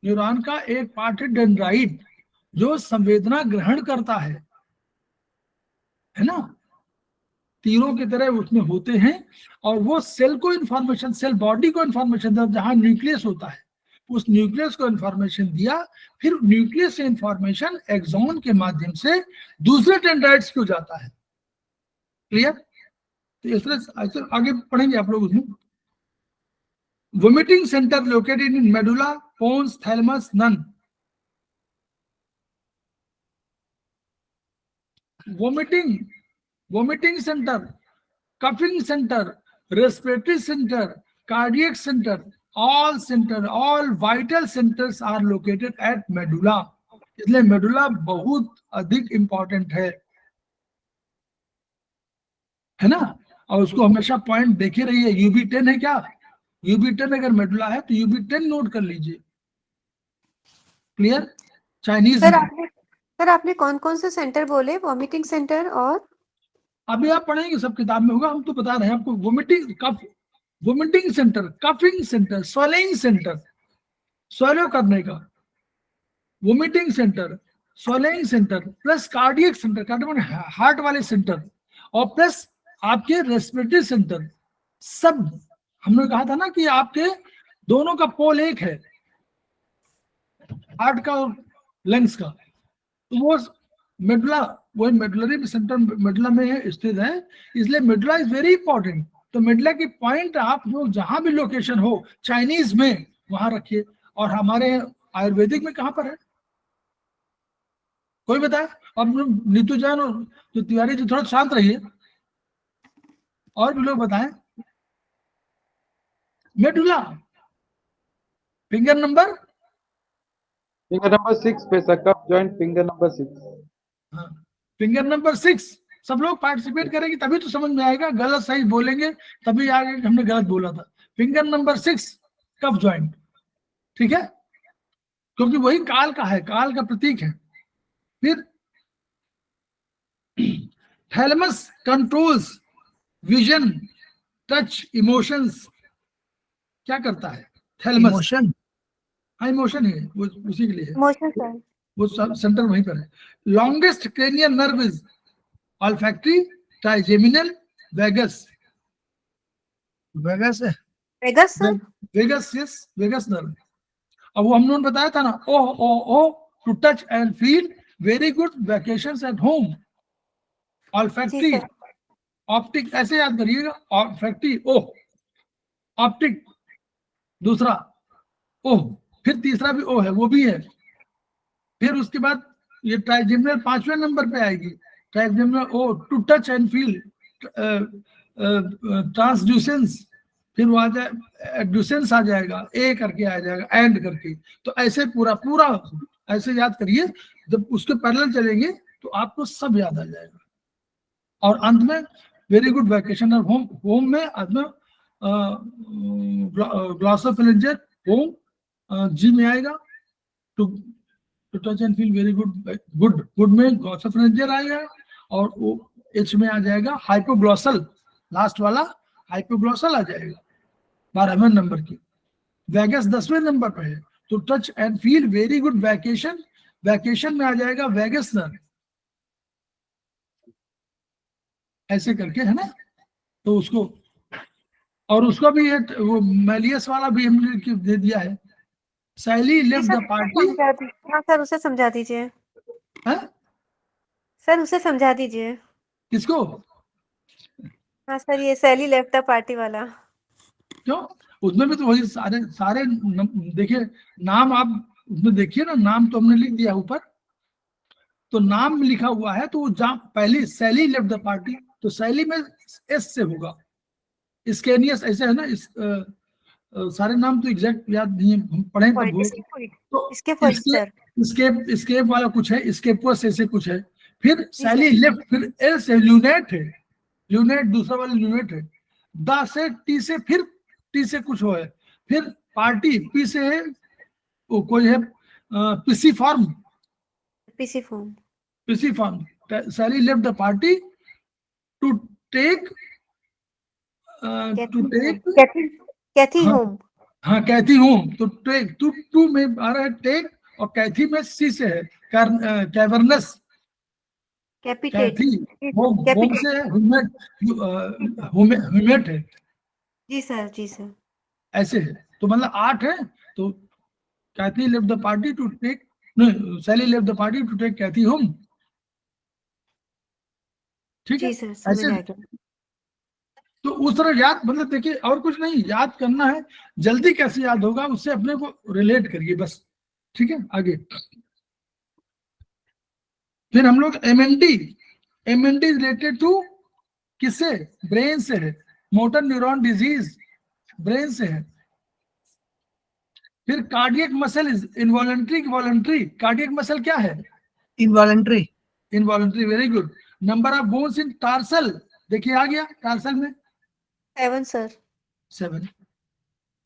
Speaker 1: न्यूरॉन का एक पार्ट है डेंड्राइट, जो संवेदना ग्रहण करता है ना, तीरों की तरह उसमें होते हैं, और वो सेल को इंफॉर्मेशन, सेल बॉडी को इंफॉर्मेशन देता है। जहां न्यूक्लियस होता है उस न्यूक्लियस को इंफॉर्मेशन दिया, फिर न्यूक्लियस से इंफॉर्मेशन एक्सॉन के माध्यम से दूसरे डेंड्राइट्स को जाता है। क्लियर? तो इस तरह आगे पढ़ेंगे आप लोग उसमें। Vomiting centre located in medulla, pons, thalamus, none. Vomiting centre, coughing centre, respiratory centre, cardiac centre, all vital centers are located at medulla। इसलिए मेडुला बहुत अधिक इंपॉर्टेंट है ना। और उसको हमेशा पॉइंट देखे रहिए। UB10 है क्या? UB10 अगर मेडुला है तो UB10 नोट कर लीजिए। क्लियर? चाइनीज
Speaker 3: सर आपने कौन कौन से सेंटर बोले? वॉमिटिंग सेंटर और
Speaker 1: अभी आप पढ़ेंगे, सब किताब में होगा, हम तो बता रहे हैं आपको। Vomiting centre, coughing centre, swelling centre, swallow करने का, vomiting centre, स्वैलिंग centre plus cardiac centre, cardiac heart वाले सेंटर, और प्लस आपके रेस्पिरेटरी सेंटर, सब हमने कहा था ना कि आपके दोनों का पोल एक है, हार्ट का और लंग्स का, तो वो मेडुला, वो मेडुलरी सेंटर मेडुला में स्थित है, इसलिए मेडुला इज वेरी इंपॉर्टेंट। तो मेडुला की पॉइंट आप जो जहां भी लोकेशन हो चाइनीज में वहां रखिए। और हमारे आयुर्वेदिक में कहां पर है, कोई बताए? अब नीतू जान और जो तिवारी जी थोड़ा शांत रहिए, और भी लोग बताएं। मेडुला फिंगर नंबर
Speaker 5: 6 पे सर, कफ जॉइंट फिंगर नंबर 6।
Speaker 1: हाँ, फिंगर नंबर 6। सब लोग पार्टिसिपेट करेंगे तभी तो समझ में आएगा, गलत सही बोलेंगे तभी आगे हमने गलत बोला था। फिंगर नंबर 6 कफ जॉइंट, ठीक है, क्योंकि वही काल का है, काल का प्रतीक है। फिर thalamus controls vision, touch, emotions. क्या करता है थैलेमस?
Speaker 4: इमोशन,
Speaker 1: हाँ इमोशन है, वो उसी के लिए है,
Speaker 3: इमोशन सर।
Speaker 1: वो सेंटर वहीं पर है। Longest cranial nerve is olfactory, trigeminal, vagus.
Speaker 4: Vagus है,
Speaker 3: vagus sir.
Speaker 1: Vagus, yes, vagus nerve. अब वो हमने बताया था ना, oh oh oh to touch and feel very good vacations at home.
Speaker 3: जी
Speaker 1: ऑल्फैक्टरी,
Speaker 3: सर।
Speaker 1: ऑप्टिक, ऐसे याद करिएगा, ऑल्फैक्टरी ओ, ऑप्टिक दूसरा ओ, फिर तीसरा भी ओ है, वो भी है। फिर उसके बाद ये ट्राइजेमिनल 5वें नंबर पे आएगी, trigeminal oh to touch and feel, ट्रांसड्यूसेंस, फिर वो आ जाए एडुसेंस आ जाएगा, ए करके आ जाएगा, एंड करके। तो ऐसे पूरा पूरा ऐसे याद करिए, जब उसके पैरेलल चलेंगे तो आपको सब याद आ जाएगा। और अंत में very good vacation of home, home में अंत में ग्लॉसोफिलेंजर होम, जी में आएगा, to touch and feel very good, good में ग्लॉसोफिलेंजर आएगा, और वो एच में आ जाएगा हाइपोग्लॉसल, लास्ट वाला हाइपोग्लॉसल आ जाएगा 12वें नंबर की। वेगस 10वें नंबर पर है, तो touch and feel very good vacation, vacation में आ जाएगा वेगस नर्व, ऐसे करके, है ना। तो उसको, और उसको भी वो मैलियस वाला भी हमने दे दिया है, सैली
Speaker 3: जी
Speaker 1: लेफ्ट
Speaker 3: सर,
Speaker 1: द पार्टी।
Speaker 3: समझा दीजिए। हाँ सर, उसे समझा दीजिए।
Speaker 1: है
Speaker 3: सर उसे समझा दीजिए।
Speaker 1: किसको?
Speaker 3: हाँ सर, ये सैली लेफ्ट द पार्टी वाला।
Speaker 1: क्यों? उसमें भी तो वही सारे सारे देखिए नाम, आप उसमें देखिए ना, नाम तो हमने लिख दिया ऊपर, तो नाम लिखा हुआ है, तो जहाँ पहली सैली लेफ्ट द पार्टी, तो सैली में एस से होगा, स्केनियस ऐसे है ना, सारे नाम तो एग्जैक्ट याद नहीं है, हम पढ़े तब हो। तो
Speaker 3: इसके पॉइंट
Speaker 1: इसके
Speaker 3: सर।
Speaker 1: स्केप वाला कुछ है, स्केपस ऐसे कुछ है। फिर
Speaker 3: जी
Speaker 1: सैली
Speaker 3: सर।
Speaker 1: लेफ्ट, फिर एल से ल्यूनेट है, ल्यूनेट दूसरा वाला ल्यूनेट है। द से टी से, फिर टी से कुछ हो है, फिर पार्टी पी से है, वो कोई है PC form,
Speaker 3: PC form.
Speaker 1: PC form. Sally left the party to take, to take,
Speaker 3: Kathy
Speaker 1: हाँ
Speaker 3: होम।
Speaker 1: हाँ कैथी होम, तो टेक, टू में आ रहा है टेक, और कैथी में सी से है, कैवर्नस,
Speaker 3: कैपिटेट।
Speaker 1: कैथी, होम, होम
Speaker 3: कैपिटेट।
Speaker 1: से है, ह्यूमेट है,
Speaker 3: जी सर, जी सर।
Speaker 1: ऐसे है। तो मतलब 8 है, तो Kathy left the party to take, Sally left the party to take Kathy home, ठीक है
Speaker 3: जी सर, समझ
Speaker 1: ऐसे।
Speaker 3: आ गया।
Speaker 1: तो उस तरह याद, मतलब देखिए और कुछ नहीं, याद करना है, जल्दी कैसे याद होगा उससे अपने को रिलेट करिए बस, ठीक है। आगे फिर हम लोग एमएनडी, एमएनडी रिलेटेड टू किससे? ब्रेन से है, मोटर न्यूरॉन डिजीज ब्रेन से है। फिर cardiac muscle is involuntary, voluntary, cardiac muscle क्या है?
Speaker 4: Involuntary,
Speaker 1: involuntary, very good. Number of bones in tarsal, देखिए आ गया टार्सल में
Speaker 3: 7 सर।
Speaker 1: 7।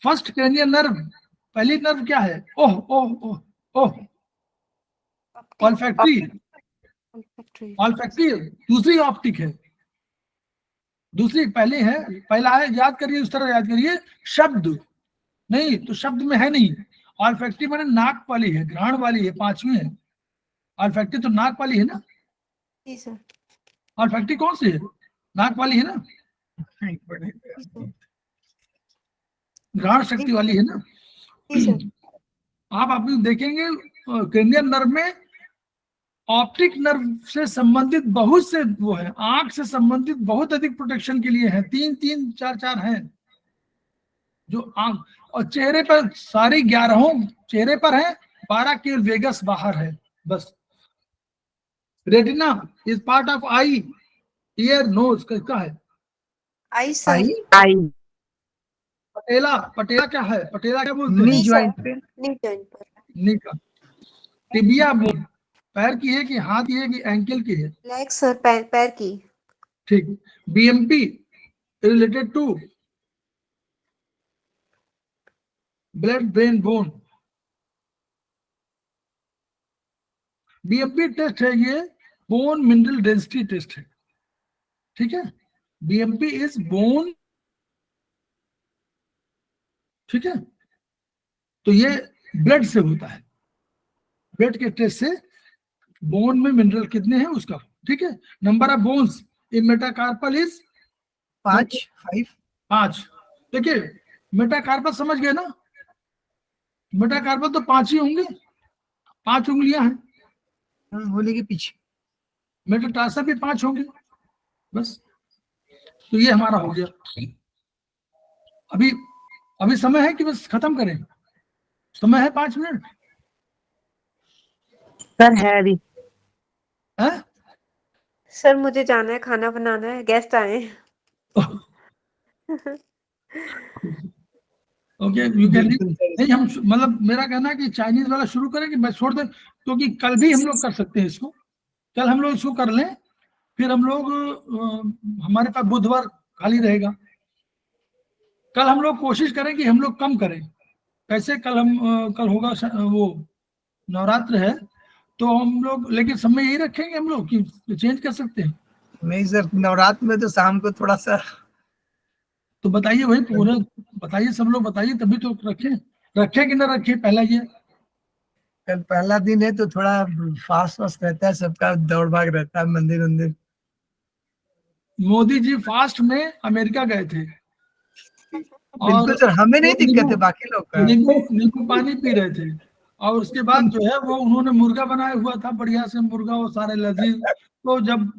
Speaker 1: फर्स्ट क्रेनियल नर्व, पहली नर्व क्या है? ओह ओह ओह ओह, ऑल्फैक्टरी, ऑल्फैक्टरी। दूसरी ऑप्टिक है, दूसरी पहले है, पहला है, याद करिए उस तरह याद करिए, शब्द नहीं तो शब्द में है नहीं, ऑल्फैक्टरी माने नाक वाली है, घ्राण वाली है, 5वीं है ऑल्फैक्टी तो नाक वाली है ना,
Speaker 3: जी सर।
Speaker 1: ऑल्फैक्टी कौन सी है, नाक वाली है ना, घ्राण शक्ति वाली है ना।
Speaker 3: जी सर।
Speaker 1: आप अपने देखेंगे क्रेनियल नर्व में ऑप्टिक नर्व से संबंधित बहुत से वो है, आंख से संबंधित बहुत अधिक प्रोटेक्शन के लिए है, 3 4 हैं जो आंख, और चेहरे पर सारी 11 चेहरे पर है, 12 केवल वेगस बाहर है बस। Retina is part of eye, ear, nose, किसका है?
Speaker 3: Eye sir.
Speaker 4: आई
Speaker 6: आई।
Speaker 1: पटेला, पटेला क्या है, पटेला क्या बोलते
Speaker 4: नी
Speaker 1: हैं?
Speaker 4: ज्वाइंट पे,
Speaker 3: नी जॉइंट पर।
Speaker 1: नी का। टिबिया बोन पैर की है कि हाथ की है कि एंकल की है?
Speaker 3: लेग सर, पैर पैर की।
Speaker 1: ठीक। BMP related to blood brain bone. BMP test है ये, बोन मिनरल डेंसिटी टेस्ट है, ठीक है। बीएमपी इज बोन, ठीक है। तो ये ब्लड से होता है, ब्लड के टेस्ट से बोन में मिनरल कितने हैं उसका, ठीक है। Number of bones in metacarpal is
Speaker 4: 5 5।
Speaker 1: 5। देखिए मेटाकार्पल समझ गए ना, मेटाकार्पल तो 5 ही होंगे, 5 उंगलियां हैं।
Speaker 4: होली के पीछे
Speaker 1: मेटाटार्सल भी 5 होंगे बस। तो ये हमारा हो गया। अभी अभी समय है कि बस खत्म करें, समय है 5 मिनट
Speaker 6: सर है अभी।
Speaker 1: है।
Speaker 3: सर मुझे जाना है, खाना बनाना है, गेस्ट आए हैं।
Speaker 1: ओके यू कैन
Speaker 4: बिल्कुल सही।
Speaker 1: नहीं, हम मतलब मेरा कहना है कि चाइनीज वाला शुरू करें कि मैं छोड़ दें, क्योंकि कल भी हम लोग कर सकते हैं इसको, कल हम लोग इसको कर लें, फिर हम लोग हमारे पास बुधवार खाली रहेगा। कल हम लोग कोशिश करें कि हम लोग कम करें। कैसे? कल हम कल होगा वो नवरात्र है, तो हम लोग लेकिन समय यही रखेंगे हम लोग कि चेंज कर सकते हैं।
Speaker 4: नहीं सर, नवरात्र में तो शाम को थोड़ा सा
Speaker 1: तो बताइए वही पूरा बताइए, सब लोग बताइए तभी तो रखें, रखें कि ना रखें, पहला ये।
Speaker 4: कल पहला दिन है तो थोड़ा फास्ट फास्ट रहता है, सबका दौड़ भाग रहता है, मंदिर मंदिर।
Speaker 1: मोदी जी फास्ट में अमेरिका गए थे
Speaker 4: बिल्कुल
Speaker 1: और
Speaker 4: सर, हमें नहीं
Speaker 1: वो
Speaker 4: दिक्कत है, बाकी लोग का।
Speaker 1: नींबू नींबू पानी पी रहे थे, और उसके बाद जो है वो उन्होंने मुर्गा बनाया हुआ था, बढ़िया से मुर्गा, वो सारे लजीज। तो जब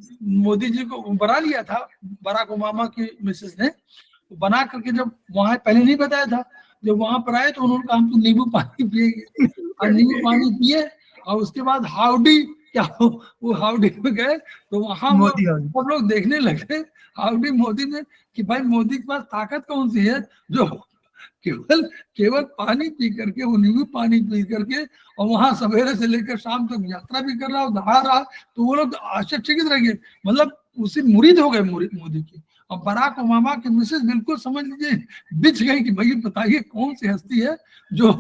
Speaker 1: मोदी जी को बना लिया था बराक ओबामा की मिसेस ने, तो बना करके जब वहां पहले नहीं बताया था, जब वहां पर आए तो उन्होंने कहा हम तो नींबू पानी पिएंगे, और नींबू पानी पिए, और उसके बाद हाउडी क्या वो हाउडी में गए, तो वहां वो
Speaker 4: मोदी होगी।
Speaker 1: सब लोग देखने लगे हाउडी मोदी में कि भाई मोदी के पास ताकत कौन सी है जो केवल केवल पानी पी करके, वो नींबू पानी पी करके, और वहां सवेरे से लेकर शाम तक यात्रा भी कर रहा, नहा रहा। तो वो लोग आश्चर्यचकित रह गए, मतलब उसी मुरीद हो गए मोदी की। और बराक ओबामा की मिसेस बिल्कुल समझ लीजिए बिछ गई कि भाई बताइए कौन सी हस्ती है जो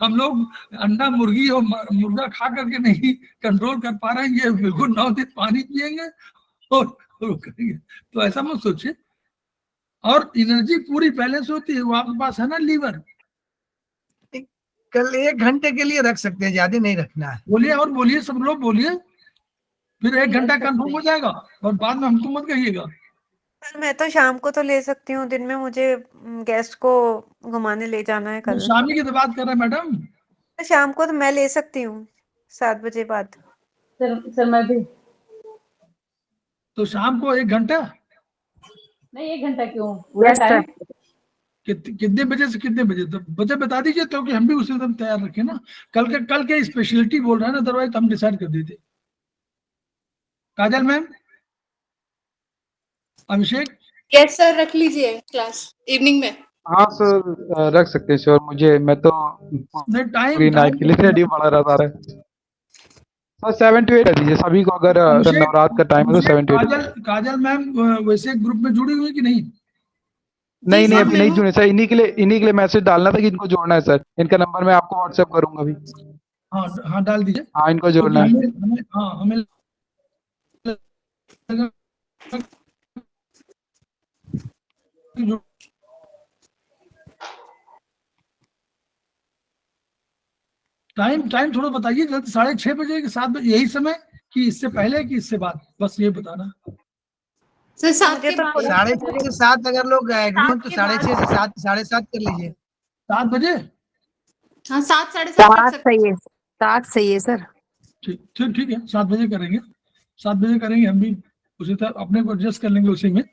Speaker 1: हम लोग अंडा मुर्गी और मुर्गा खा करके नहीं कंट्रोल कर पा रहे हैं, ये बिल्कुल 9 दिन पानी पिएंगे और करेंगे। तो ऐसा मत सोचिए, और एनर्जी पूरी बैलेंस होती है, वो आपके पास है ना लीवर।
Speaker 4: कल 1 घंटे के लिए रख सकते हैं, ज्यादा नहीं रखना है।
Speaker 1: बोलिए और बोलिए, सब लोग बोलिए, फिर 1 घंटा कंफर्म हो जाएगा, और बाद में हमको मत कहिएगा।
Speaker 3: सर मैं तो शाम को तो ले सकती हूँ, दिन में मुझे गेस्ट को घुमाने ले जाना है
Speaker 1: तो
Speaker 3: कल।
Speaker 1: शामी की तो बात कर रहे हैं मैडम।
Speaker 3: तो शाम को तो मैं ले सकती हूँ 7 बजे बाद।
Speaker 7: सर मैं भी
Speaker 1: तो शाम को 1 घंटा
Speaker 7: नहीं, 1 घंटा क्यों, पूरा
Speaker 6: यस
Speaker 7: टाइम।
Speaker 6: सर।
Speaker 1: कितने बजे से कितने बजे तक बजे बता दीजिए, तो कि हम भी उसी दिन तैयार रखें ना। कल के स्पेशलिटी बोल रहे हैं ना, अदरवाइज तो हम डिसाइड कर देते। काजल मैम, अभिषेक,
Speaker 8: यस सर, रख लीजिए क्लास इवनिंग में।
Speaker 5: हाँ सर, रख सकते हैं श्योर। मुझे मैं तो
Speaker 1: नहीं
Speaker 5: पूरी नाइट के लिए रेडी पड़ा रहता है सर। 7 to 8 रख दीजिए सभी को, अगर नवरात्र का टाइम है तो 7 to 8।
Speaker 1: काजल मैम वैसे ग्रुप में जुड़ी हुई कि नहीं?
Speaker 5: नहीं नहीं,
Speaker 8: सर,
Speaker 5: अभी नहीं जुड़े सर। इन्हीं के लिए मैसेज डालना था कि इनको जोड़ना है सर। इनका नंबर मैं आपको व्हाट्सएप करूंगा अभी।
Speaker 1: हाँ हाँ डाल दीजिए,
Speaker 5: हाँ, इनको
Speaker 1: क्योंकि
Speaker 5: जोड़ना है।
Speaker 1: हमें लगा कि जो टाइम थोड़ा बताइए जल्दी, 6:30 बजे कि 7 बजे, यही समय कि इससे पहले कि इससे बाद, बस ये बताना।
Speaker 8: सर 7
Speaker 3: मुझे
Speaker 8: के
Speaker 3: तो
Speaker 8: बाद।
Speaker 3: थोड़ा
Speaker 4: 6:30 से 7 अगर लोग एग्री हो तो
Speaker 3: के
Speaker 4: 6:30 से 7, 7:30 कर लीजिए।
Speaker 1: 7 बजे?
Speaker 8: हाँ 7 7:30 कर
Speaker 6: 7
Speaker 8: सकते
Speaker 6: सही है, 7 सही है सर।
Speaker 1: ठीक है, 7 बजे करेंगे, 7 बजे करेंगे। हम भी उसी तरह अपने को एडजस्ट कर लेंगे उसी में,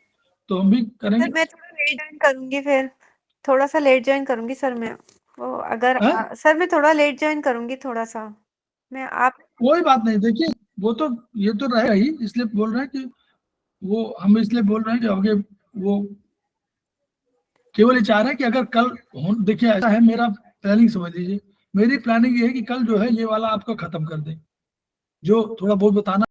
Speaker 1: तो हम भी करेंगे।
Speaker 3: सर मैं थोड़ा लेट ज्वाइन करूंगी, फिर थोड़ा सा लेट ज्वाइन करूंगी सर मैं। वो अगर
Speaker 1: हैं?
Speaker 3: सर मैं थोड़ा लेट ज्वाइन करूंगी, थोड़ा सा मैं आप
Speaker 1: कोई बात नहीं, देखिए वो तो ये तो रहेगा ही, इसलिए बोल रहे हैं कि वो हम इसलिए बोल रहे हैं कि आगे वो केवल ये चाह रहे हैं कि अगर कल देखिए ऐसा है, मेरा प्लानिंग समझ लीजिए, मेरी प्लानिंग ये है कि कल जो है ये वाला आपका खत्म कर दें, जो थोड़ा बहुत बताना